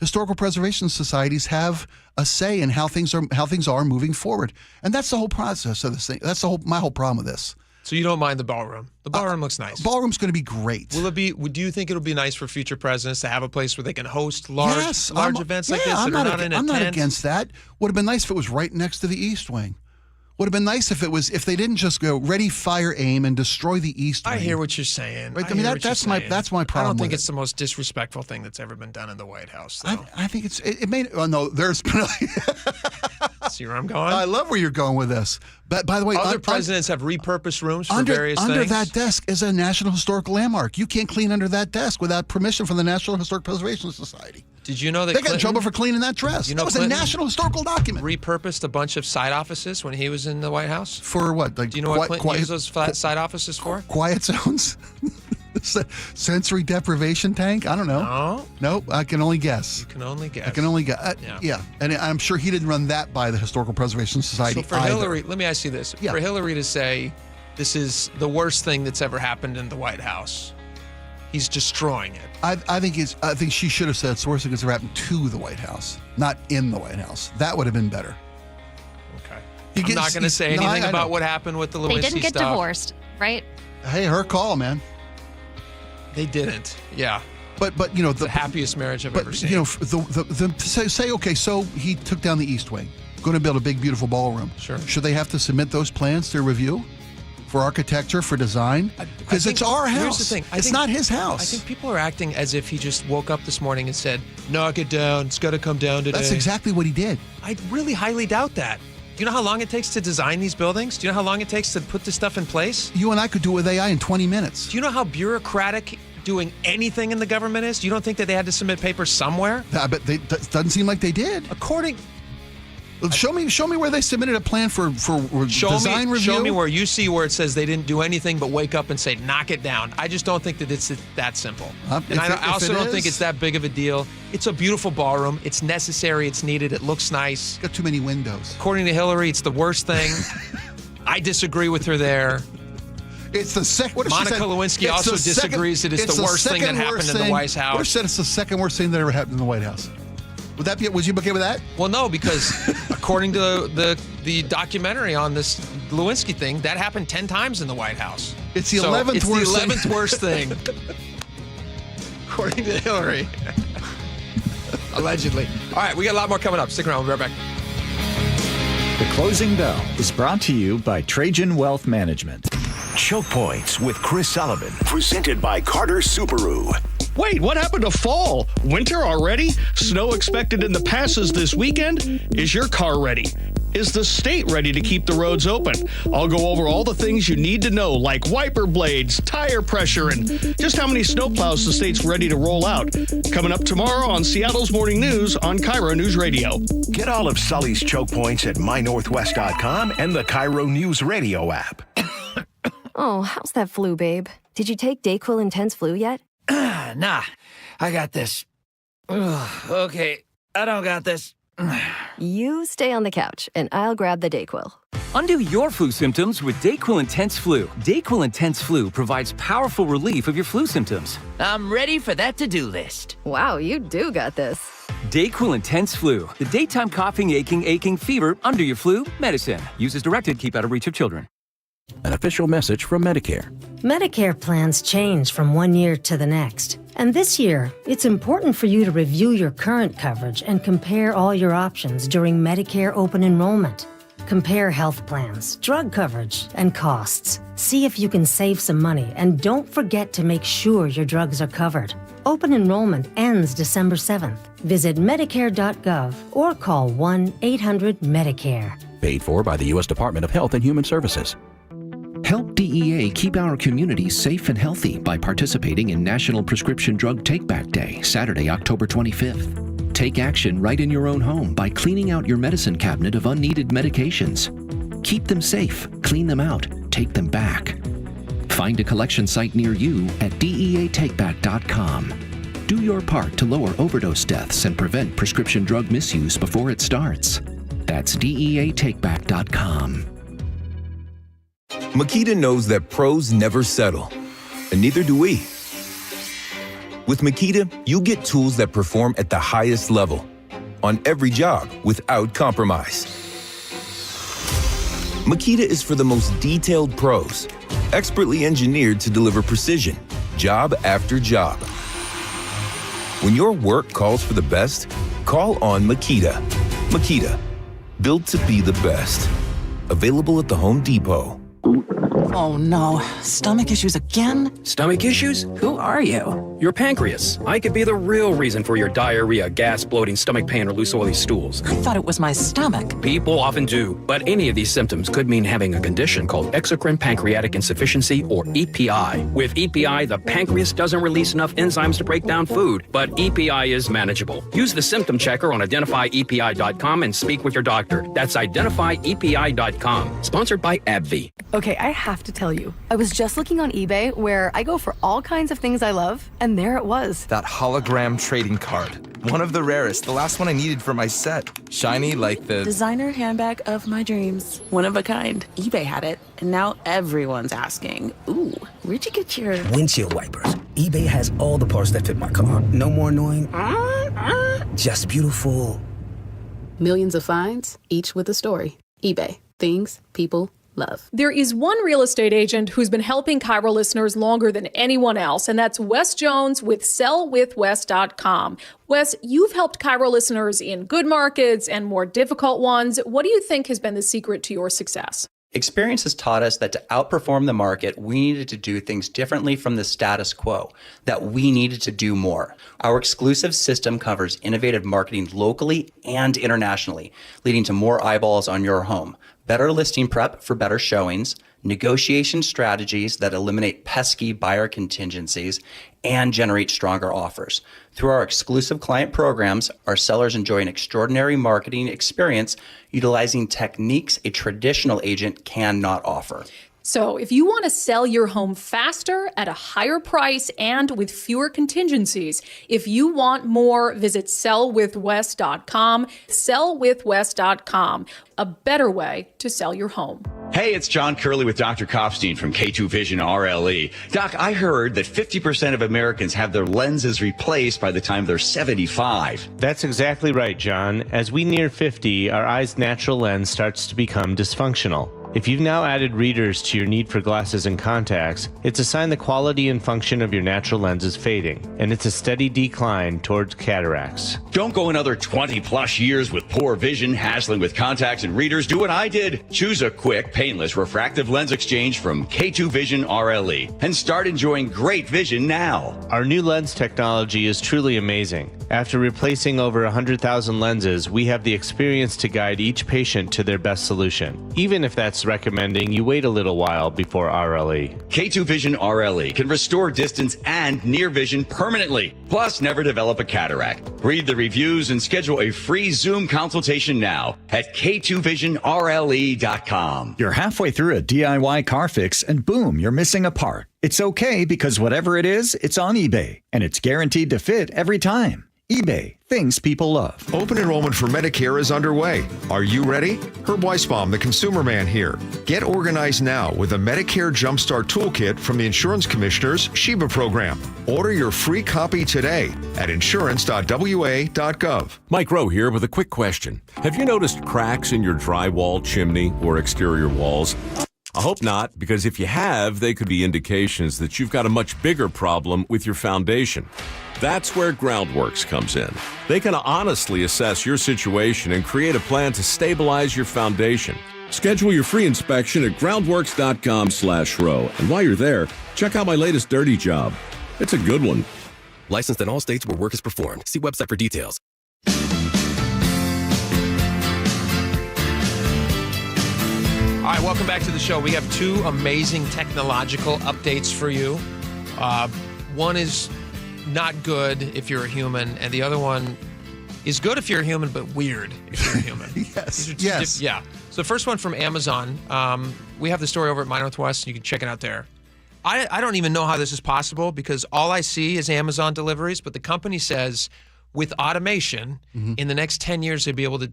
Historical preservation societies have a say in how things are moving forward, and that's the whole process of this thing. That's my whole problem with this. So you don't mind the ballroom? The ballroom looks nice. Ballroom's going to be great. Will it be? Do you think it'll be nice for future presidents to have a place where they can host large events like this that are not in a tent? I'm not against that. Would have been nice if it was right next to the East Wing. Would have been nice if they didn't just go ready, fire, aim, and destroy the East Wing. I hear what you're saying. Right? I mean that's my problem. I don't think it's the most disrespectful thing that's ever been done in the White House. Though. I think it made. Oh no, there's been. See where I'm going? I love where you're going with this. But by the way, other presidents have repurposed rooms for various things. Under that desk is a National Historical Landmark. You can't clean under that desk without permission from the National Historic Preservation Society. Did you know that they got in trouble for cleaning that dress? That was a national historical document. Repurposed a bunch of side offices when he was in the White House. For what? Do you know what Clinton used those side offices for? Quiet zones. Sensory deprivation tank? I don't know. No. Nope. I can only guess. You can only guess. I can only guess. Yeah. And I'm sure he didn't run that by the Historical Preservation Society. So for Hillary, let me ask you this. Yeah. For Hillary to say this is the worst thing that's ever happened in the White House, he's destroying it. I think she should have said it's the worst thing that's ever happened to the White House, not in the White House. That would have been better. Okay. I'm not going to say anything about what happened with the Lewinsky stuff. They didn't get divorced, right? Hey, her call, man. They didn't. Yeah. But the happiest marriage I've ever seen. Say okay, so he took down the East Wing, going to build a big beautiful ballroom. Sure. Should they have to submit those plans to review? For architecture, for design? Because it's our house. Here's the thing. It's not his house. I think people are acting as if he just woke up this morning and said, knock it down. It's got to come down today. That's exactly what he did. I really highly doubt that. Do you know how long it takes to design these buildings? Do you know how long it takes to put this stuff in place? You and I could do it with AI in 20 minutes. Do you know how bureaucratic doing anything in the government is? You don't think that they had to submit papers somewhere? But doesn't seem like they did. Show me where they submitted a plan for design review. Show me where you see where it says they didn't do anything but wake up and say, knock it down. I just don't think that it's that simple. And I also don't think it's that big of a deal. It's a beautiful ballroom. It's necessary. It's needed. It looks nice. Got too many windows. According to Hillary, it's the worst thing. I disagree with her there. It's the second. Monica Lewinsky also disagrees that it's the worst thing that happened in the White House. What if said it's the second worst thing that ever happened in the White House? Would you be okay with that? Well, no, because according to the documentary on this Lewinsky thing, that happened 10 times in the White House. It's the 11th worst thing. It's the 11th worst thing. According to Hillary. Allegedly. All right, we got a lot more coming up. Stick around. We'll be right back. The Closing Bell is brought to you by Trajan Wealth Management. Choke Points with Chris Sullivan, presented by Carter Subaru. Wait, what happened to fall? Winter already? Snow expected in the passes this weekend? Is your car ready? Is the state ready to keep the roads open? I'll go over all the things you need to know, like wiper blades, tire pressure, and just how many snowplows the state's ready to roll out. Coming up tomorrow on Seattle's Morning News on KIRO News Radio. Get all of Sully's choke points at mynorthwest.com and the KIRO News Radio app. Oh, how's that flu, babe? Did you take DayQuil Intense Flu yet? Nah, I got this. Ugh, okay, I don't got this. You stay on the couch, and I'll grab the DayQuil. Undo your flu symptoms with DayQuil Intense Flu. DayQuil Intense Flu provides powerful relief of your flu symptoms. I'm ready for that to-do list. Wow, you do got this. DayQuil Intense Flu. The daytime coughing, aching, fever, under your flu, medicine. Use as directed, keep out of reach of children. An official message from Medicare. Medicare plans change from one year to the next. And this year, it's important for you to review your current coverage and compare all your options during Medicare open enrollment. Compare health plans, drug coverage, and costs. See if you can save some money, and don't forget to make sure your drugs are covered. Open enrollment ends December 7th. Visit Medicare.gov or call 1-800-MEDICARE. Paid for by the U.S. Department of Health and Human Services. Help DEA keep our communities safe and healthy by participating in National Prescription Drug Take-Back Day, Saturday, October 25th. Take action right in your own home by cleaning out your medicine cabinet of unneeded medications. Keep them safe, clean them out, take them back. Find a collection site near you at DEATakeback.com. Do your part to lower overdose deaths and prevent prescription drug misuse before it starts. That's DEATakeback.com. Makita knows that pros never settle, and neither do we. With Makita, you get tools that perform at the highest level on every job without compromise. Makita is for the most detailed pros, expertly engineered to deliver precision, job after job. When your work calls for the best, call on Makita. Makita, built to be the best. Available at the Home Depot. Oh no, stomach issues again? Stomach issues? Who are you? Your pancreas. I could be the real reason for your diarrhea, gas, bloating, stomach pain, or loose oily stools. I thought it was my stomach. People often do, but any of these symptoms could mean having a condition called exocrine pancreatic insufficiency, or EPI. With EPI, the pancreas doesn't release enough enzymes to break down food, but EPI is manageable. Use the symptom checker on identifyepi.com and speak with your doctor. That's identifyepi.com. Sponsored by AbbVie. Okay, I have to tell you, I was just looking on eBay where I go for all kinds of things I love, and there it was. That hologram trading card. One of the rarest, the last one I needed for my set. Shiny like the designer handbag of my dreams. One of a kind. eBay had it, and now everyone's asking, ooh, where'd you get your windshield wipers? eBay has all the parts that fit my car. No more annoying, just beautiful. Millions of finds, each with a story. eBay. Things people love. There is one real estate agent who's been helping KIRO listeners longer than anyone else, and that's Wes Jones with sellwithwes.com. Wes, you've helped KIRO listeners in good markets and more difficult ones. What do you think has been the secret to your success? Experience has taught us that to outperform the market, we needed to do things differently from the status quo, that we needed to do more. Our exclusive system covers innovative marketing locally and internationally, leading to more eyeballs on your home, better listing prep for better showings, negotiation strategies that eliminate pesky buyer contingencies, and generate stronger offers. Through our exclusive client programs, our sellers enjoy an extraordinary marketing experience utilizing techniques a traditional agent cannot offer. So if you want to sell your home faster, at a higher price, and with fewer contingencies, if you want more, visit sellwithwes.com. Sellwithwes.com, a better way to sell your home. Hey, it's John Curley with Dr. Kopstein from K2 Vision RLE. Doc, I heard that 50% of Americans have their lenses replaced by the time they're 75. That's exactly right, John. As we near 50, our eye's natural lens starts to become dysfunctional. If you've now added readers to your need for glasses and contacts, it's a sign the quality and function of your natural lens is fading, and it's a steady decline towards cataracts. Don't go another 20 plus years with poor vision, hassling with contacts and readers. Do what I did. Choose a quick, painless refractive lens exchange from K2 Vision RLE and start enjoying great vision now. Our new lens technology is truly amazing. After replacing over 100,000 lenses, we have the experience to guide each patient to their best solution, even if that's recommending you wait a little while before RLE. K2 Vision RLE can restore distance and near vision permanently, plus never develop a cataract. Read the reviews and schedule a free Zoom consultation now at k2visionrle.com. You're halfway through a DIY car fix and boom, you're missing a part. It's okay because whatever it is, it's on eBay and it's guaranteed to fit every time. eBay, things people love. Open enrollment for Medicare is underway. Are you ready? Herb Weisbaum, the consumer man here. Get organized now with a Medicare Jumpstart Toolkit from the Insurance Commissioner's Sheba program. Order your free copy today at insurance.wa.gov. Mike Rowe here with a quick question. Have you noticed cracks in your drywall, chimney, or exterior walls? I hope not, because if you have, they could be indications that you've got a much bigger problem with your foundation. That's where Groundworks comes in. They can honestly assess your situation and create a plan to stabilize your foundation. Schedule your free inspection at groundworks.com/row. And while you're there, check out my latest dirty job. It's a good one. Licensed in all states where work is performed. See website for details. All right, welcome back to the show. We have two amazing technological updates for you. One is not good if you're a human, and the other one is good if you're a human, but weird if you're a human. Yes. Yeah. So the first one from Amazon. We have the story over at My Northwest. You can check it out there. I don't even know how this is possible because all I see is Amazon deliveries, but the company says with automation, in the next 10 years, they'll be able to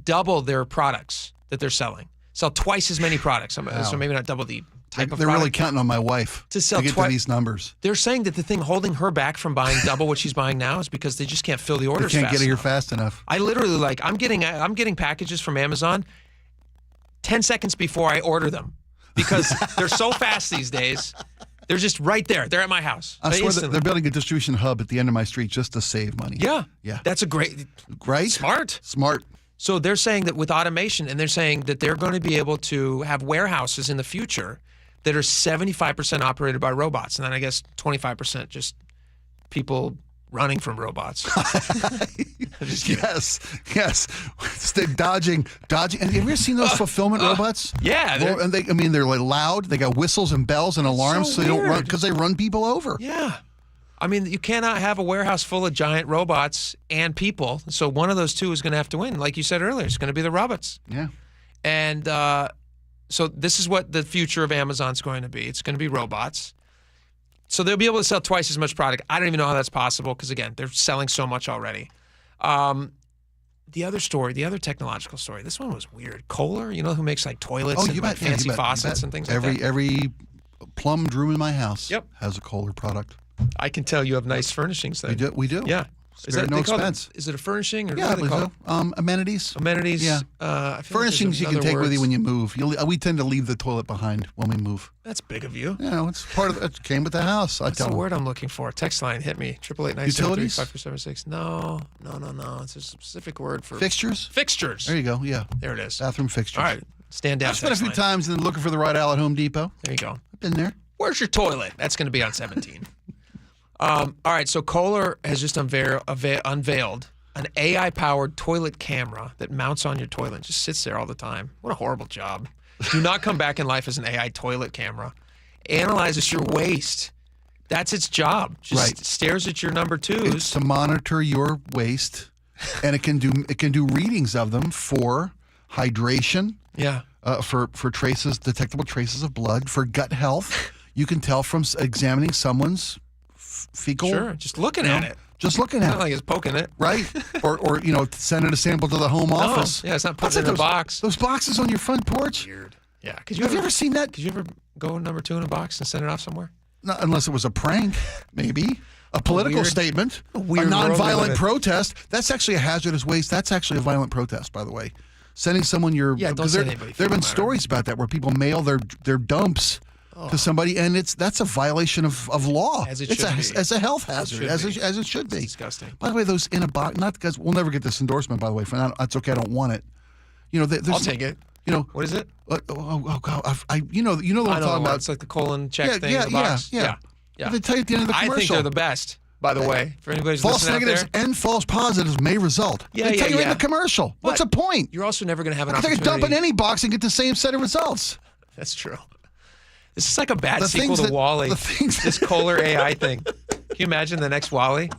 double their products that they're selling. Sell twice as many products. Wow. So maybe not double the type of They're product. really counting on my wife to sell get to these numbers. They're saying that the thing holding her back from buying double what she's buying now is because they just can't fill the orders. They can't fast get it here enough. fast enough. I literally I'm getting packages from Amazon 10 seconds before I order them because they're so fast these days. They're just right there. They're at my house. I swear that they're building a distribution hub at the end of my street just to save money. Yeah. Yeah. That's a great. Right? Smart. So they're saying that with automation, and they're saying that they're going to be able to have warehouses in the future that are 75% operated by robots, and then I guess 25% just people running from robots. I'm just kidding. Yes. They're dodging. And have you ever seen those fulfillment robots? Yeah. And they're like loud. They got whistles and bells and alarms, so they don't run because they run people over. Yeah. I mean, you cannot have a warehouse full of giant robots and people. So one of those two is going to have to win. Like you said earlier, it's going to be the robots. Yeah. And so this is what the future of Amazon's going to be. It's going to be robots. So they'll be able to sell twice as much product. I don't even know how that's possible because, again, they're selling so much already. The other technological story, this one was weird. Kohler, you know who makes like toilets and like fancy faucets and things like that? Every plumbed room in my house Yep. has a Kohler product. I can tell you have nice furnishings there. We do. Yeah. Spared no expense. Is it a furnishing or Yeah, what do they call it? Amenities. Amenities. Yeah. I feel Furnishings you like can there's take with you other when you move. We tend to leave the toilet behind when we move. That's big of you. It's part of it. Came with the house. That's the word I'm looking for. Text line, hit me. 888-973-5476. No. It's a specific word for fixtures. Fixtures. There you go. Yeah. There it is. Bathroom fixtures. All right. Stand down. I've spent a few times and looking for the right aisle at Home Depot. There you go. I've been there. Where's your toilet? That's going to be on 17. All right, so Kohler has just unveiled an AI-powered toilet camera that mounts on your toilet and just sits there all the time. What a horrible job. Do not come back in life as an AI toilet camera. Analyzes your waste. That's its job. Just stares at your number twos. It's to monitor your waste, and it can do readings of them for hydration. Yeah. For detectable traces of blood, for gut health. You can tell from examining someone's fecal. Sure, just looking at it. Just looking at it. Not like it's poking it. Right? or send it a sample to the home office. Yeah, it's not putting it in a box. Those boxes on your front porch. Weird. Yeah. Have you ever seen that? Could you ever go number 2 in a box and send it off somewhere? Not unless it was a prank, maybe. A political statement. A weird nonviolent protest. That's actually a hazardous waste. That's actually a violent protest, by the way. Sending someone your... Yeah, don't send anybody. There have been stories about that where people mail their dumps to somebody, and that's a violation of law. As it should be. As a health hazard, as it should be. It's disgusting. By the way, those in a box, not because we'll never get this endorsement, by the way. That's okay, I don't want it. I'll take it. What is it? God, you know what I'm talking about. It's like the colon check thing in the box. Yeah. They tell you at the end of the commercial. I think they're the best, by the way, for anybody who's false listening negatives out there. and false positives may result. They tell you in the commercial. What's the point? You're also never going to have an I opportunity. Take a dump in any box and get the same set of results. That's true. This is like a bad sequel to WALL-E. This Kohler AI thing. Can you imagine the next WALL-E?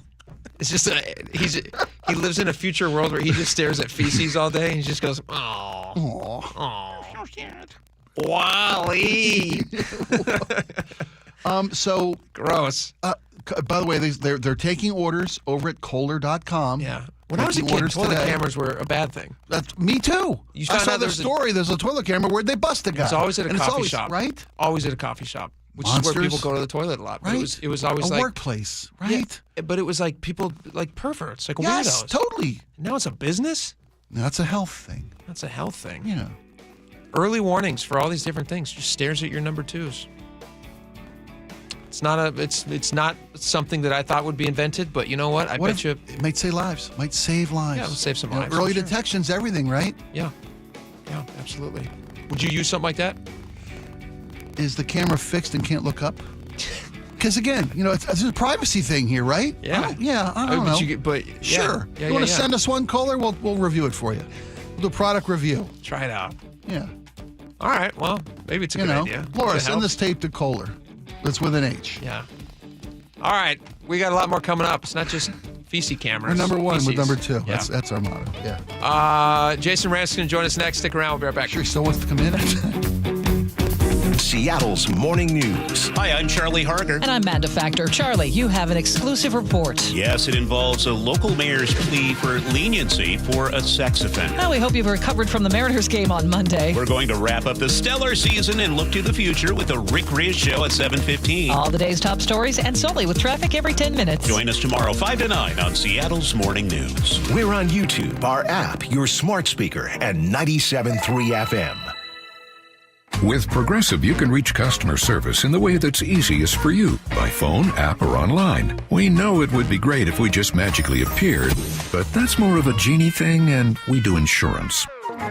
It's just he lives in a future world where he just stares at feces all day and he just goes, oh, so sad. WALL-E. So gross. By the way, they're taking orders over at Kohler.com. Yeah. When I was a kid, toilet cameras were a bad thing. Me too. I saw the story. There's a toilet camera where they bust a guy. It's always at a coffee shop, right? Always at a coffee shop, which Monsters. is where people go to the toilet a lot. But Right. It was always a like workplace, right? Yeah, but it was like people like perverts, like Yes, weirdos. totally. Now it's a business. That's a health thing. That's a health thing. Yeah. Early warnings for all these different things. Just stares at your number twos. It's not something that I thought would be invented, but you know what? I bet you it might save lives. Might save lives. Yeah, it'll save some lives. Early for sure. detection's everything, right? Yeah, absolutely. Would you use something like that? Is the camera fixed and can't look up? Because again, it's a privacy thing here, right? Yeah. I don't know. Sure. You want to send us one, Kohler? We'll review it for you. We'll do a product review. Try it out. Yeah. All right. Well, maybe it's a good idea. Laura, Does it send help? this tape to Kohler. That's with an H. Yeah. All right. We got a lot more coming up. It's not just feces cameras. We're number one with Feces. number two. Yeah. That's our motto. Yeah. Jason Ramsey's going to join us next. Stick around. We'll be right back. Sure, he still wants to come in. Seattle's Morning News. Hi, I'm Charlie Harger. And I'm Amanda Factor. Charlie, you have an exclusive report. Yes, it involves a local mayor's plea for leniency for a sex offender. Well, we hope you've recovered from the Mariners game on Monday. We're going to wrap up the stellar season and look to the future with the Rick Riz Show at 7:15. All the day's top stories and solely with traffic every 10 minutes. Join us tomorrow, 5 to 9 on Seattle's Morning News. We're on YouTube, our app, your smart speaker, and 97.3 FM. With Progressive, you can reach customer service in the way that's easiest for you, by phone, app, or online. We know it would be great if we just magically appeared, but that's more of a genie thing, and we do insurance.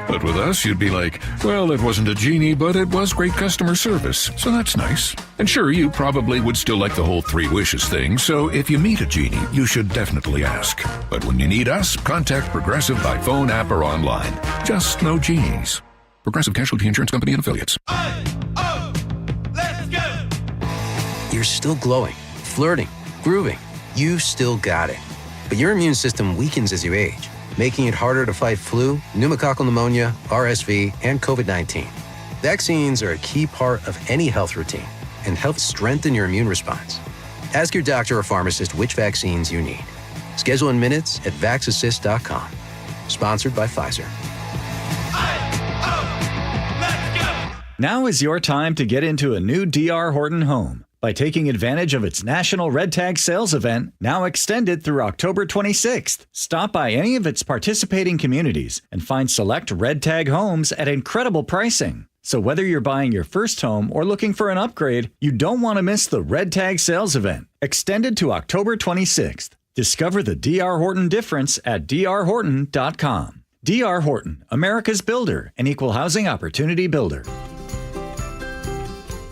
But with us, you'd be like, well, it wasn't a genie, but it was great customer service, so that's nice. And sure, you probably would still like the whole 3 wishes thing, so if you meet a genie, you should definitely ask. But when you need us, contact Progressive by phone, app, or online. Just no genies. Progressive Casualty Insurance Company and Affiliates. Let's go! You're still glowing, flirting, grooving. You still got it. But your immune system weakens as you age, making it harder to fight flu, pneumococcal pneumonia, RSV, and COVID-19. Vaccines are a key part of any health routine and help strengthen your immune response. Ask your doctor or pharmacist which vaccines you need. Schedule in minutes at vaxassist.com. Sponsored by Pfizer. Now is your time to get into a new D.R. Horton home by taking advantage of its National Red Tag Sales Event, now extended through October 26th. Stop by any of its participating communities and find select Red Tag homes at incredible pricing. So whether you're buying your first home or looking for an upgrade, you don't want to miss the Red Tag Sales Event, extended to October 26th. Discover the D.R. Horton difference at drhorton.com. D.R. Horton, America's builder and equal housing opportunity builder.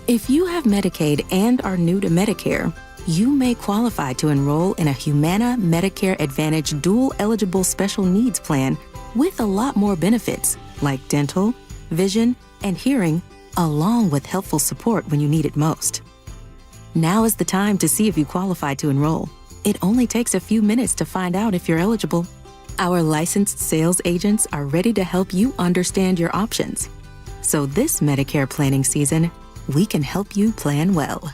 If you have Medicaid and are new to Medicare, you may qualify to enroll in a Humana Medicare Advantage dual eligible special needs plan with a lot more benefits like dental, vision, and hearing, along with helpful support when you need it most. Now is the time to see if you qualify to enroll. It only takes a few minutes to find out if you're eligible. Our licensed sales agents are ready to help you understand your options. So this Medicare planning season, we can help you plan well.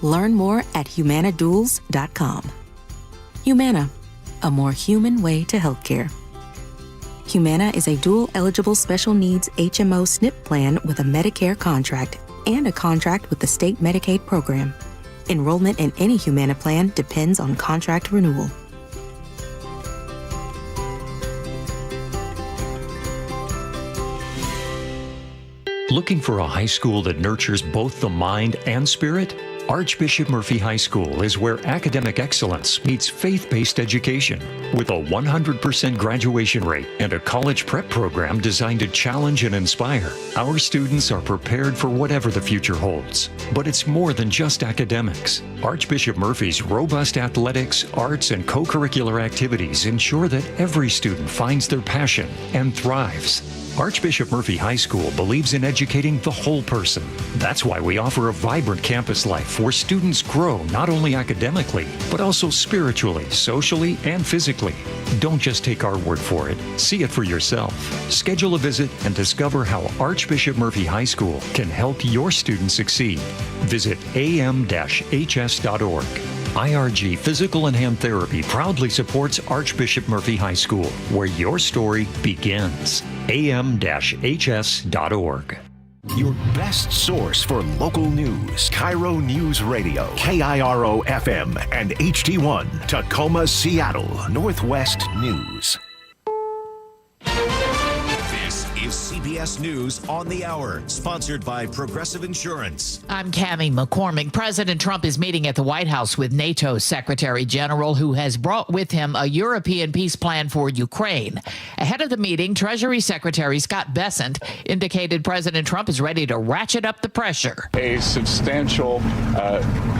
Learn more at humanaduals.com. Humana, a more human way to healthcare. Humana is a dual-eligible special needs HMO SNP plan with a Medicare contract and a contract with the state Medicaid program. Enrollment in any Humana plan depends on contract renewal. Looking for a high school that nurtures both the mind and spirit? Archbishop Murphy High School is where academic excellence meets faith-based education. With a 100% graduation rate and a college prep program designed to challenge and inspire, our students are prepared for whatever the future holds. But it's more than just academics. Archbishop Murphy's robust athletics, arts, and co-curricular activities ensure that every student finds their passion and thrives. Archbishop Murphy High School believes in educating the whole person. That's why we offer a vibrant campus life where students grow not only academically, but also spiritually, socially, and physically. Don't just take our word for it. See it for yourself. Schedule a visit and discover how Archbishop Murphy High School can help your students succeed. Visit am-hs.org. IRG Physical and Hand Therapy proudly supports Archbishop Murphy High School, where your story begins. am-hs.org. Your best source for local news. KIRO Newsradio, KIRO FM and HD1, Tacoma, Seattle, Northwest News. This is CBS News on the Hour, sponsored by Progressive Insurance. I'm Cammie McCormick. President Trump is meeting at the White House with NATO Secretary General, who has brought with him a European peace plan for Ukraine. Ahead of the meeting, Treasury Secretary Scott Bessent indicated President Trump is ready to ratchet up the pressure. A substantial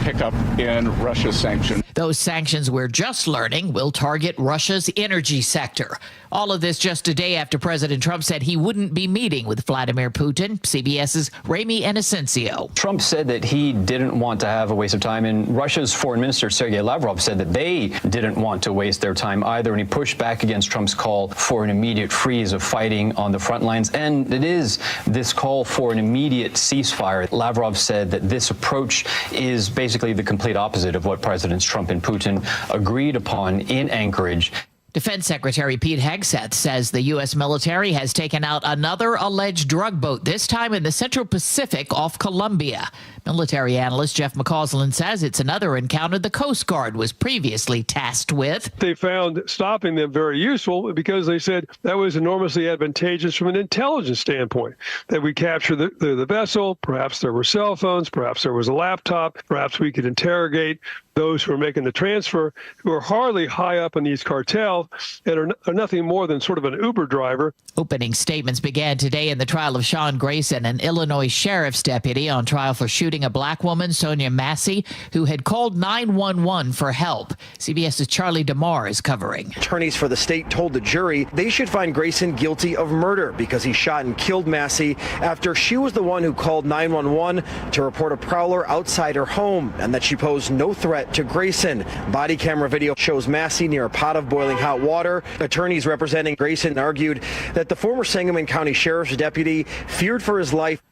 pickup in Russia's sanctions. Those sanctions, we're just learning, will target Russia's energy sector. All of this just a day after President Trump said he wouldn't be meeting with Vladimir Putin. CBS's Ramy Inocencio. Trump said that he didn't want to have a waste of time, and Russia's foreign minister Sergei Lavrov said that they didn't want to waste their time either, and he pushed back against Trump's call for an immediate freeze of fighting on the front lines. And it is this call for an immediate ceasefire. Lavrov said that this approach is basically the complete opposite of what Presidents Trump and Putin agreed upon in Anchorage. Defense Secretary Pete Hegseth says the U.S. military has taken out another alleged drug boat, this time in the Central Pacific off Colombia. Military analyst Jeff McCausland says it's another encounter the Coast Guard was previously tasked with. They found stopping them very useful because they said that was enormously advantageous from an intelligence standpoint, that we captured the vessel, perhaps there were cell phones, perhaps there was a laptop, perhaps we could interrogate those who are making the transfer, who are hardly high up in these cartels and are nothing more than sort of an Uber driver. Opening statements began today in the trial of Sean Grayson, an Illinois sheriff's deputy on trial for shooting a black woman, Sonia Massey, who had called 911 for help. CBS's Charlie DeMar is covering. Attorneys for the state told the jury they should find Grayson guilty of murder because he shot and killed Massey after she was the one who called 911 to report a prowler outside her home and that she posed no threat to Grayson. Body camera video shows Massey near a pot of boiling hot water. Attorneys representing Grayson argued that the former Sangamon County Sheriff's deputy feared for his life.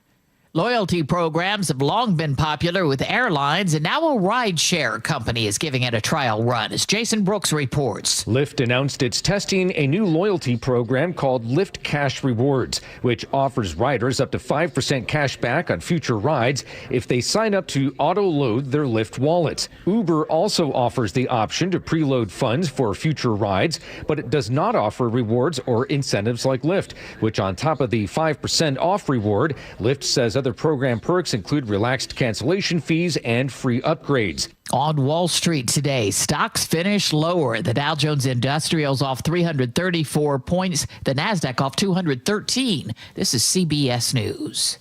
Loyalty programs have long been popular with airlines, and now a rideshare company is giving it a trial run, as Jason Brooks reports. Lyft announced it's testing a new loyalty program called Lyft Cash Rewards, which offers riders up to 5% cash back on future rides if they sign up to auto-load their Lyft wallets. Uber also offers the option to preload funds for future rides, but it does not offer rewards or incentives like Lyft, which on top of the 5% off reward, Lyft says other Other program perks include relaxed cancellation fees and free upgrades. On Wall Street today, stocks finished lower. The Dow Jones Industrial's off 334 points. The Nasdaq off 213. This is CBS News.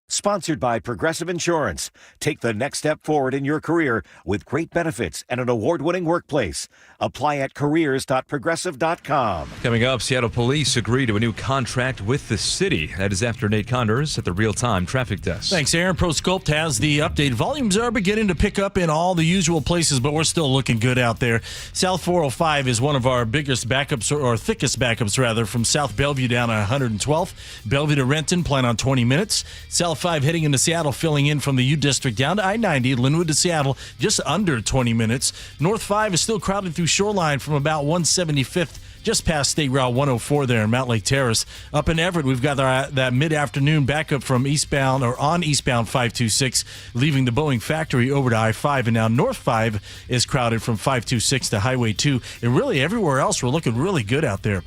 Sponsored by Progressive Insurance. Take the next step forward in your career with great benefits and an award-winning workplace. Apply at careers.progressive.com. Coming up, Seattle police agree to a new contract with the city. That is after Nate Connors at the real-time traffic desk. Thanks, Aaron. ProSculpt has the update. Volumes are beginning to pick up in all the usual places, but we're still looking good out there. South 405 is one of our biggest backups, or thickest backups, rather, from South Bellevue down on 112th. Bellevue to Renton, plan on 20 minutes. South 5 heading into Seattle, filling in from the U District down to I-90, Linwood to Seattle, just under 20 minutes. North 5 is still crowded through Shoreline from about 175th, just past State Route 104 there in Mount Lake Terrace. Up in Everett, we've got that mid-afternoon backup from eastbound 526, leaving the Boeing factory over to I-5. And now North 5 is crowded from 526 to Highway 2. And really everywhere else, we're looking really good out there.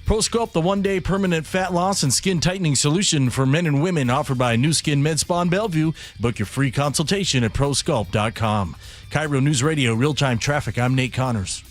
ProSculpt, the one-day permanent fat loss and skin tightening solution for men and women, offered by New Skin Med Spa in Bellevue. Book your free consultation at prosculpt.com. KIRO News Radio, real-time traffic. I'm Nate Connors.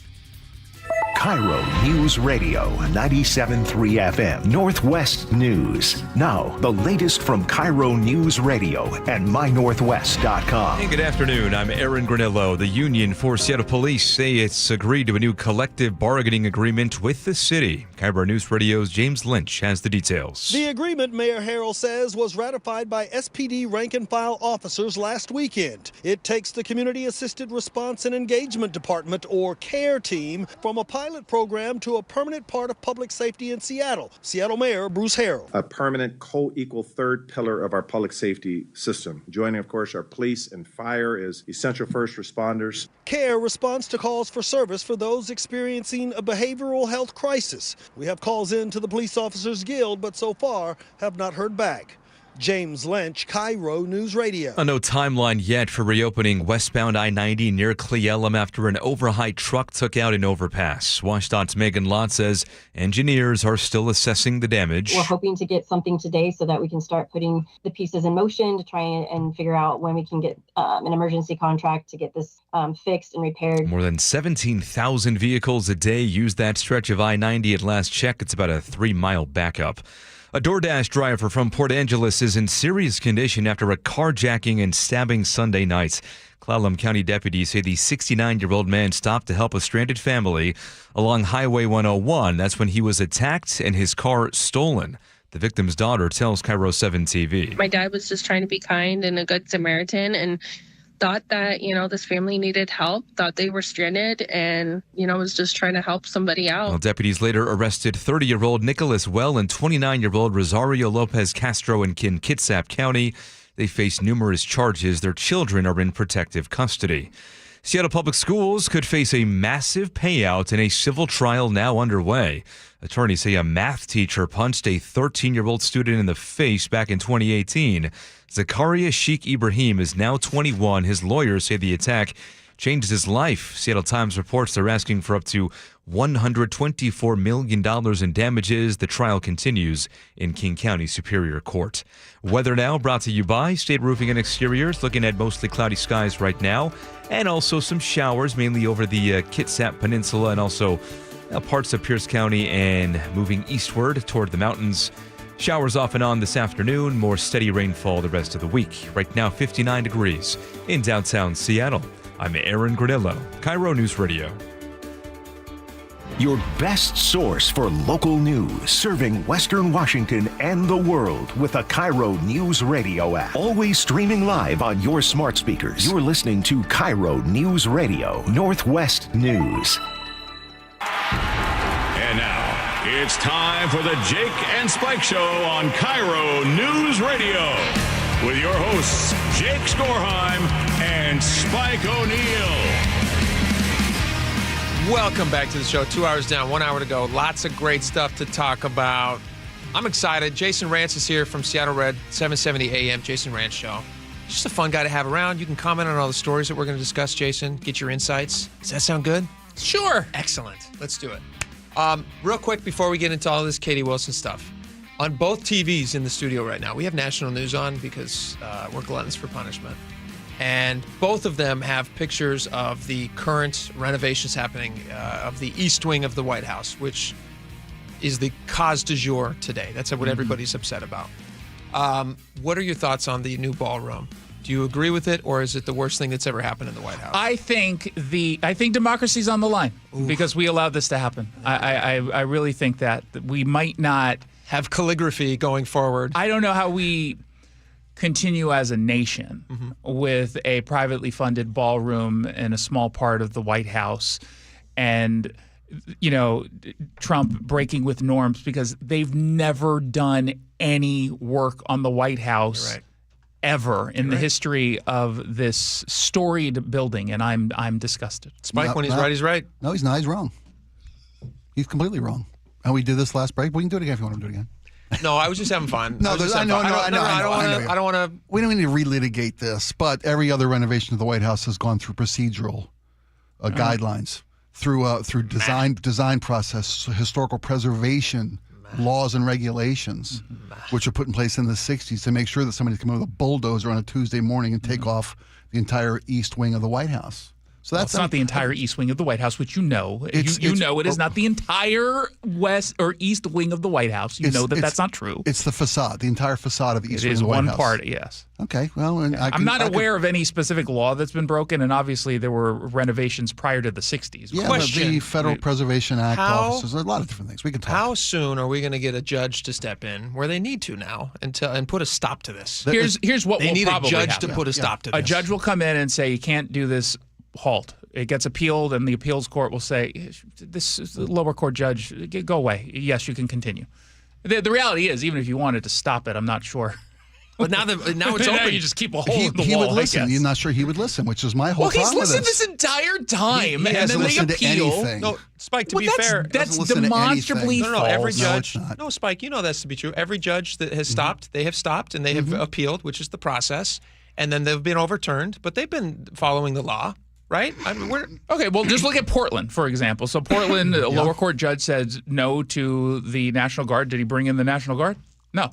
KIRO News Radio, 97.3 FM, Northwest News. Now, the latest from KIRO News Radio and mynorthwest.com. And good afternoon. I'm Aaron Granillo. The Union for Seattle Police say it's agreed to a new collective bargaining agreement with the city. KIRO News Radio's James Lynch has the details. The agreement, Mayor Harrell says, was ratified by SPD rank-and-file officers last weekend. It takes the Community Assisted Response and Engagement Department, or CARE team, from a pilot program to a permanent part of public safety in Seattle. Seattle Mayor Bruce Harrell. A permanent co-equal third pillar of our public safety system. Joining, of course, our police and fire as essential first responders. CARE responds to calls for service for those experiencing a behavioral health crisis. We have calls in to the Police Officers Guild, but so far have not heard back. James Lynch, KIRO News Radio. No timeline yet for reopening westbound I-90 near Cle-Elum after an overheight truck took out an overpass. WashDOT's Megan Lott says engineers are still assessing the damage. We're hoping to get something today so that we can start putting the pieces in motion to try and figure out when we can get an emergency contract to get this fixed and repaired. More than 17,000 vehicles a day use that stretch of I-90 at last check. It's about a 3-mile backup. A DoorDash driver from Port Angeles is in serious condition after a carjacking and stabbing Sunday night. Cle-Elum County deputies say the 69-year-old man stopped to help a stranded family along Highway 101. That's when he was attacked and his car stolen. The victim's daughter tells KIRO 7 TV. My dad was just trying to be kind and a good Samaritan and thought that, this family needed help, thought they were stranded, and, was just trying to help somebody out. Well, deputies later arrested 30-year-old Nicholas Well and 29-year-old Rosario Lopez Castro in Kitsap County. They face numerous charges. Their children are in protective custody. Seattle Public Schools could face a massive payout in a civil trial now underway. Attorneys say a math teacher punched a 13-year-old student in the face back in 2018. Zakaria Sheikh Ibrahim is now 21. His lawyers say the attack changed his life. Seattle Times reports they're asking for up to $124 million in damages. The trial continues in King County Superior Court. Weather now brought to you by State Roofing and Exteriors. Looking at mostly cloudy skies right now, and also some showers mainly over the Kitsap Peninsula and also parts of Pierce County and moving eastward toward the mountains. Showers off and on this afternoon, more steady rainfall the rest of the week. Right now, 59 degrees in downtown Seattle. I'm Aaron Granillo, KIRO News Radio. Your best source for local news, serving Western Washington and the world with a KIRO News Radio app. Always streaming live on your smart speakers. You're listening to KIRO News Radio, Northwest News. And now, it's time for the Jake and Spike Show on KIRO News Radio with your hosts, Jake Skorheim and Spike O'Neill. Welcome back to the show. 2 hours down, 1 hour to go. Lots of great stuff to talk about. I'm excited. Jason Rance is here from Seattle Red, 770 AM, Jason Rance Show. Just a fun guy to have around. You can comment on all the stories that we're going to discuss, Jason. Get your insights. Does that sound good? Sure. Excellent. Let's do it. Real quick before we get into all this Katie Wilson stuff. On both TVs in the studio right now, we have national news on because we're gluttons for punishment. And both of them have pictures of the current renovations happening of the East Wing of the White House, which is the cause du jour today. That's what everybody's upset about. What are your thoughts on the new ballroom? Do you agree with it, or is it the worst thing that's ever happened in the White House? I think democracy's on the line because we allowed this to happen. I really think that we might not have calligraphy going forward. I don't know how we continue as a nation with a privately funded ballroom in a small part of the White House, and Trump breaking with norms because they've never done any work on the White House ever in the history of this storied building, and I'm disgusted. Spike, when he's right, he's right. No, he's not. He's wrong. He's completely wrong. And we did this last break. We can do it again if you want to do it again. No, I was just having fun. I know. I don't want to. We don't need to relitigate this, but every other renovation of the White House has gone through procedural guidelines, through design process, historical preservation laws and regulations, which were put in place in the 60s to make sure that somebody's coming with a bulldozer on a Tuesday morning and take off the entire East Wing of the White House. So that's not the entire East Wing of the White House, which it is not the entire West or East Wing of the White House. That's not true. It's the facade, the entire facade of the East Wing of the White House. It is one part, yes. Okay, well, I'm not aware of any specific law that's been broken, and obviously there were renovations prior to the 60s. Yeah, the Federal Preservation Act offices, a lot of different things. We can talk. How soon are we going to get a judge to step in where they need to now and put a stop to this? Here's what they will need probably a judge happen. to put a stop to this. A judge will come in and say, you can't do this. Halt. It gets appealed, and the appeals court will say, this is the lower court judge, go away. Yes, you can continue. The reality is, even if you wanted to stop it, I'm not sure. But now it's open. You just keep a hole in the wall. He would listen. You're not sure he would listen, which is my whole problem with this. Well, he's listened this entire time, he and then they appeal. To anything. No, Spike, to be fair. That's demonstrably false. No, every judge. No, it's not. No, Spike, you know that's to be true. Every judge that has stopped, they have stopped, and they have appealed, which is the process, and then they've been overturned, but they've been following the law. Right? Okay, well, just look at Portland, for example. So Portland, a lower court judge said no to the National Guard. Did he bring in the National Guard? No.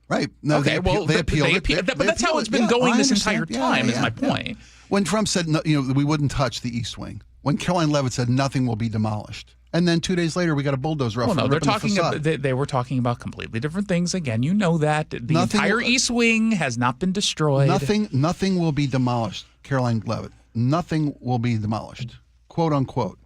Right. No, okay, they appealed it. But that's how it's been going this entire time, is my point. When Trump said, we wouldn't touch the East Wing, when Caroline Leavitt said nothing will be demolished, and then 2 days later we got a bulldozer off. Well, no, they were talking about completely different things. Again, you know that the entire East Wing has not been destroyed. Nothing will be demolished, Caroline Leavitt. Nothing will be demolished, quote unquote.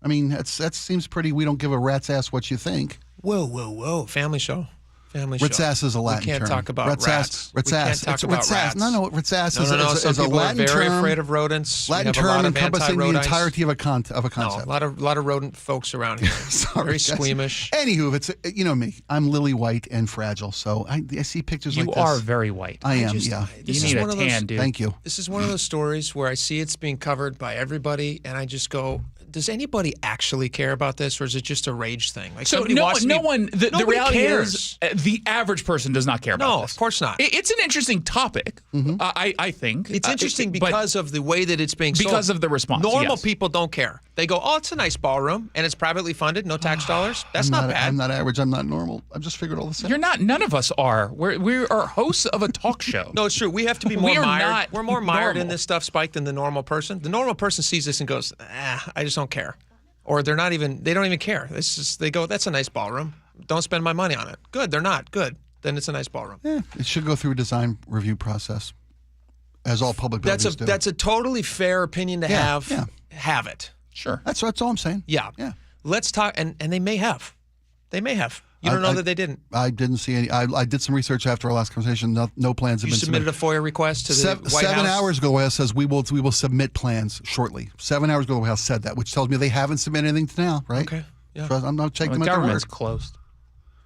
I mean, that seems pretty. We don't give a rat's ass what you think. Whoa! Family show. Rat's ass is a Latin term. We can't talk about rats. Rat's ass. Talk about rats. No, rat's ass is a Latin term. Some people are very afraid of rodents. Latin term encompassing the entirety of a concept. No, a lot of rodent folks around here. Very squeamish. Anywho, if it's me, I'm lily white and fragile, so I see pictures like this. You are very white. I am. Yeah. You need a tan, dude. Thank you. This is one of those stories where I see it's being covered by everybody, and I just go, does anybody actually care about this, or is it just a rage thing? Like so no one. The reality is, the average person does not care about this. No, of course not. It's an interesting topic. I think it's interesting because of the way that it's being sold. Because of the response. Normal people don't care. They go, oh, it's a nice ballroom, and it's privately funded, no tax dollars. That's not bad. I'm not average. I'm not normal. I've just figured all this out. You're not. None of us are. We are hosts of a talk show. No, it's true. We have to be more mired. We're more mired in this stuff, Spike, than the normal person. The normal person sees this and goes, I just don't care. Or they don't even care. They go, that's a nice ballroom. Don't spend my money on it. Good, they're not. Good. Then it's a nice ballroom. Yeah, it should go through a design review process, as all public buildings do. That's a totally fair opinion to have. Yeah. Have it. Sure. That's all I'm saying. Yeah. Yeah. Let's talk, and they may have. They may have. You don't know that they didn't. I didn't see any. I did some research after our last conversation. No plans have been submitted. You submitted a FOIA request to the White House? 7 hours ago, the White House says we will submit plans shortly. 7 hours ago, the White House said that, which tells me they haven't submitted anything to now, right? Okay. Yeah. So I'm not taking them at their word. Government's closed.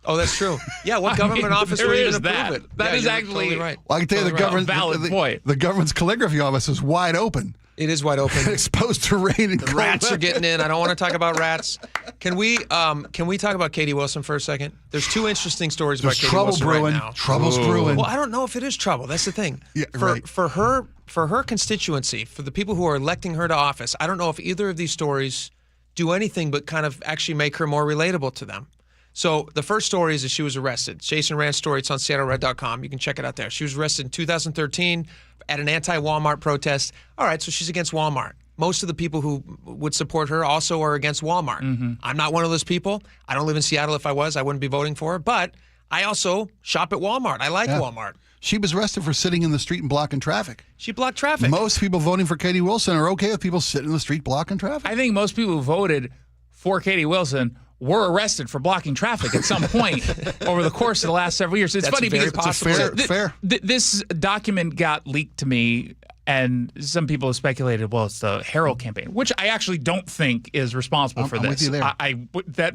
Oh, that's true. Yeah, what government office would even approve it? That is actually totally right. Well, I can tell you the government's calligraphy office is wide open. It is wide open. Exposed to rain and the rats are getting in. I don't want to talk about rats. Can we talk about Katie Wilson for a second? There's two interesting stories about Katie Wilson right now. Trouble's brewing. Well, I don't know if it is trouble. That's the thing. Yeah, for her constituency, for the people who are electing her to office, I don't know if either of these stories do anything but kind of actually make her more relatable to them. So the first story is that she was arrested. Jason Rand's story, it's on SeattleRed.com. You can check it out there. She was arrested in 2013 at an anti-Walmart protest. All right, so she's against Walmart. Most of the people who would support her also are against Walmart. I'm not one of those people. I don't live in Seattle. If I was, I wouldn't be voting for her. But I also shop at Walmart. I like Walmart. She was arrested for sitting in the street and blocking traffic. She blocked traffic. Most people voting for Katie Wilson are okay with people sitting in the street blocking traffic. I think most people who voted for Katie Wilson were arrested for blocking traffic at some point over the course of the last several years. It's That's funny very because possible. Fair. This document got leaked to me, and some people have speculated, well, it's the Herald campaign, which I actually don't think is responsible for I'm this. with you there.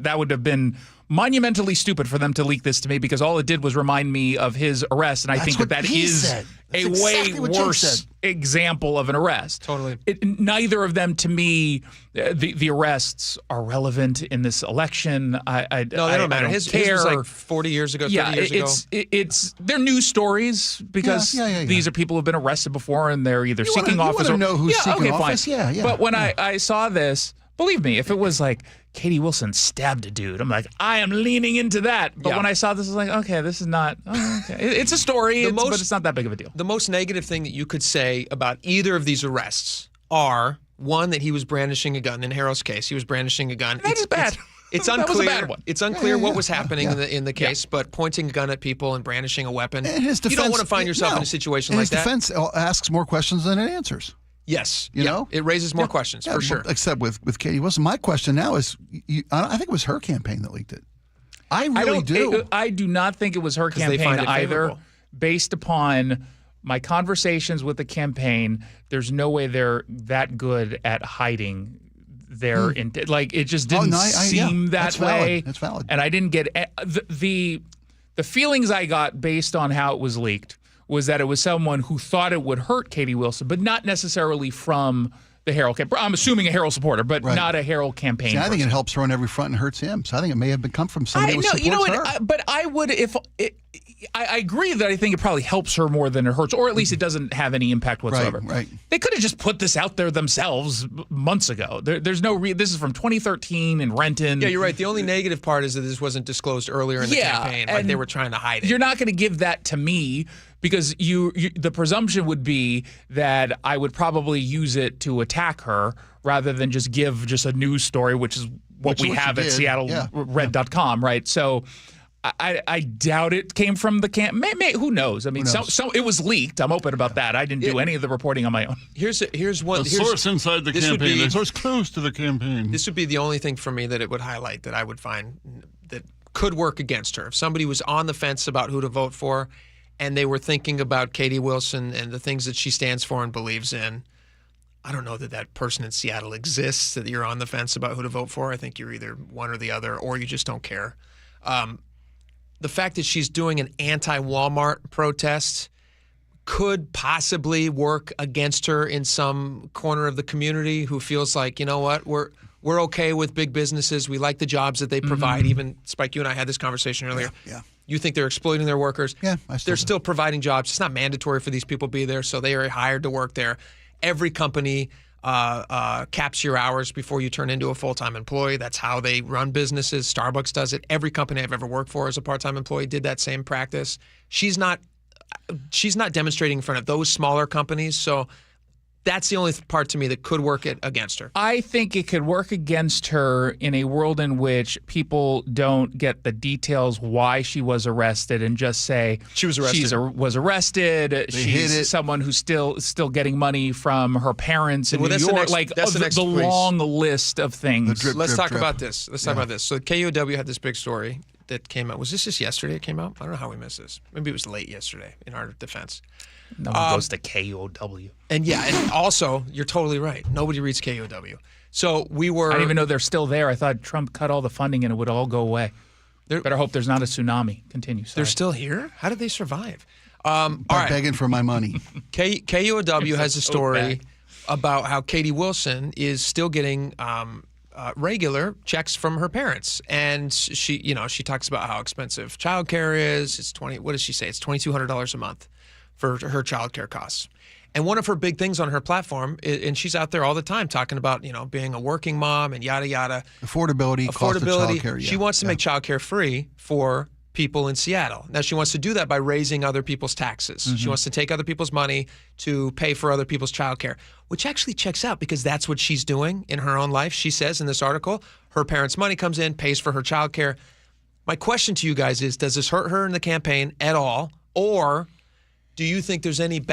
That would have been monumentally stupid for them to leak this to me, because all it did was remind me of his arrest, and I think that is a way worse example of an arrest. Totally. Neither of them, to me, the arrests are relevant in this election. No, they don't matter. His was like 40 years ago, 30 years ago. They're news stories because these are people who've been arrested before, and they're either seeking office or know who's seeking office. Fine. Yeah. But when I saw this, believe me, if it was like Katie Wilson stabbed a dude, I'm like, I am leaning into that. But when I saw this, I was like, okay, this is not. Oh, okay. It's a story, but it's not that big of a deal. The most negative thing that you could say about either of these arrests are, one, that he was brandishing a gun. In Harold's case, he was brandishing a gun. That is bad. It's That unclear. was a bad one. It's unclear what was happening in the case, but pointing a gun at people and brandishing a weapon. And his defense, you don't want to find yourself in a situation and like that. his defense asks more questions than it answers. Yes. You know? It raises more questions, for sure. Except with Katie Wilson. My question now is, I think it was her campaign that leaked it. I really do. I do not think it was her campaign either. Based upon my conversations with the campaign, there's no way they're that good at hiding their intent. Like, it just didn't seem that way. That's valid. And I didn't get the feelings I got based on how it was leaked was that it was someone who thought it would hurt Katie Wilson, but not necessarily from the Herald campaign. I'm assuming a Herald supporter, but not a Herald campaign. See, I think it helps her on every front and hurts him. So I think it may have come from somebody who supports her. But I would, I agree that I think it probably helps her more than it hurts, or at least it doesn't have any impact whatsoever. Right. They could have just put this out there themselves months ago. There's no this is from 2013 in Renton. Yeah, you're right. The only negative part is that this wasn't disclosed earlier in the campaign, like they were trying to hide it. You're not going to give that to me, because the presumption would be that I would probably use it to attack her rather than just give just a news story, which is what we have at SeattleRed.com, right? So I doubt it came from the camp. Who knows? I mean, so it was leaked. I'm open about that. I didn't do any of the reporting on my own. A source inside the campaign. A source close to the campaign. This would be the only thing for me that it would highlight that I would find that could work against her. If somebody was on the fence about who to vote for, and they were thinking about Katie Wilson and the things that she stands for and believes in, I don't know that person in Seattle exists, that you're on the fence about who to vote for. I think you're either one or the other, or you just don't care. The fact that she's doing an anti-Walmart protest could possibly work against her in some corner of the community who feels like, you know what, we're okay with big businesses. We like the jobs that they provide. Even, Spike, you and I had this conversation earlier. Yeah. You think they're exploiting their workers? Yeah, they're still providing jobs. It's not mandatory for these people to be there, so they are hired to work there. Every company caps your hours before you turn into a full-time employee. That's how they run businesses. Starbucks does it. Every company I've ever worked for as a part-time employee did that same practice. She's not demonstrating in front of those smaller companies, so that's the only part to me that could work against her. I think it could work against her in a world in which people don't get the details why she was arrested and just say she was arrested. She's someone who's still getting money from her parents in New York. The long list of things. Let's talk about this. So KUOW had this big story that came out. Was this just yesterday it came out? I don't know how we missed this. Maybe it was late yesterday in our defense. No one goes to KUOW. And also, you're totally right. Nobody reads KUOW. So I didn't even know they're still there. I thought Trump cut all the funding and it would all go away. Better hope there's not a tsunami. Continue. Sorry. They're still here? How did they survive? Begging for my money. KUOW has a story about how Katie Wilson is still getting regular checks from her parents, and she talks about how expensive childcare is. What does she say? It's $2,200 a month for her childcare costs. And one of her big things on her platform, and she's out there all the time talking about, being a working mom and yada, yada. Affordability. Cost of childcare. She wants to make childcare free for people in Seattle. Now, she wants to do that by raising other people's taxes. Mm-hmm. She wants to take other people's money to pay for other people's childcare, which actually checks out because that's what she's doing in her own life. She says in this article, her parents' money comes in, pays for her childcare. My question to you guys is, does this hurt her in the campaign at all? Or do you think there's any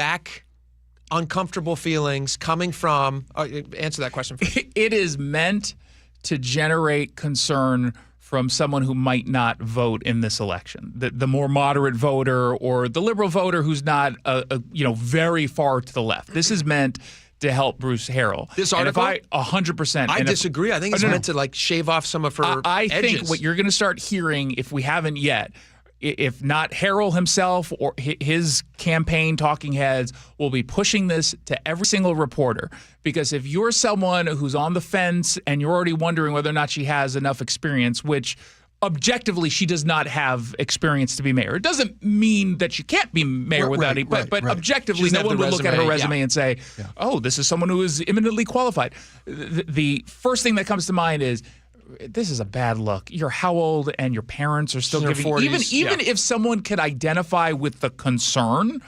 uncomfortable feelings coming from, answer that question first. It is meant to generate concern from someone who might not vote in this election, the more moderate voter or the liberal voter who's not, very far to the left. This is meant to help Bruce Harrell. This article? And if 100%. I disagree. I think it's meant to shave off some of her I edges. think what you're going to start hearing, if we haven't yet, if not Harrell himself or his campaign talking heads, will be pushing this to every single reporter. Because if you're someone who's on the fence and you're already wondering whether or not she has enough experience, which objectively she does not have experience to be mayor. It doesn't mean that she can't be mayor without it, but objectively no one would look at her resume and say, oh, this is someone who is eminently qualified. The first thing that comes to mind is, this is a bad look. You're how old, and your parents are still giving. 40s, even if someone could identify with the concern,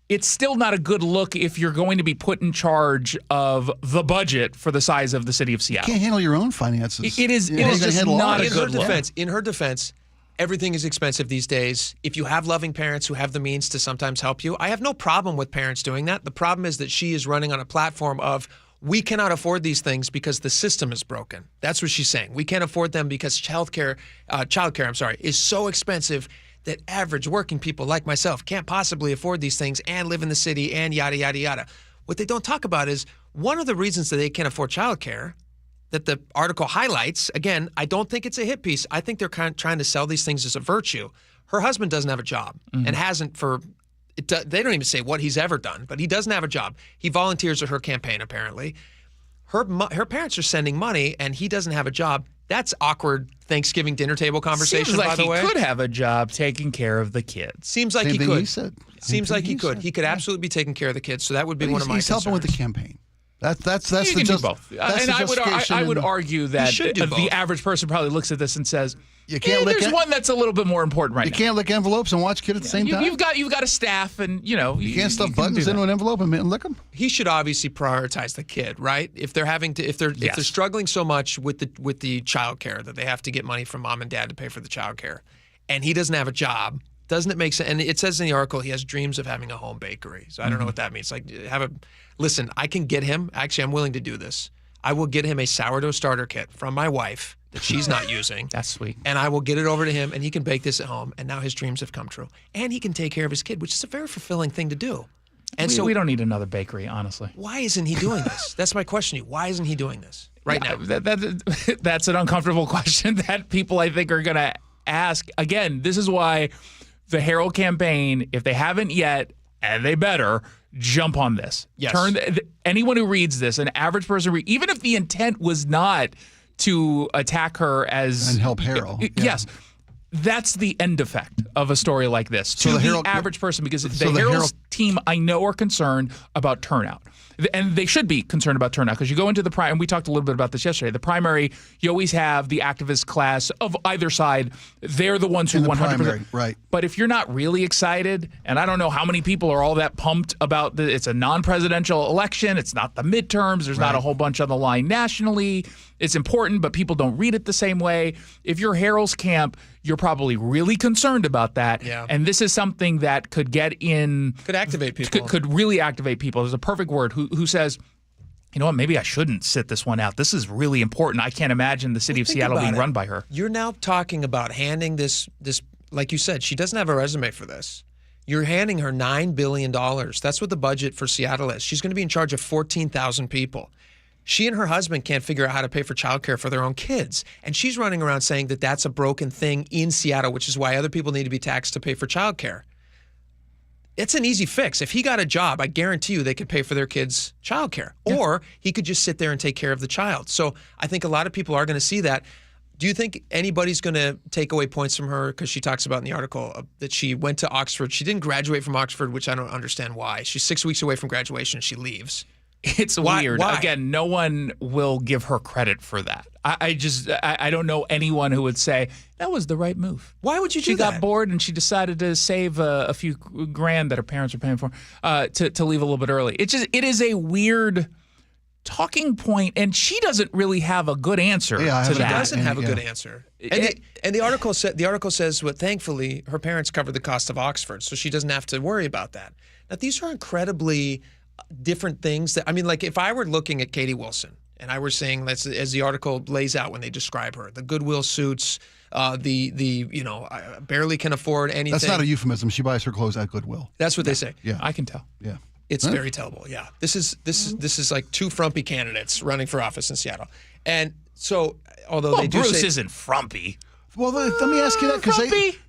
it's still not a good look if you're going to be put in charge of the budget for the size of the city of Seattle. You can't handle your own finances. It is just not a good look. In her defense, everything is expensive these days. If you have loving parents who have the means to sometimes help you, I have no problem with parents doing that. The problem is that she is running on a platform of, we cannot afford these things because the system is broken. That's what she's saying. We can't afford them because childcare is so expensive that average working people like myself can't possibly afford these things and live in the city and yada, yada, yada. What they don't talk about is one of the reasons that they can't afford childcare that the article highlights. Again, I don't think it's a hit piece. I think they're kind of trying to sell these things as a virtue. Her husband doesn't have a job and hasn't for... They don't even say what he's ever done, but he doesn't have a job. He volunteers at her campaign, apparently. Her parents are sending money, and he doesn't have a job. That's awkward Thanksgiving dinner table conversation, by the way. He could have a job taking care of the kids. Seems like he could. Seems like he could. He could absolutely be taking care of the kids, so that would be one of my concerns. He's helping with the campaign. That's you can do both. And I would argue that the average person probably looks at this and says, there's one that's a little bit more important right now. You can't lick envelopes and watch kid at the same time? You've got a staff, and you can't stuff buttons into an envelope and lick them. He should obviously prioritize the kid, right? If they're struggling so much with the child care that they have to get money from mom and dad to pay for the child care, and he doesn't have a job, doesn't it make sense? And it says in the article he has dreams of having a home bakery. So I don't know what that means. Listen, I can get him. Actually, I'm willing to do this. I will get him a sourdough starter kit from my wife that she's not using. That's sweet. And I will get it over to him, and he can bake this at home. And now his dreams have come true. And he can take care of his kid, which is a very fulfilling thing to do. And we don't need another bakery, honestly. Why isn't he doing this? That's my question to you. Why isn't he doing this right now? That's an uncomfortable question that people, I think, are going to ask. Again, this is why the Harrell campaign, if they haven't yet, and they better, jump on this. Yes. Anyone who reads this, an average person, even if the intent was not to attack her and help Harrell. Yes. That's the end effect of a story like this to the average person, because the Harrell's team, I know, are concerned about turnout. And they should be concerned about turnout, because you go into the primary, and we talked a little bit about this yesterday, the primary, you always have the activist class of either side. They're the ones who 100%. Primary, right. But if you're not really excited, and I don't know how many people are all that pumped about it's a non-presidential election, it's not the midterms, there's not a whole bunch on the line nationally, it's important, but people don't read it the same way. If you're Harrell's camp, you're probably really concerned about that. Yeah. And this is something that could get in... Could activate people. Could really activate people. There's a perfect word who says, you know what, maybe I shouldn't sit this one out. This is really important. I can't imagine the city of Seattle being run by her. You're now talking about handing this, like you said, she doesn't have a resume for this. You're handing her $9 billion. That's what the budget for Seattle is. She's going to be in charge of 14,000 people. She and her husband can't figure out how to pay for childcare for their own kids. And she's running around saying that that's a broken thing in Seattle, which is why other people need to be taxed to pay for childcare. It's an easy fix. If he got a job, I guarantee you they could pay for their kids' childcare. Yeah. Or he could just sit there and take care of the child. So I think a lot of people are going to see that. Do you think anybody's going to take away points from her? Because she talks about in the article that she went to Oxford. She didn't graduate from Oxford, which I don't understand why. She's 6 weeks away from graduation. She leaves. It's weird. Why? Again, no one will give her credit for that. I don't know anyone who would say that was the right move. Why would you do that? She that? got bored and she decided to save a few grand that her parents are paying for to leave a little bit early. It is a weird talking point, and she doesn't really have a good answer to that. She doesn't have a good answer. And the article says, well, thankfully, her parents covered the cost of Oxford, so she doesn't have to worry about that. Now, these are incredibly different things that, I mean, like if I were looking at Katie Wilson and I were saying, as the article lays out when they describe her, the Goodwill suits, I barely can afford anything. That's not a euphemism. She buys her clothes at Goodwill. That's what they say. Yeah, I can tell. Yeah, it's very tellable. Yeah, this is like two frumpy candidates running for office in Seattle, and so although they do Bruce say, isn't frumpy. Well, let me ask you that, because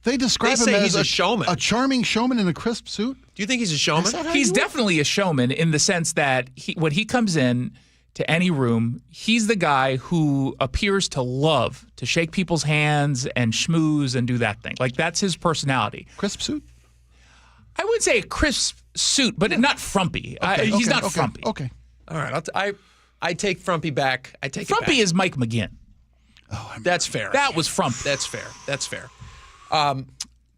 they describe him as a showman, a charming showman in a crisp suit. Do you think he's a showman? He's definitely a showman in the sense that when he comes in to any room, he's the guy who appears to love to shake people's hands and schmooze and do that thing. Like, that's his personality. Crisp suit? I would say a crisp suit, but not frumpy. He's not frumpy. Okay. All right. I take frumpy back. Frumpy is Mike McGinn. Oh, that's fair. That was frumpy. That's fair.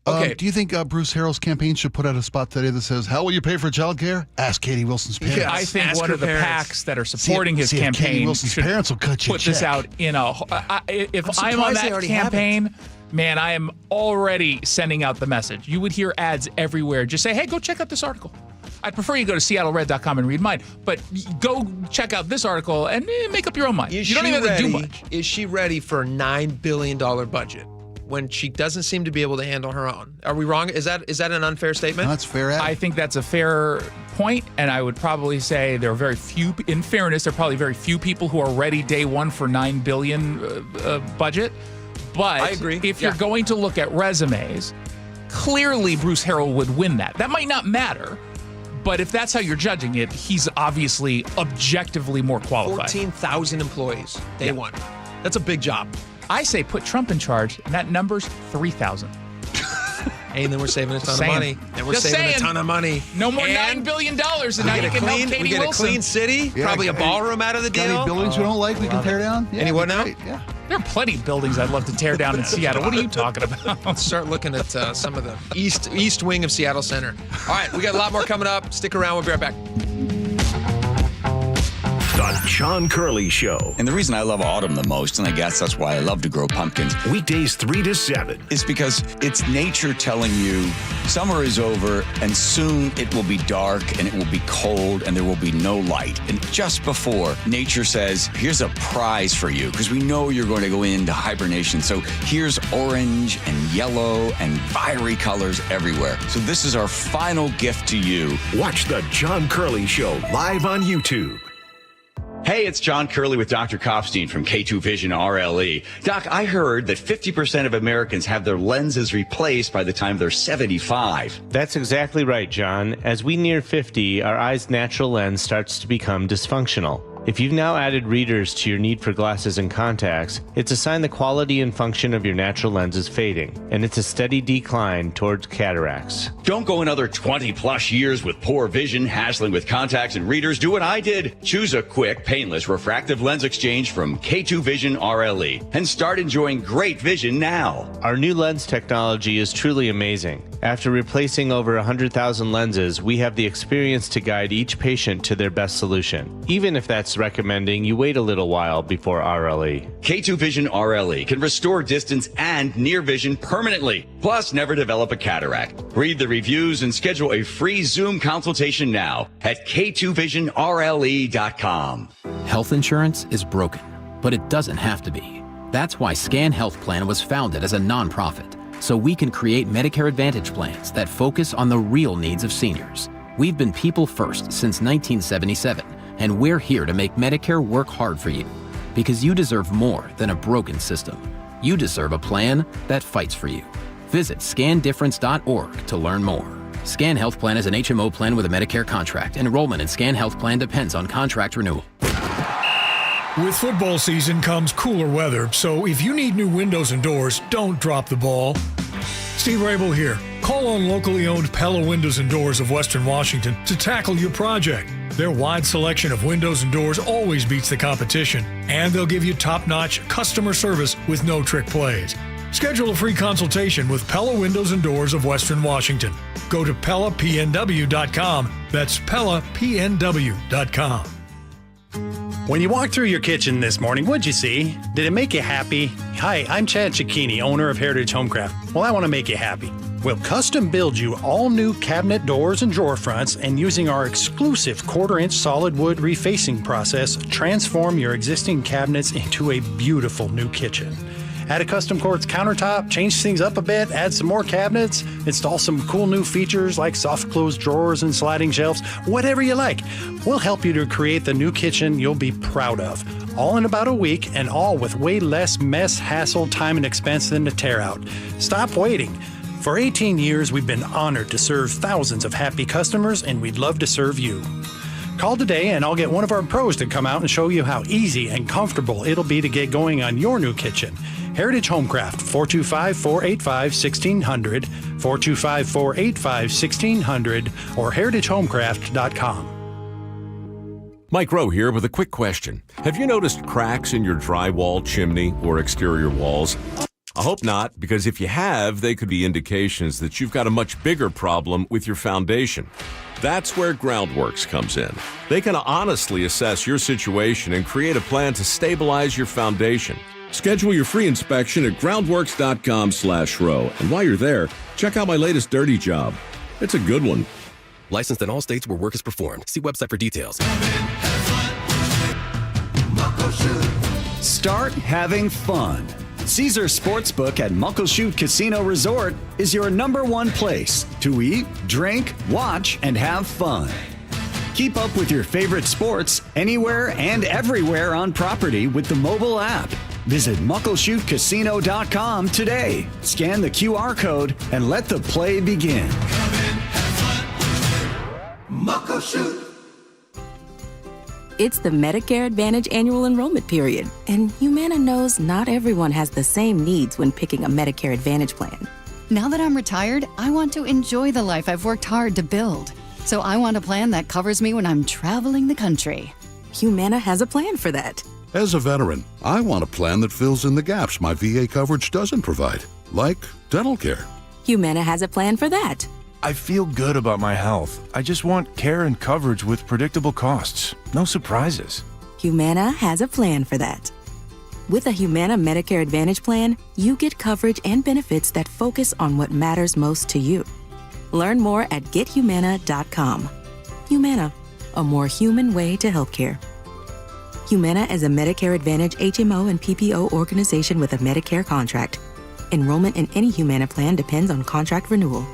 Okay. Do you think Bruce Harrell's campaign should put out a spot today that says, "How will you pay for childcare? Ask Katie Wilson's parents." Yeah, I think one of the PACs that are supporting his Katie campaign Wilson's should parents will cut you put this out in a. If I'm on that campaign, man, I am already sending out the message. You would hear ads everywhere. Just say, "Hey, go check out this article." I'd prefer you go to SeattleRed.com and read mine, but go check out this article and make up your own mind. You don't even have to do much. Is she ready for a $9 billion budget when she doesn't seem to be able to handle her own? Are we wrong? Is that an unfair statement? That's fair. I think that's a fair point, and I would probably say there are very few, in fairness, there are probably very few people who are ready day one for $9 billion budget. But I agree. If you're going to look at resumes, clearly Bruce Harrell would win that. That might not matter. But if that's how you're judging it, he's obviously objectively more qualified. 14,000 employees, day one. That's a big job. I say put Trump in charge, and that number's 3,000. Hey, and then we're saving a ton of money. And we're saving a ton of money. No more $9 billion, and now you can help Katie Wilson. We get a clean city, probably a ballroom out of the deal. Got any buildings we don't like we can tear down? Yeah, any what now? Yeah. There are plenty of buildings I'd love to tear down in Seattle. What are you talking about? Let's start looking at some of the east wing of Seattle Center. All right, we got a lot more coming up. Stick around. We'll be right back. The John Curley Show. And the reason I love autumn the most, and I guess that's why I love to grow pumpkins, Weekdays 3 to 7. is because it's nature telling you summer is over and soon it will be dark and it will be cold and there will be no light. And just before, nature says, here's a prize for you because we know you're going to go into hibernation. So here's orange and yellow and fiery colors everywhere. So this is our final gift to you. Watch The John Curley Show live on YouTube. Hey, it's John Curley with Dr. Kopstein from K2 Vision RLE. Doc, I heard that 50% of Americans have their lenses replaced by the time they're 75. That's exactly right, John. As we near 50, our eye's natural lens starts to become dysfunctional. If you've now added readers to your need for glasses and contacts, it's a sign the quality and function of your natural lens is fading, and it's a steady decline towards cataracts. Don't go another 20 plus years with poor vision, hassling with contacts and readers. Do what I did. Choose a quick, painless refractive lens exchange from K2 Vision RLE and start enjoying great vision now. Our new lens technology is truly amazing. After replacing over 100,000 lenses, we have the experience to guide each patient to their best solution, even if that's recommending you wait a little while before RLE. K2 Vision RLE can restore distance and near vision permanently, plus never develop a cataract. Read the reviews and schedule a free Zoom consultation now at k2visionrle.com. Health insurance is broken, but it doesn't have to be. That's why Scan Health Plan was founded as a nonprofit, so we can create Medicare Advantage plans that focus on the real needs of seniors. We've been people first since 1977, and we're here to make Medicare work hard for you, because you deserve more than a broken system. You deserve a plan that fights for you. Visit scandifference.org to learn more. Scan Health Plan is an HMO plan with a Medicare contract. Enrollment in Scan Health Plan depends on contract renewal. With football season comes cooler weather, so if you need new windows and doors, don't drop the ball. Steve Rabel here. Call on locally owned Pella Windows and Doors of Western Washington to tackle your project. Their wide selection of windows and doors always beats the competition, and they'll give you top-notch customer service with no trick plays. Schedule a free consultation with Pella Windows and Doors of Western Washington. Go to PellaPNW.com. That's PellaPNW.com. When you walked through your kitchen this morning, what'd you see? Did it make you happy? Hi, I'm Chad Cicchini, owner of Heritage Homecraft. Well, I want to make you happy. We'll custom build you all new cabinet doors and drawer fronts, and using our exclusive 1/4-inch solid wood refacing process, transform your existing cabinets into a beautiful new kitchen. Add a custom quartz countertop, change things up a bit, add some more cabinets, install some cool new features like soft close drawers and sliding shelves, whatever you like. We'll help you to create the new kitchen you'll be proud of. All in about a week, and all with way less mess, hassle, time, and expense than to tear out. Stop waiting. For 18 years, we've been honored to serve thousands of happy customers, and we'd love to serve you. Call today and I'll get one of our pros to come out and show you how easy and comfortable it'll be to get going on your new kitchen. Heritage Homecraft, 425-485-1600, 425-485-1600, or heritagehomecraft.com. Mike Rowe here with a quick question. Have you noticed cracks in your drywall, chimney, or exterior walls? I hope not, because if you have, they could be indications that you've got a much bigger problem with your foundation. That's where Groundworks comes in. They can honestly assess your situation and create a plan to stabilize your foundation. Schedule your free inspection at groundworks.com/row. And while you're there, check out my latest dirty job. It's a good one. Licensed in all states where work is performed. See website for details. Start having fun. Caesar Sportsbook at Muckleshoot Casino Resort is your #1 place to eat, drink, watch, and have fun. Keep up with your favorite sports anywhere and everywhere on property with the mobile app. Visit muckleshootcasino.com today. Scan the QR code and let the play begin. Muckleshoot. It's the Medicare Advantage annual enrollment period, and Humana knows not everyone has the same needs when picking a Medicare Advantage plan. Now that I'm retired, I want to enjoy the life I've worked hard to build. So I want a plan that covers me when I'm traveling the country. Humana has a plan for that. As a veteran, I want a plan that fills in the gaps my VA coverage doesn't provide, like dental care. Humana has a plan for that. I feel good about my health. I just want care and coverage with predictable costs. No surprises. Humana has a plan for that. With a Humana Medicare Advantage plan, you get coverage and benefits that focus on what matters most to you. Learn more at gethumana.com. Humana, a more human way to healthcare. Humana is a Medicare Advantage HMO and PPO organization with a Medicare contract. Enrollment in any Humana plan depends on contract renewal.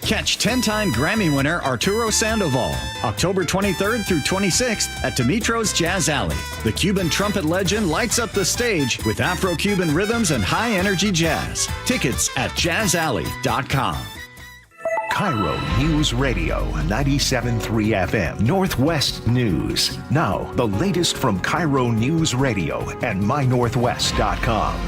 Catch 10-time Grammy winner Arturo Sandoval, October 23rd through 26th at Dimitro's Jazz Alley. The Cuban trumpet legend lights up the stage with Afro-Cuban rhythms and high-energy jazz. Tickets at jazzalley.com. KIRO News Radio 97.3 FM Northwest News. Now, the latest from KIRO News Radio and mynorthwest.com.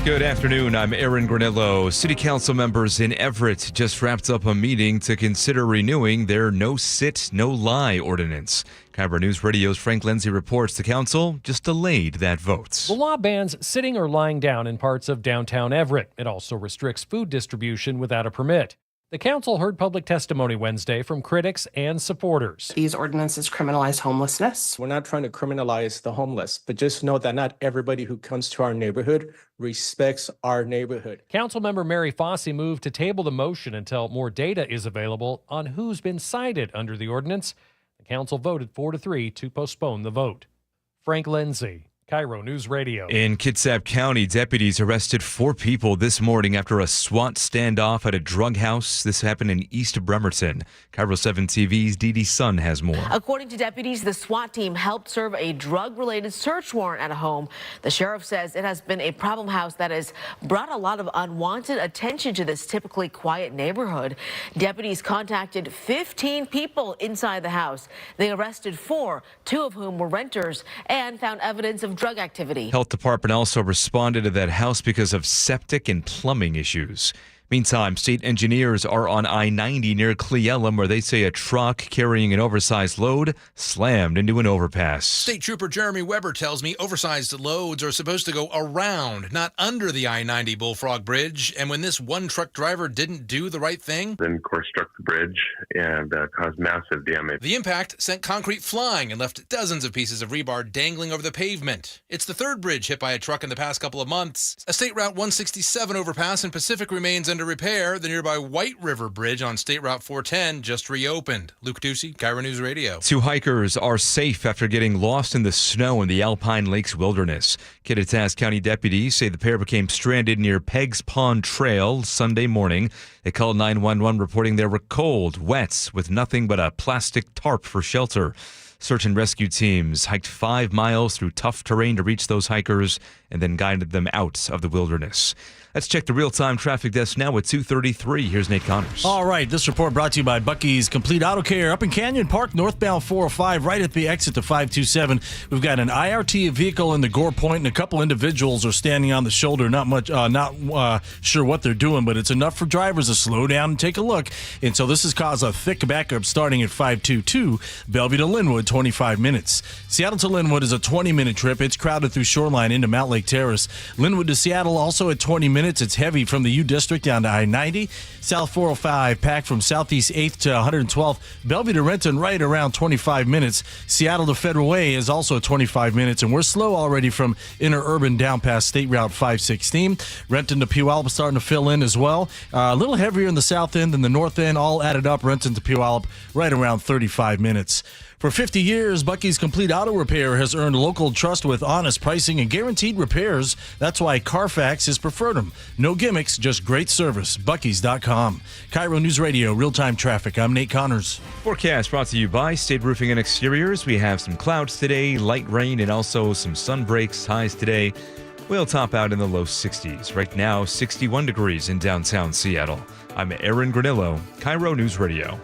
Good afternoon. I'm Aaron Granillo. City Council members in Everett just wrapped up a meeting to consider renewing their No Sit, No Lie ordinance. KIRO News Radio's Frank Lindsay reports the council just delayed that vote. The law bans sitting or lying down in parts of downtown Everett. It also restricts food distribution without a permit. The council heard public testimony Wednesday from critics and supporters. These ordinances criminalize homelessness. We're not trying to criminalize the homeless, but just know that not everybody who comes to our neighborhood respects our neighborhood. Councilmember Mary Fossey moved to table the motion until more data is available on who's been cited under the ordinance. The council voted 4-3 to postpone the vote. Frank Lindsay, KIRO News Radio. In Kitsap County, deputies arrested 4 people this morning after a SWAT standoff at a drug house. This happened in East Bremerton. KIRO 7 TV's Dee Dee Sun has more. According to deputies, the SWAT team helped serve a drug-related search warrant at a home. The sheriff says it has been a problem house that has brought a lot of unwanted attention to this typically quiet neighborhood. Deputies contacted 15 people inside the house. They arrested 4, 2 of whom were renters, and found evidence of drug activity. Health department also responded to that house because of septic and plumbing issues. Meantime, state engineers are on I-90 near Cle Elum, where they say a truck carrying an oversized load slammed into an overpass. State Trooper Jeremy Weber tells me oversized loads are supposed to go around, not under the I-90 Bullfrog Bridge. And when this one truck driver didn't do the right thing, then of course struck the bridge and caused massive damage. The impact sent concrete flying and left dozens of pieces of rebar dangling over the pavement. It's the 3rd bridge hit by a truck in the past couple of months. A State Route 167 overpass in Pacific remains under repair. The nearby White River Bridge on State Route 410 just reopened. Luke Ducey, KIRO News Radio. 2 hikers are safe after getting lost in the snow in the Alpine Lakes wilderness. Kittitas County deputies say the pair became stranded near Peggs Pond Trail Sunday morning. They called 911 reporting they were cold, wet, with nothing but a plastic tarp for shelter. Search and rescue teams hiked 5 miles through tough terrain to reach those hikers and then guided them out of the wilderness. Let's check the real-time traffic desk now at 2:33. Here's Nate Connors. All right, this report brought to you by Bucky's Complete Auto Care up in Canyon Park, northbound 405, right at the exit to 527. We've got an IRT vehicle in the Gore Point, and a couple individuals are standing on the shoulder. Not sure what they're doing, but it's enough for drivers to slow down and take a look. And so this has caused a thick backup starting at 522. Bellevue to Linwood, 25 minutes. Seattle to Linwood is a 20-minute trip. It's crowded through Shoreline into Mount Lake Terrace. Linwood to Seattle also at 20 minutes. It's heavy from the U District down to I-90. South 405 packed from Southeast 8th to 112th. Bellevue to Renton right around 25 minutes. Seattle to Federal Way is also 25 minutes, and we're slow already from interurban down past State Route 516. Renton to Puyallup starting to fill in as well. A little heavier in the south end than the north end. All added up, Renton to Puyallup right around 35 minutes. For 50 years, Bucky's Complete Auto Repair has earned local trust with honest pricing and guaranteed repairs. That's why Carfax has preferred them. No gimmicks, just great service. Bucky's.com. KIRO News Radio, real-time traffic. I'm Nate Connors. Forecast brought to you by State Roofing and Exteriors. We have some clouds today, light rain, and also some sun breaks. Highs today will top out in the low 60s. Right now, 61 degrees in downtown Seattle. I'm Aaron Granillo, KIRO News Radio.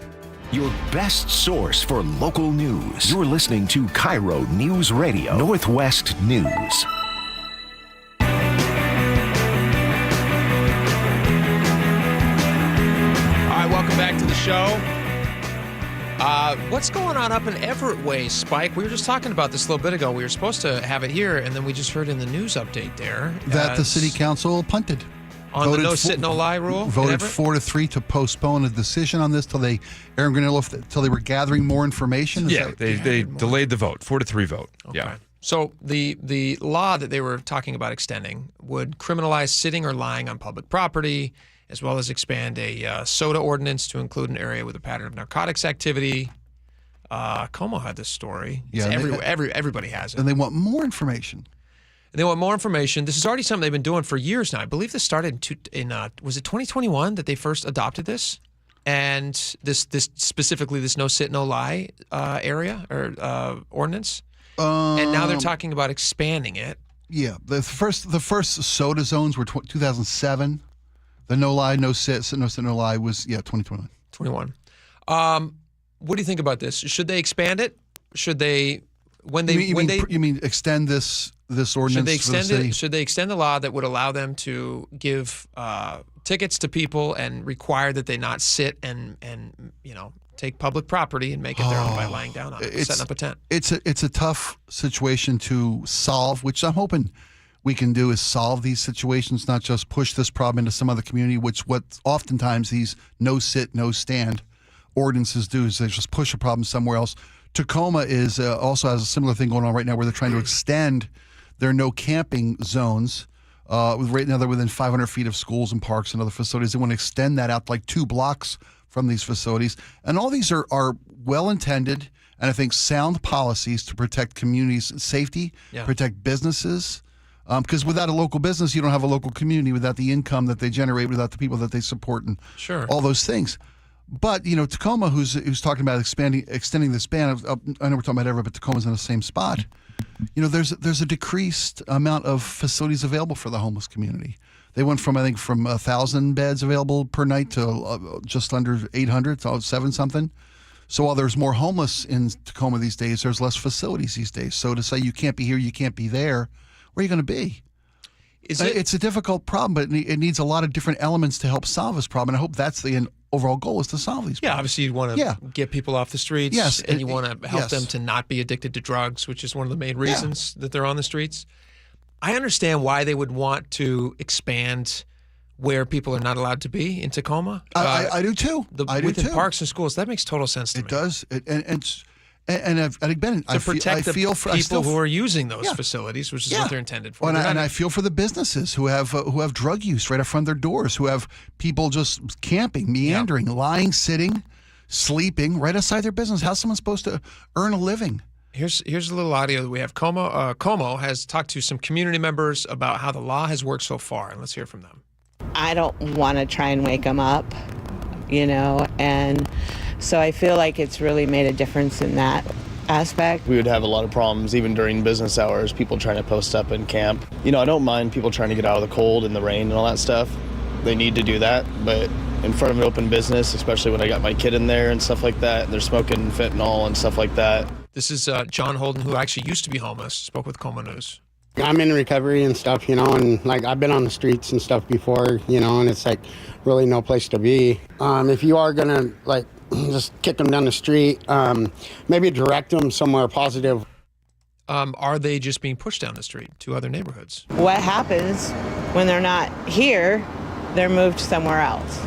Your best source for local news. You're listening to KIRO News Radio, Northwest News. All right, welcome back to the show. What's going on up in Everett Way, Spike? We were just talking about this a little bit ago. We were supposed to have it here, and then we just heard in the news update there that the city council punted. On the no sit, no lie rule? Voted 4-3 to postpone a decision on this till they were gathering more information. They delayed the vote, 4-3 vote. Okay. Yeah. So the law that they were talking about extending would criminalize sitting or lying on public property, as well as expand a soda ordinance to include an area with a pattern of narcotics activity. Como had this story. Yeah, everybody has it. And they want more information. They want more information. This is already something they've been doing for years now. I believe this started in was it 2021 that they first adopted this? And this specifically this no sit, no lie area or ordinance. And now they're talking about expanding it. Yeah, the first soda zones were 2007. The no lie, no sit, no lie was 2021. 21. What do you think about this? Should they expand it? Should they you mean extend this ordinance? Should they extend it? Should they extend the law that would allow them to give tickets to people and require that they not sit and take public property and make it their own by lying down on it, setting up a tent? It's a tough situation to solve, which I'm hoping we can do is solve these situations, not just push this problem into some other community, which what oftentimes these no sit, no stand ordinances do is they just push a problem somewhere else. Tacoma is also has a similar thing going on right now where they're trying to extend their no camping zones. Right now they're within 500 feet of schools and parks and other facilities. They want to extend that out to like 2 blocks from these facilities. And all these are well-intended And I think sound policies to protect communities' safety, protect businesses. Because without a local business, you don't have a local community, without the income that they generate, without the people that they support, and all those things. But, Tacoma, who's talking about extending the span, I know we're talking about Everett, but Tacoma's in the same spot. There's a decreased amount of facilities available for the homeless community. They went from 1,000 beds available per night to just under 800, so 7-something. So while there's more homeless in Tacoma these days, there's less facilities these days. So to say you can't be here, you can't be there, where are you going to be? It's a difficult problem, but it needs a lot of different elements to help solve this problem. And I hope that's the overall goal, is to solve these problems. Obviously you want to get people off the streets, and you want to help them to not be addicted to drugs, which is one of the main reasons that they're on the streets. I understand why they would want to expand where people are not allowed to be in Tacoma. I do too. Within parks and schools, that makes total sense to me. It does. And again, to protect the people who are using those facilities, which is what they're intended for. And I feel for the businesses who have drug use right up front of their doors, who have people just camping, meandering, lying, sitting, sleeping right outside their business. How's someone supposed to earn a living? Here's a little audio that we have. Como has talked to some community members about how the law has worked so far, and let's hear from them. I don't want to try and wake them up, and so I feel like it's really made a difference in that aspect. We would have a lot of problems even during business hours, people trying to post up and camp. I don't mind people trying to get out of the cold and the rain and all that stuff. They need to do that, but in front of an open business, especially when I got my kid in there and stuff like that, they're smoking fentanyl and stuff like that. This is John Holden, who actually used to be homeless, spoke with Como News. I'm in recovery and stuff, and I've been on the streets and stuff before, and it's really no place to be. If you are gonna just kick them down the street, maybe direct them somewhere positive. Are they just being pushed down the street to other neighborhoods? What happens when they're not here? They're moved somewhere else.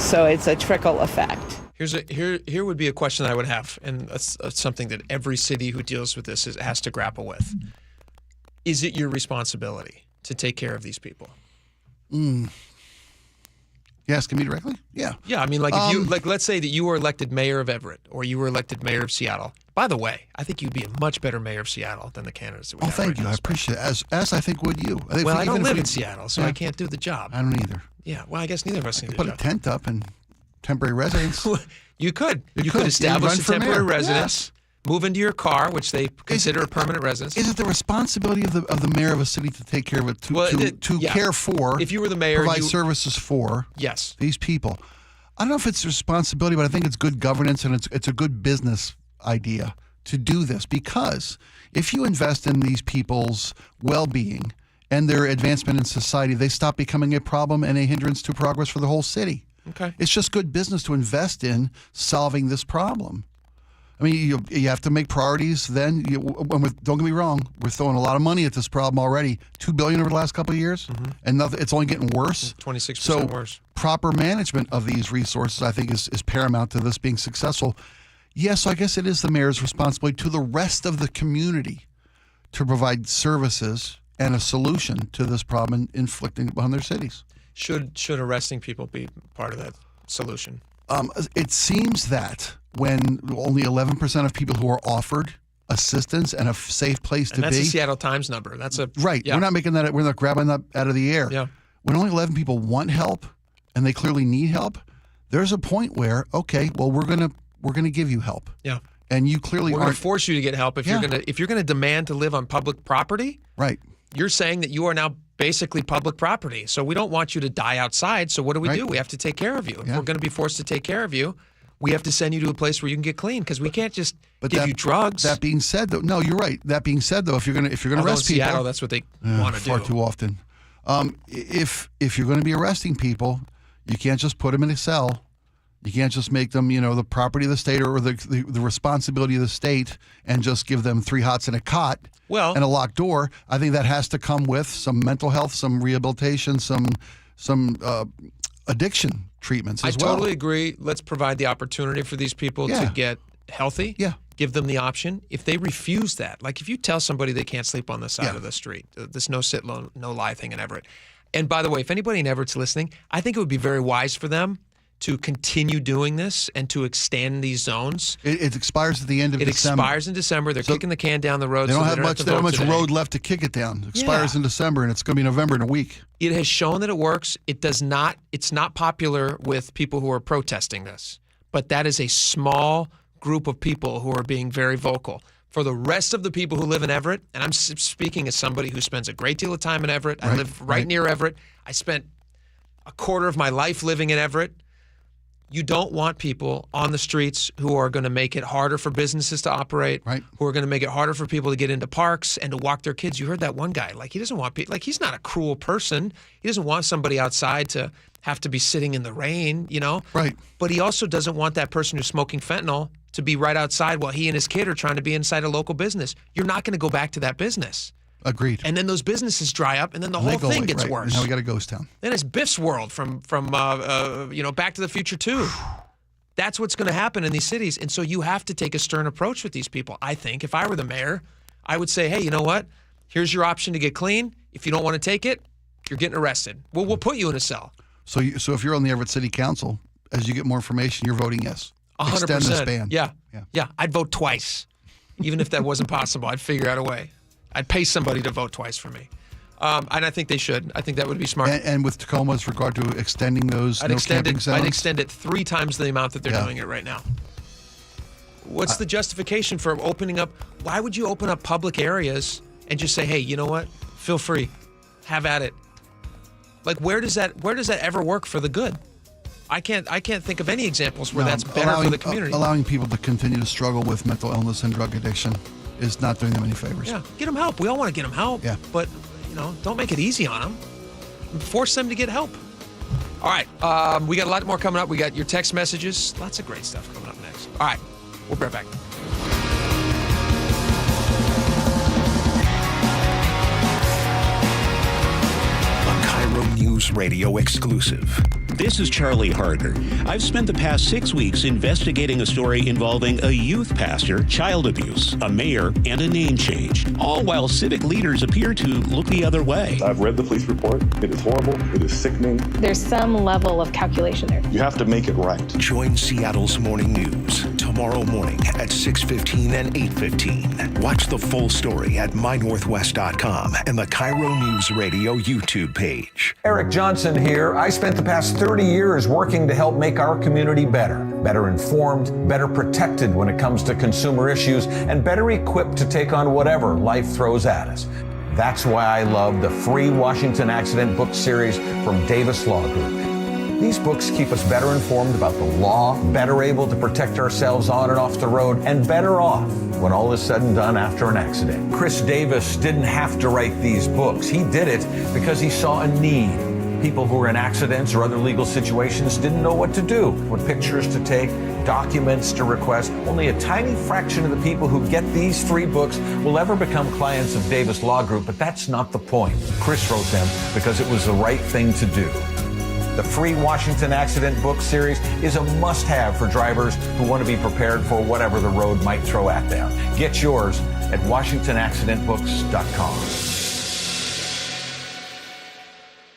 So it's a trickle effect. Here would be a question I would have, and that's something that every city who deals with this has to grapple with. Is it your responsibility to take care of these people? You asking me directly? Yeah. Yeah, I mean, if you let's say that you were elected mayor of Everett, or you were elected mayor of Seattle. By the way, I think you'd be a much better mayor of Seattle than the candidates that we have. Thank you. I appreciate it. As I think would you. I don't live in Seattle, so I can't do the job. I don't either. Yeah, well, I guess neither of us can do the job. Put a tent up and temporary residence. You could establish a temporary residence. Move into your car, which they consider a permanent residence. Is it the responsibility of the mayor of a city to take care of it, to care for, if you were the mayor, provide services for these people? I don't know if it's responsibility, but I think it's good governance, and it's a good business idea to do this, because if you invest in these people's well-being and their advancement in society, they stop becoming a problem and a hindrance to progress for the whole city. Okay. It's just good business to invest in solving this problem. I mean, you have to make priorities. Then, don't get me wrong, we're throwing a lot of money at this problem already. $2 billion over the last couple of years, and it's only getting worse. 26% worse. Proper management of these resources, I think, is paramount to this being successful. Yes, so I guess it is the mayor's responsibility to the rest of the community to provide services and a solution to this problem inflicting upon their cities. Should arresting people be part of that solution? It seems that when only 11% of people who are offered assistance and a safe place to be. That's a Seattle Times number. That's a right. Yeah. We're not grabbing that out of the air. Yeah. When only 11 people want help and they clearly need help, there's a point where, okay, well, we're gonna give you help. Yeah. And you clearly we're going to force you to get help if you're going to demand to live on public property. Right. You're saying that you are now basically public property. So we don't want you to die outside. So what do? We have to take care of you. If we're going to be forced to take care of you, we have to send you to a place where you can get clean, because we can't just give you drugs. That being said, though, no, you're right. That being said, though, if you're going to arrest people, Seattle, that's what they want to do far too often. If you're going to be arresting people, you can't just put them in a cell. You can't just make them, the property of the state or the responsibility of the state and just give them 3 hots and a cot and a locked door. I think that has to come with some mental health, some rehabilitation, some addiction treatments as well. I totally agree. Let's provide the opportunity for these people to get healthy. Yeah. Give them the option. If they refuse that, like if you tell somebody they can't sleep on the side of the street, this no sit, no lie thing in Everett. And by the way, if anybody in Everett's listening, I think it would be very wise for them to continue doing this and to extend these zones. It expires at the end of December. It expires in December. They're kicking the can down the road. They don't so have much. They don't have much road left to kick it down. It expires in December, and it's going to be November in a week. It has shown that it works. It does not. It's not popular with people who are protesting this, but that is a small group of people who are being very vocal. For the rest of the people who live in Everett, and I'm speaking as somebody who spends a great deal of time in Everett. I live right near Everett. I spent a quarter of my life living in Everett. You don't want people on the streets who are going to make it harder for businesses to operate, who are going to make it harder for people to get into parks and to walk their kids. You heard that one guy. Like, he doesn't want people, like, he's not a cruel person. He doesn't want somebody outside to have to be sitting in the rain, you know? Right. But he also doesn't want that person who's smoking fentanyl to be right outside while he and his kid are trying to be inside a local business. You're not going to go back to that business. Agreed. And then those businesses dry up, and then the whole thing gets worse. And now we got a ghost town. Then it's Biff's World from Back to the Future 2. That's what's going to happen in these cities. And so you have to take a stern approach with these people. I think if I were the mayor, I would say, hey, you know what? Here's your option to get clean. If you don't want to take it, you're getting arrested. Well, we'll put you in a cell. So if you're on the Everett City Council, as you get more information, you're voting yes. 100%. Extend this ban. Yeah. I'd vote twice. Even if that wasn't possible, I'd figure out a way. I'd pay somebody to vote twice for me. And I think they should. I think that would be smart. And with Tacoma's regard to extending those camping zones? I'd extend it 3 times the amount that they're doing it right now. What's the justification for opening up? Why would you open up public areas and just say, hey, you know what? Feel free. Have at it. Like, where does that ever work for the good? I can't think of any examples where that's better for the community. Allowing people to continue to struggle with mental illness and drug addiction is not doing them any favors. Yeah, get them help. We all want to get them help. Yeah. But, don't make it easy on them. Force them to get help. All right, we got a lot more coming up. We got your text messages. Lots of great stuff coming up next. All right, we'll be right back. A KIRO News Radio exclusive. This is Charlie Harder. I've spent the past 6 weeks investigating a story involving a youth pastor, child abuse, a mayor, and a name change, all while civic leaders appear to look the other way. I've read the police report. It is horrible. It is sickening. There's some level of calculation there. You have to make it right. Join Seattle's Morning News tomorrow morning at 6:15 and 8:15. Watch the full story at mynorthwest.com and the KIRO News Radio YouTube page. Eric Johnson here. I spent the past 30 years working to help make our community better informed, better protected when it comes to consumer issues, and better equipped to take on whatever life throws at us. That's why I love the free Washington Accident book series from Davis Law Group. These books keep us better informed about the law, better able to protect ourselves on and off the road, and better off when all is said and done after an accident. Chris Davis didn't have to write these books. He did it because he saw a need. People who were in accidents or other legal situations didn't know what to do, what pictures to take, documents to request. Only a tiny fraction of the people who get these free books will ever become clients of Davis Law Group, but that's not the point. Chris wrote them because it was the right thing to do. The free Washington Accident book series is a must-have for drivers who want to be prepared for whatever the road might throw at them. Get yours at WashingtonAccidentBooks.com.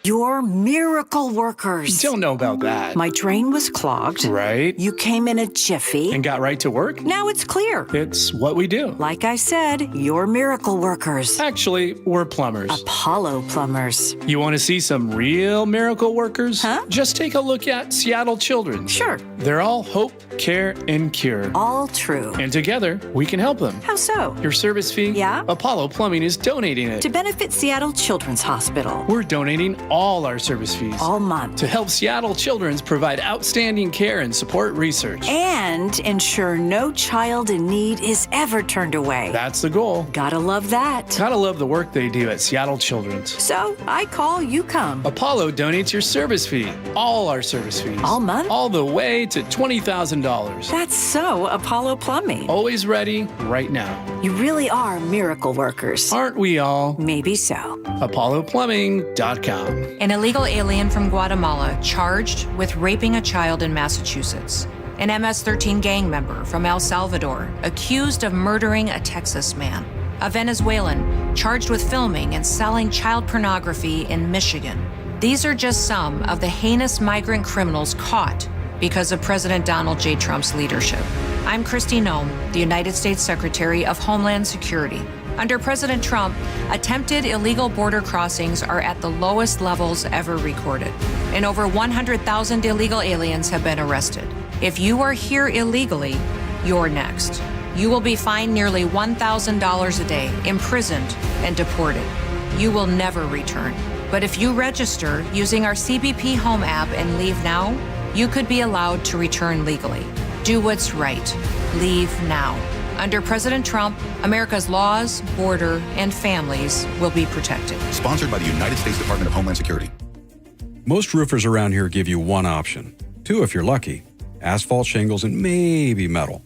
You're miracle workers. Don't know about that. My drain was clogged. Right. You came in a jiffy. And got right to work. Now it's clear. It's what we do. Like I said, you're miracle workers. Actually, we're plumbers. Apollo plumbers. You want to see some real miracle workers? Huh? Just take a look at Seattle Children's. Sure. They're all hope, care, and cure. All true. And together, we can help them. How so? Your service fee? Yeah. Apollo Plumbing is donating it. To benefit Seattle Children's Hospital. We're donating all our service fees. All month. To help Seattle Children's provide outstanding care and support research. And ensure no child in need is ever turned away. That's the goal. Gotta love that. Gotta love the work they do at Seattle Children's. So, I call, you come. Apollo donates your service fee. All our service fees. All month? All the way to $20,000. That's so Apollo Plumbing. Always ready, right now. You really are miracle workers. Aren't we all? Maybe so. ApolloPlumbing.com. An illegal alien from Guatemala charged with raping a child in Massachusetts. An MS-13 gang member from El Salvador accused of murdering a Texas man. A Venezuelan charged with filming and selling child pornography in Michigan. These are just some of the heinous migrant criminals caught because of President Donald J. Trump's leadership. I'm Kristi Noem, the United States Secretary of Homeland Security. Under President Trump, attempted illegal border crossings are at the lowest levels ever recorded, and over 100,000 illegal aliens have been arrested. If you are here illegally, you're next. You will be fined nearly $1,000 a day, imprisoned, and deported. You will never return. But if you register using our CBP Home app and leave now, you could be allowed to return legally. Do what's right. Leave now. Under President Trump, America's laws, border, and families will be protected. Sponsored by the United States Department of Homeland Security. Most roofers around here give you one option. Two if you're lucky. Asphalt shingles and maybe metal.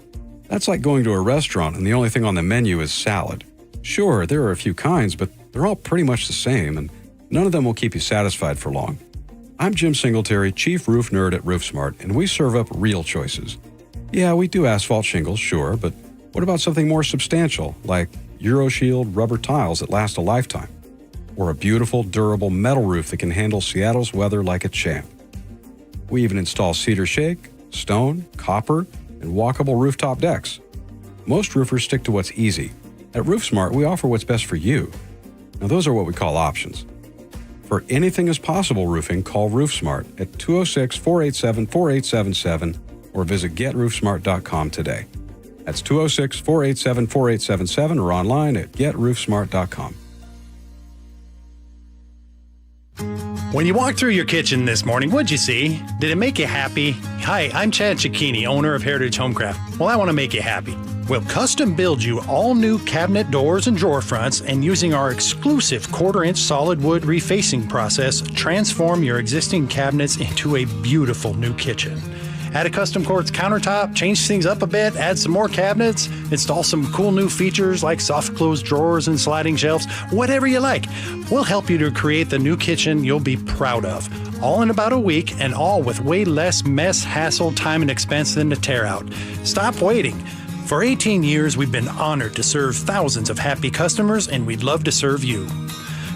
That's like going to a restaurant and the only thing on the menu is salad. Sure, there are a few kinds, but they're all pretty much the same, and none of them will keep you satisfied for long. I'm Jim Singletary, Chief Roof Nerd at RoofSmart, and we serve up real choices. Yeah, we do asphalt shingles, sure, but what about something more substantial, like EuroShield rubber tiles that last a lifetime? Or a beautiful, durable metal roof that can handle Seattle's weather like a champ. We even install cedar shake, stone, copper, and walkable rooftop decks. Most roofers stick to what's easy. At RoofSmart, we offer what's best for you. Now, those are what we call options. For anything is possible roofing, call RoofSmart at 206-487-4877 or visit GetRoofSmart.com today. That's 206-487-4877 or online at GetRoofSmart.com. When you walked through your kitchen this morning, what'd you see? Did it make you happy? Hi, I'm Chad Cicchini, owner of Heritage Homecraft. Well, I want to make you happy. We'll custom build you all new cabinet doors and drawer fronts, and using our exclusive 1/4-inch solid wood refacing process, transform your existing cabinets into a beautiful new kitchen. Add a custom quartz countertop, change things up a bit, add some more cabinets, install some cool new features like soft close drawers and sliding shelves, whatever you like. We'll help you to create the new kitchen you'll be proud of. All in about a week, and all with way less mess, hassle, time, and expense than to tear out. Stop waiting. For 18 years, we've been honored to serve thousands of happy customers, and we'd love to serve you.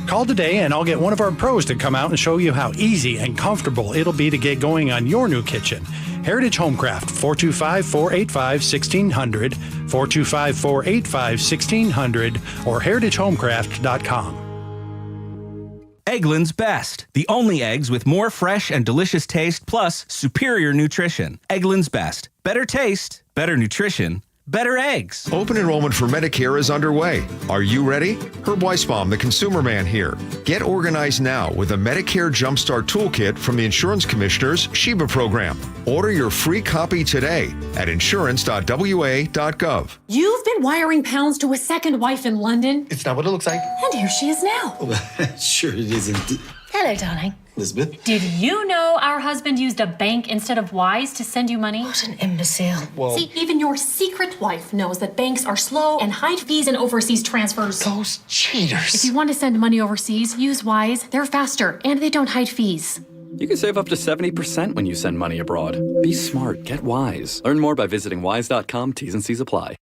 Call today and I'll get one of our pros to come out and show you how easy and comfortable it'll be to get going on your new kitchen. Heritage Homecraft, 425-485-1600, 425-485-1600, or heritagehomecraft.com. Eggland's Best, the only eggs with more fresh and delicious taste plus superior nutrition. Eggland's Best. Better taste, better nutrition, better eggs. Open enrollment for Medicare is underway. Are you ready? Herb Weisbaum, the Consumer Man here. Get organized now with a Medicare Jumpstart Toolkit from the Insurance Commissioner's SHIBA program. Order your free copy today at insurance.wa.gov. You've been wiring pounds to a second wife in London. It's not what it looks like. And here she is now. Sure it isn't. Hello, darling. Elizabeth? Did you know our husband used a bank instead of Wise to send you money? What an imbecile. Well, See, even your secret wife knows that banks are slow and hide fees in overseas transfers. Those cheaters. If you want to send money overseas, use Wise. They're faster and they don't hide fees. You can save up to 70% when you send money abroad. Be smart. Get Wise. Learn more by visiting wise.com. T's and C's apply.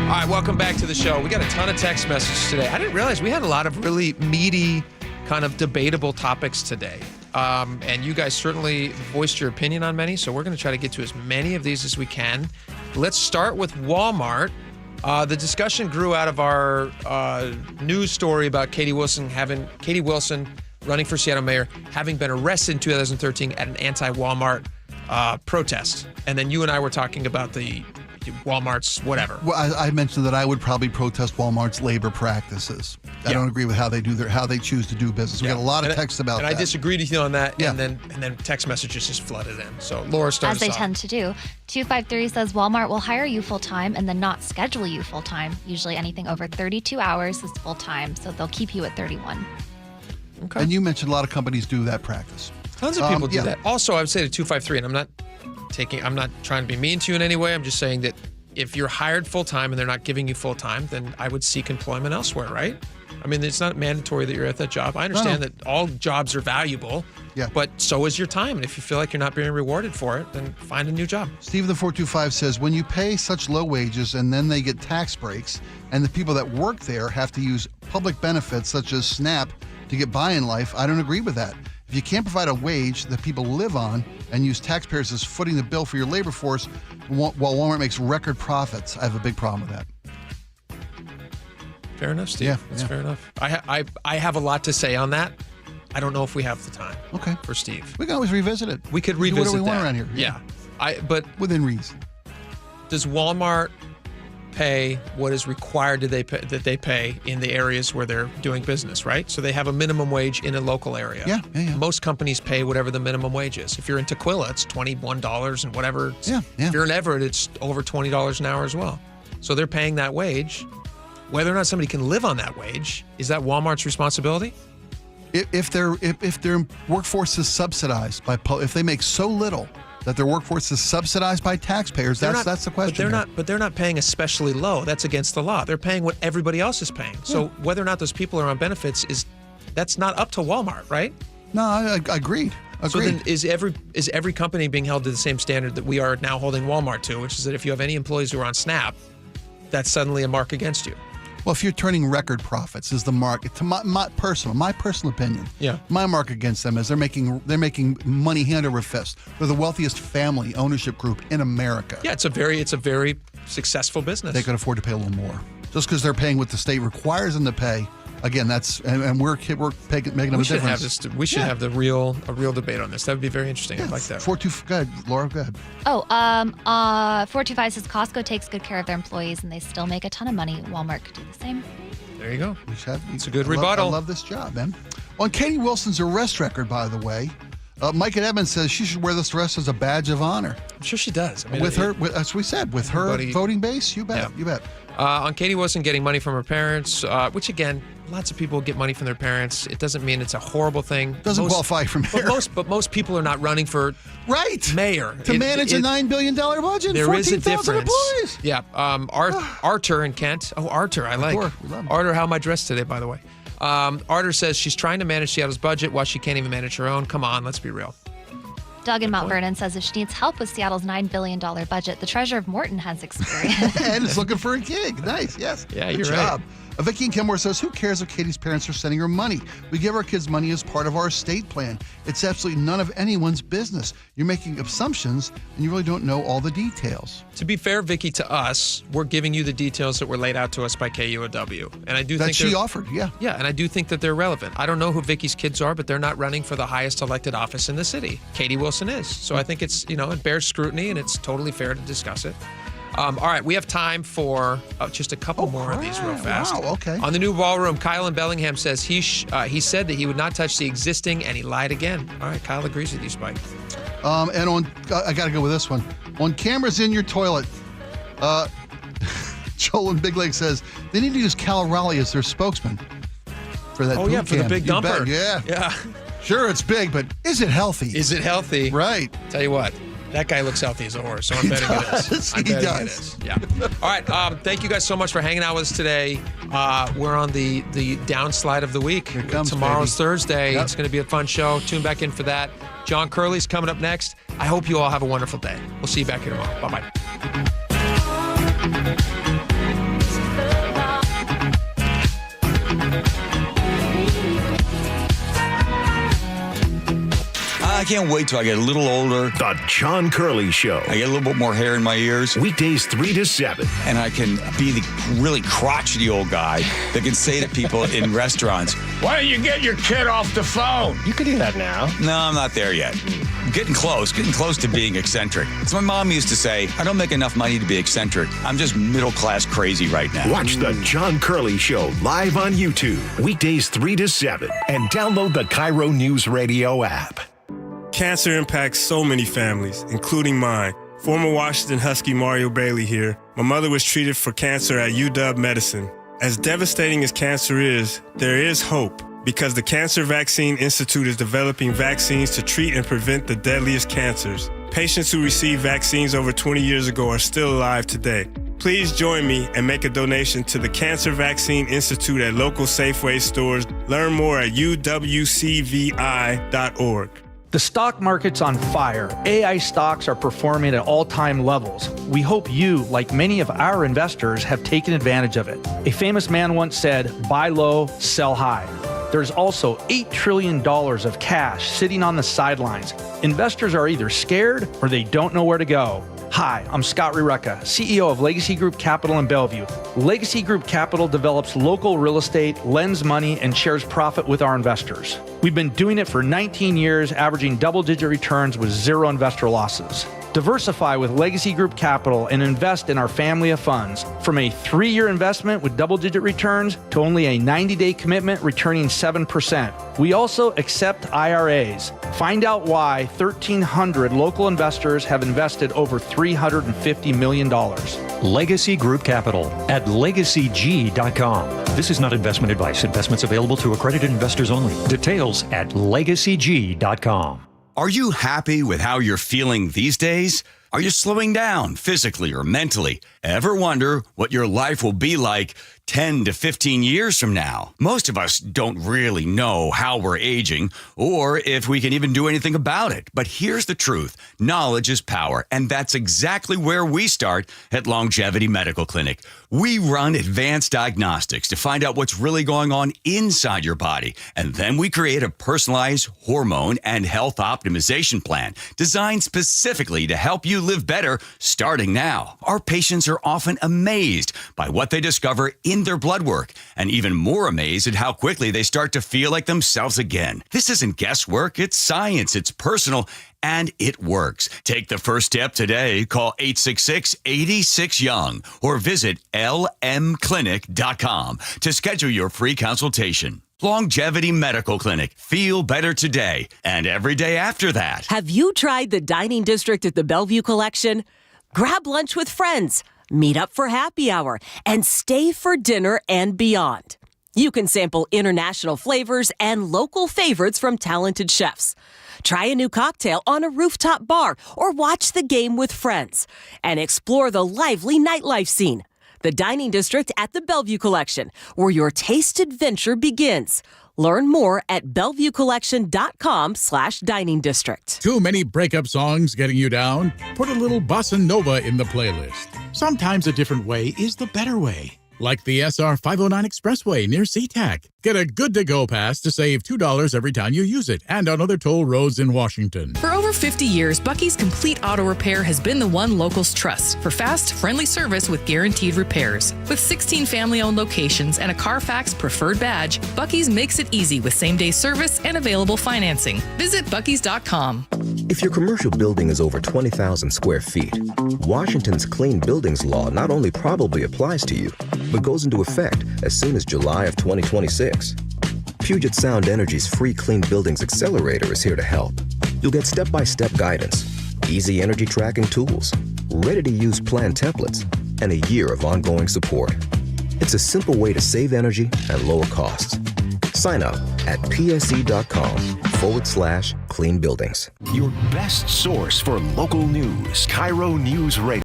All right, welcome back to the show. We got a ton of text messages today. I didn't realize we had a lot of really meaty, kind of debatable topics today. And you guys certainly voiced your opinion on many, so we're going to try to get to as many of these as we can. Let's start with Walmart. The discussion grew out of our news story about Katie Wilson running for Seattle mayor, having been arrested in 2013 at an anti-Walmart protest. And then you and I were talking about the Walmart's whatever. Well, I mentioned that I would probably protest Walmart's labor practices. I don't agree with how they choose to do business. We got a lot of texts about that. And I disagreed with you on that. Yeah. And then text messages just flooded in. So Laura starts as they tend to do. 253 says Walmart will hire you full time and then not schedule you full time. Usually anything over 32 hours is full time, so they'll keep you at 31. Okay. And you mentioned a lot of companies do that practice. Tons of people do that. Also, I would say to 253, and I'm not trying to be mean to you in any way. I'm just saying that if you're hired full-time and they're not giving you full-time, then I would seek employment elsewhere, right? I mean, it's not mandatory that you're at that job. I understand that all jobs are valuable, but so is your time. And if you feel like you're not being rewarded for it, then find a new job. Steve the 425 says, when you pay such low wages and then they get tax breaks and the people that work there have to use public benefits such as SNAP to get by in life, I don't agree with that. If you can't provide a wage that people live on and use taxpayers as footing the bill for your labor force while Walmart makes record profits, I have a big problem with that. Fair enough, Steve. Yeah, That's fair enough. I have a lot to say on that. I don't know if we have the time. Okay. For Steve. We can always revisit it. We could Do revisit whatever we want that. around here. Yeah. But within reason. Does Walmart pay what is required that they pay in the areas where they're doing business, right? So they have a minimum wage in a local area. Yeah. Most companies pay whatever the minimum wage is. If you're in Tukwila, it's $21 and whatever. If you're in Everett, it's over $20 an hour as well. So they're paying that wage. Whether or not somebody can live on that wage, is that Walmart's responsibility? If their workforce is subsidized if they make so little that their workforce is subsidized by taxpayers, that's the question. But they're not paying especially low. That's against the law. They're paying what everybody else is paying. So whether or not those people are on benefits that's not up to Walmart, right? No, I agreed. So then is every company being held to the same standard that we are now holding Walmart to, which is that if you have any employees who are on SNAP, that's suddenly a mark against you? Well, if you're turning record profits, is the mark to my personal opinion. Yeah. My mark against them is they're making money hand over fist. They're the wealthiest family ownership group in America. Yeah, it's a very successful business. They can afford to pay a little more. Just because they're paying what the state requires them to pay. Again, and we're making them a difference. We should have a real debate on this. That would be very interesting. Yeah, I like that. 425. Go ahead, Laura. Go ahead. 425 says Costco takes good care of their employees and they still make a ton of money. Walmart could do the same. There you go. It's a good rebuttal. I love this job, man. On Katie Wilson's arrest record, by the way, Mike and Edmonds says she should wear this arrest as a badge of honor. I'm sure she does. I mean, as we said, with her voting base, you bet. You bet. On Katie Wilson getting money from her parents, which again, lots of people get money from their parents. It doesn't mean it's a horrible thing. Doesn't qualify for mayor. But most people are not running for mayor. To manage a $9 billion budget, there is a 14,000 difference. employees. Yeah. Arthur in Kent. Oh, Arthur, I like. Arthur, how am I dressed today, by the way? Arthur says she's trying to manage Seattle's budget while she can't even manage her own. Come on, let's be real. Doug in Mount Vernon says if she needs help with Seattle's $9 billion budget, the treasurer of Morton has experience. And is looking for a gig. Nice, yes. Yeah, Good you're job. right. Vicky in Kenmore says, who cares if Katie's parents are sending her money? We give our kids money as part of our estate plan. It's absolutely none of anyone's business. You're making assumptions, and you really don't know all the details. To be fair, Vicky, to us, we're giving you the details that were laid out to us by KUOW. And I do think she offered, yeah. Yeah, and I do think that they're relevant. I don't know who Vicky's kids are, but they're not running for the highest elected office in the city. Katie Wilson is. So I think it's, it bears scrutiny, and it's totally fair to discuss it. All right, we have time for just a couple more of these real fast. Wow, okay. On the new ballroom, Kyle in Bellingham says he said that he would not touch the existing, and he lied again. All right, Kyle agrees with you, Spike. And I got to go with this one. On cameras in your toilet, Joel in Big Lake says they need to use Cal Raleigh as their spokesman for that. Oh yeah, for the big dumper. Yeah. Sure, it's big, but is it healthy? Is it healthy? Right. Tell you what. That guy looks healthy as a horse, so I'm betting it is. I'm betting it is. Yeah. All right. Thank you guys so much for hanging out with us today. We're on the downslide of the week. Here comes, Tomorrow's baby. Thursday. Yep. It's going to be a fun show. Tune back in for that. John Curley's coming up next. I hope you all have a wonderful day. We'll see you back here tomorrow. Bye-bye. I can't wait till I get a little older. The John Curley Show. I get a little bit more hair in my ears. Weekdays 3 to 7. And I can be the really crotchety old guy that can say to people in restaurants, why don't you get your kid off the phone? You can do that now. No, I'm not there yet. Getting close to being eccentric. As my mom used to say, I don't make enough money to be eccentric. I'm just middle-class crazy right now. Watch The John Curley Show live on YouTube. Weekdays 3 to 7. And download the KIRO Newsradio app. Cancer impacts so many families, including mine. Former Washington Husky Mario Bailey here. My mother was treated for cancer at UW Medicine. As devastating as cancer is, there is hope because the Cancer Vaccine Institute is developing vaccines to treat and prevent the deadliest cancers. Patients who received vaccines over 20 years ago are still alive today. Please join me and make a donation to the Cancer Vaccine Institute at local Safeway stores. Learn more at uwcvi.org. The stock market's on fire. AI stocks are performing at all-time levels. We hope you, like many of our investors, have taken advantage of it. A famous man once said, buy low, sell high. There's also $8 trillion of cash sitting on the sidelines. Investors are either scared or they don't know where to go. Hi, I'm Scott Rireka, CEO of Legacy Group Capital in Bellevue. Legacy Group Capital develops local real estate, lends money, and shares profit with our investors. We've been doing it for 19 years, averaging double-digit returns with zero investor losses. Diversify with Legacy Group Capital and invest in our family of funds. From a 3-year investment with double-digit returns to only a 90-day commitment returning 7%. We also accept IRAs. Find out why 1,300 local investors have invested over $350 million. Legacy Group Capital at LegacyG.com. This is not investment advice. Investments available to accredited investors only. Details at LegacyG.com. Are you happy with how you're feeling these days? Are you slowing down physically or mentally? Ever wonder what your life will be like 10 to 15 years from now? Most of us don't really know how we're aging or if we can even do anything about it. But here's the truth. Knowledge is power, and that's exactly where we start at Longevity Medical Clinic. We run advanced diagnostics to find out what's really going on inside your body, and then we create a personalized hormone and health optimization plan designed specifically to help you live better starting now. Our patients are often amazed by what they discover in their blood work, and even more amazed at how quickly they start to feel like themselves again. This isn't guesswork, it's science, it's personal, and it works. Take the first step today. Call 866-86-YOUNG or visit lmclinic.com to schedule your free consultation. Longevity Medical Clinic. Feel better today and every day after that. Have you tried the dining district at the Bellevue Collection? Grab lunch with friends, meet up for happy hour, and stay for dinner and beyond. You can sample international flavors and local favorites from talented chefs. Try a new cocktail on a rooftop bar or watch the game with friends. And explore the lively nightlife scene. The Dining District at the Bellevue Collection, where your taste adventure begins. Learn more at BellevueCollection.com/dining district. Too many breakup songs getting you down? Put a little bossa nova in the playlist. Sometimes a different way is the better way. Like the SR 509 Expressway near SeaTac. Get a good-to-go pass to save $2 every time you use it, and on other toll roads in Washington. For over 50 years, Bucky's Complete Auto Repair has been the one locals trust for fast, friendly service with guaranteed repairs. With 16 family-owned locations and a Carfax preferred badge, Bucky's makes it easy with same-day service and available financing. Visit Bucky's.com. If your commercial building is over 20,000 square feet, Washington's Clean Buildings Law not only probably applies to you, but goes into effect as soon as July of 2026. Puget Sound Energy's free Clean Buildings Accelerator is here to help. You'll get step-by-step guidance, easy energy tracking tools, ready-to-use plan templates, and a year of ongoing support. It's a simple way to save energy and lower costs. Sign up at pse.com/clean buildings. Your best source for local news, KIRO Newsradio.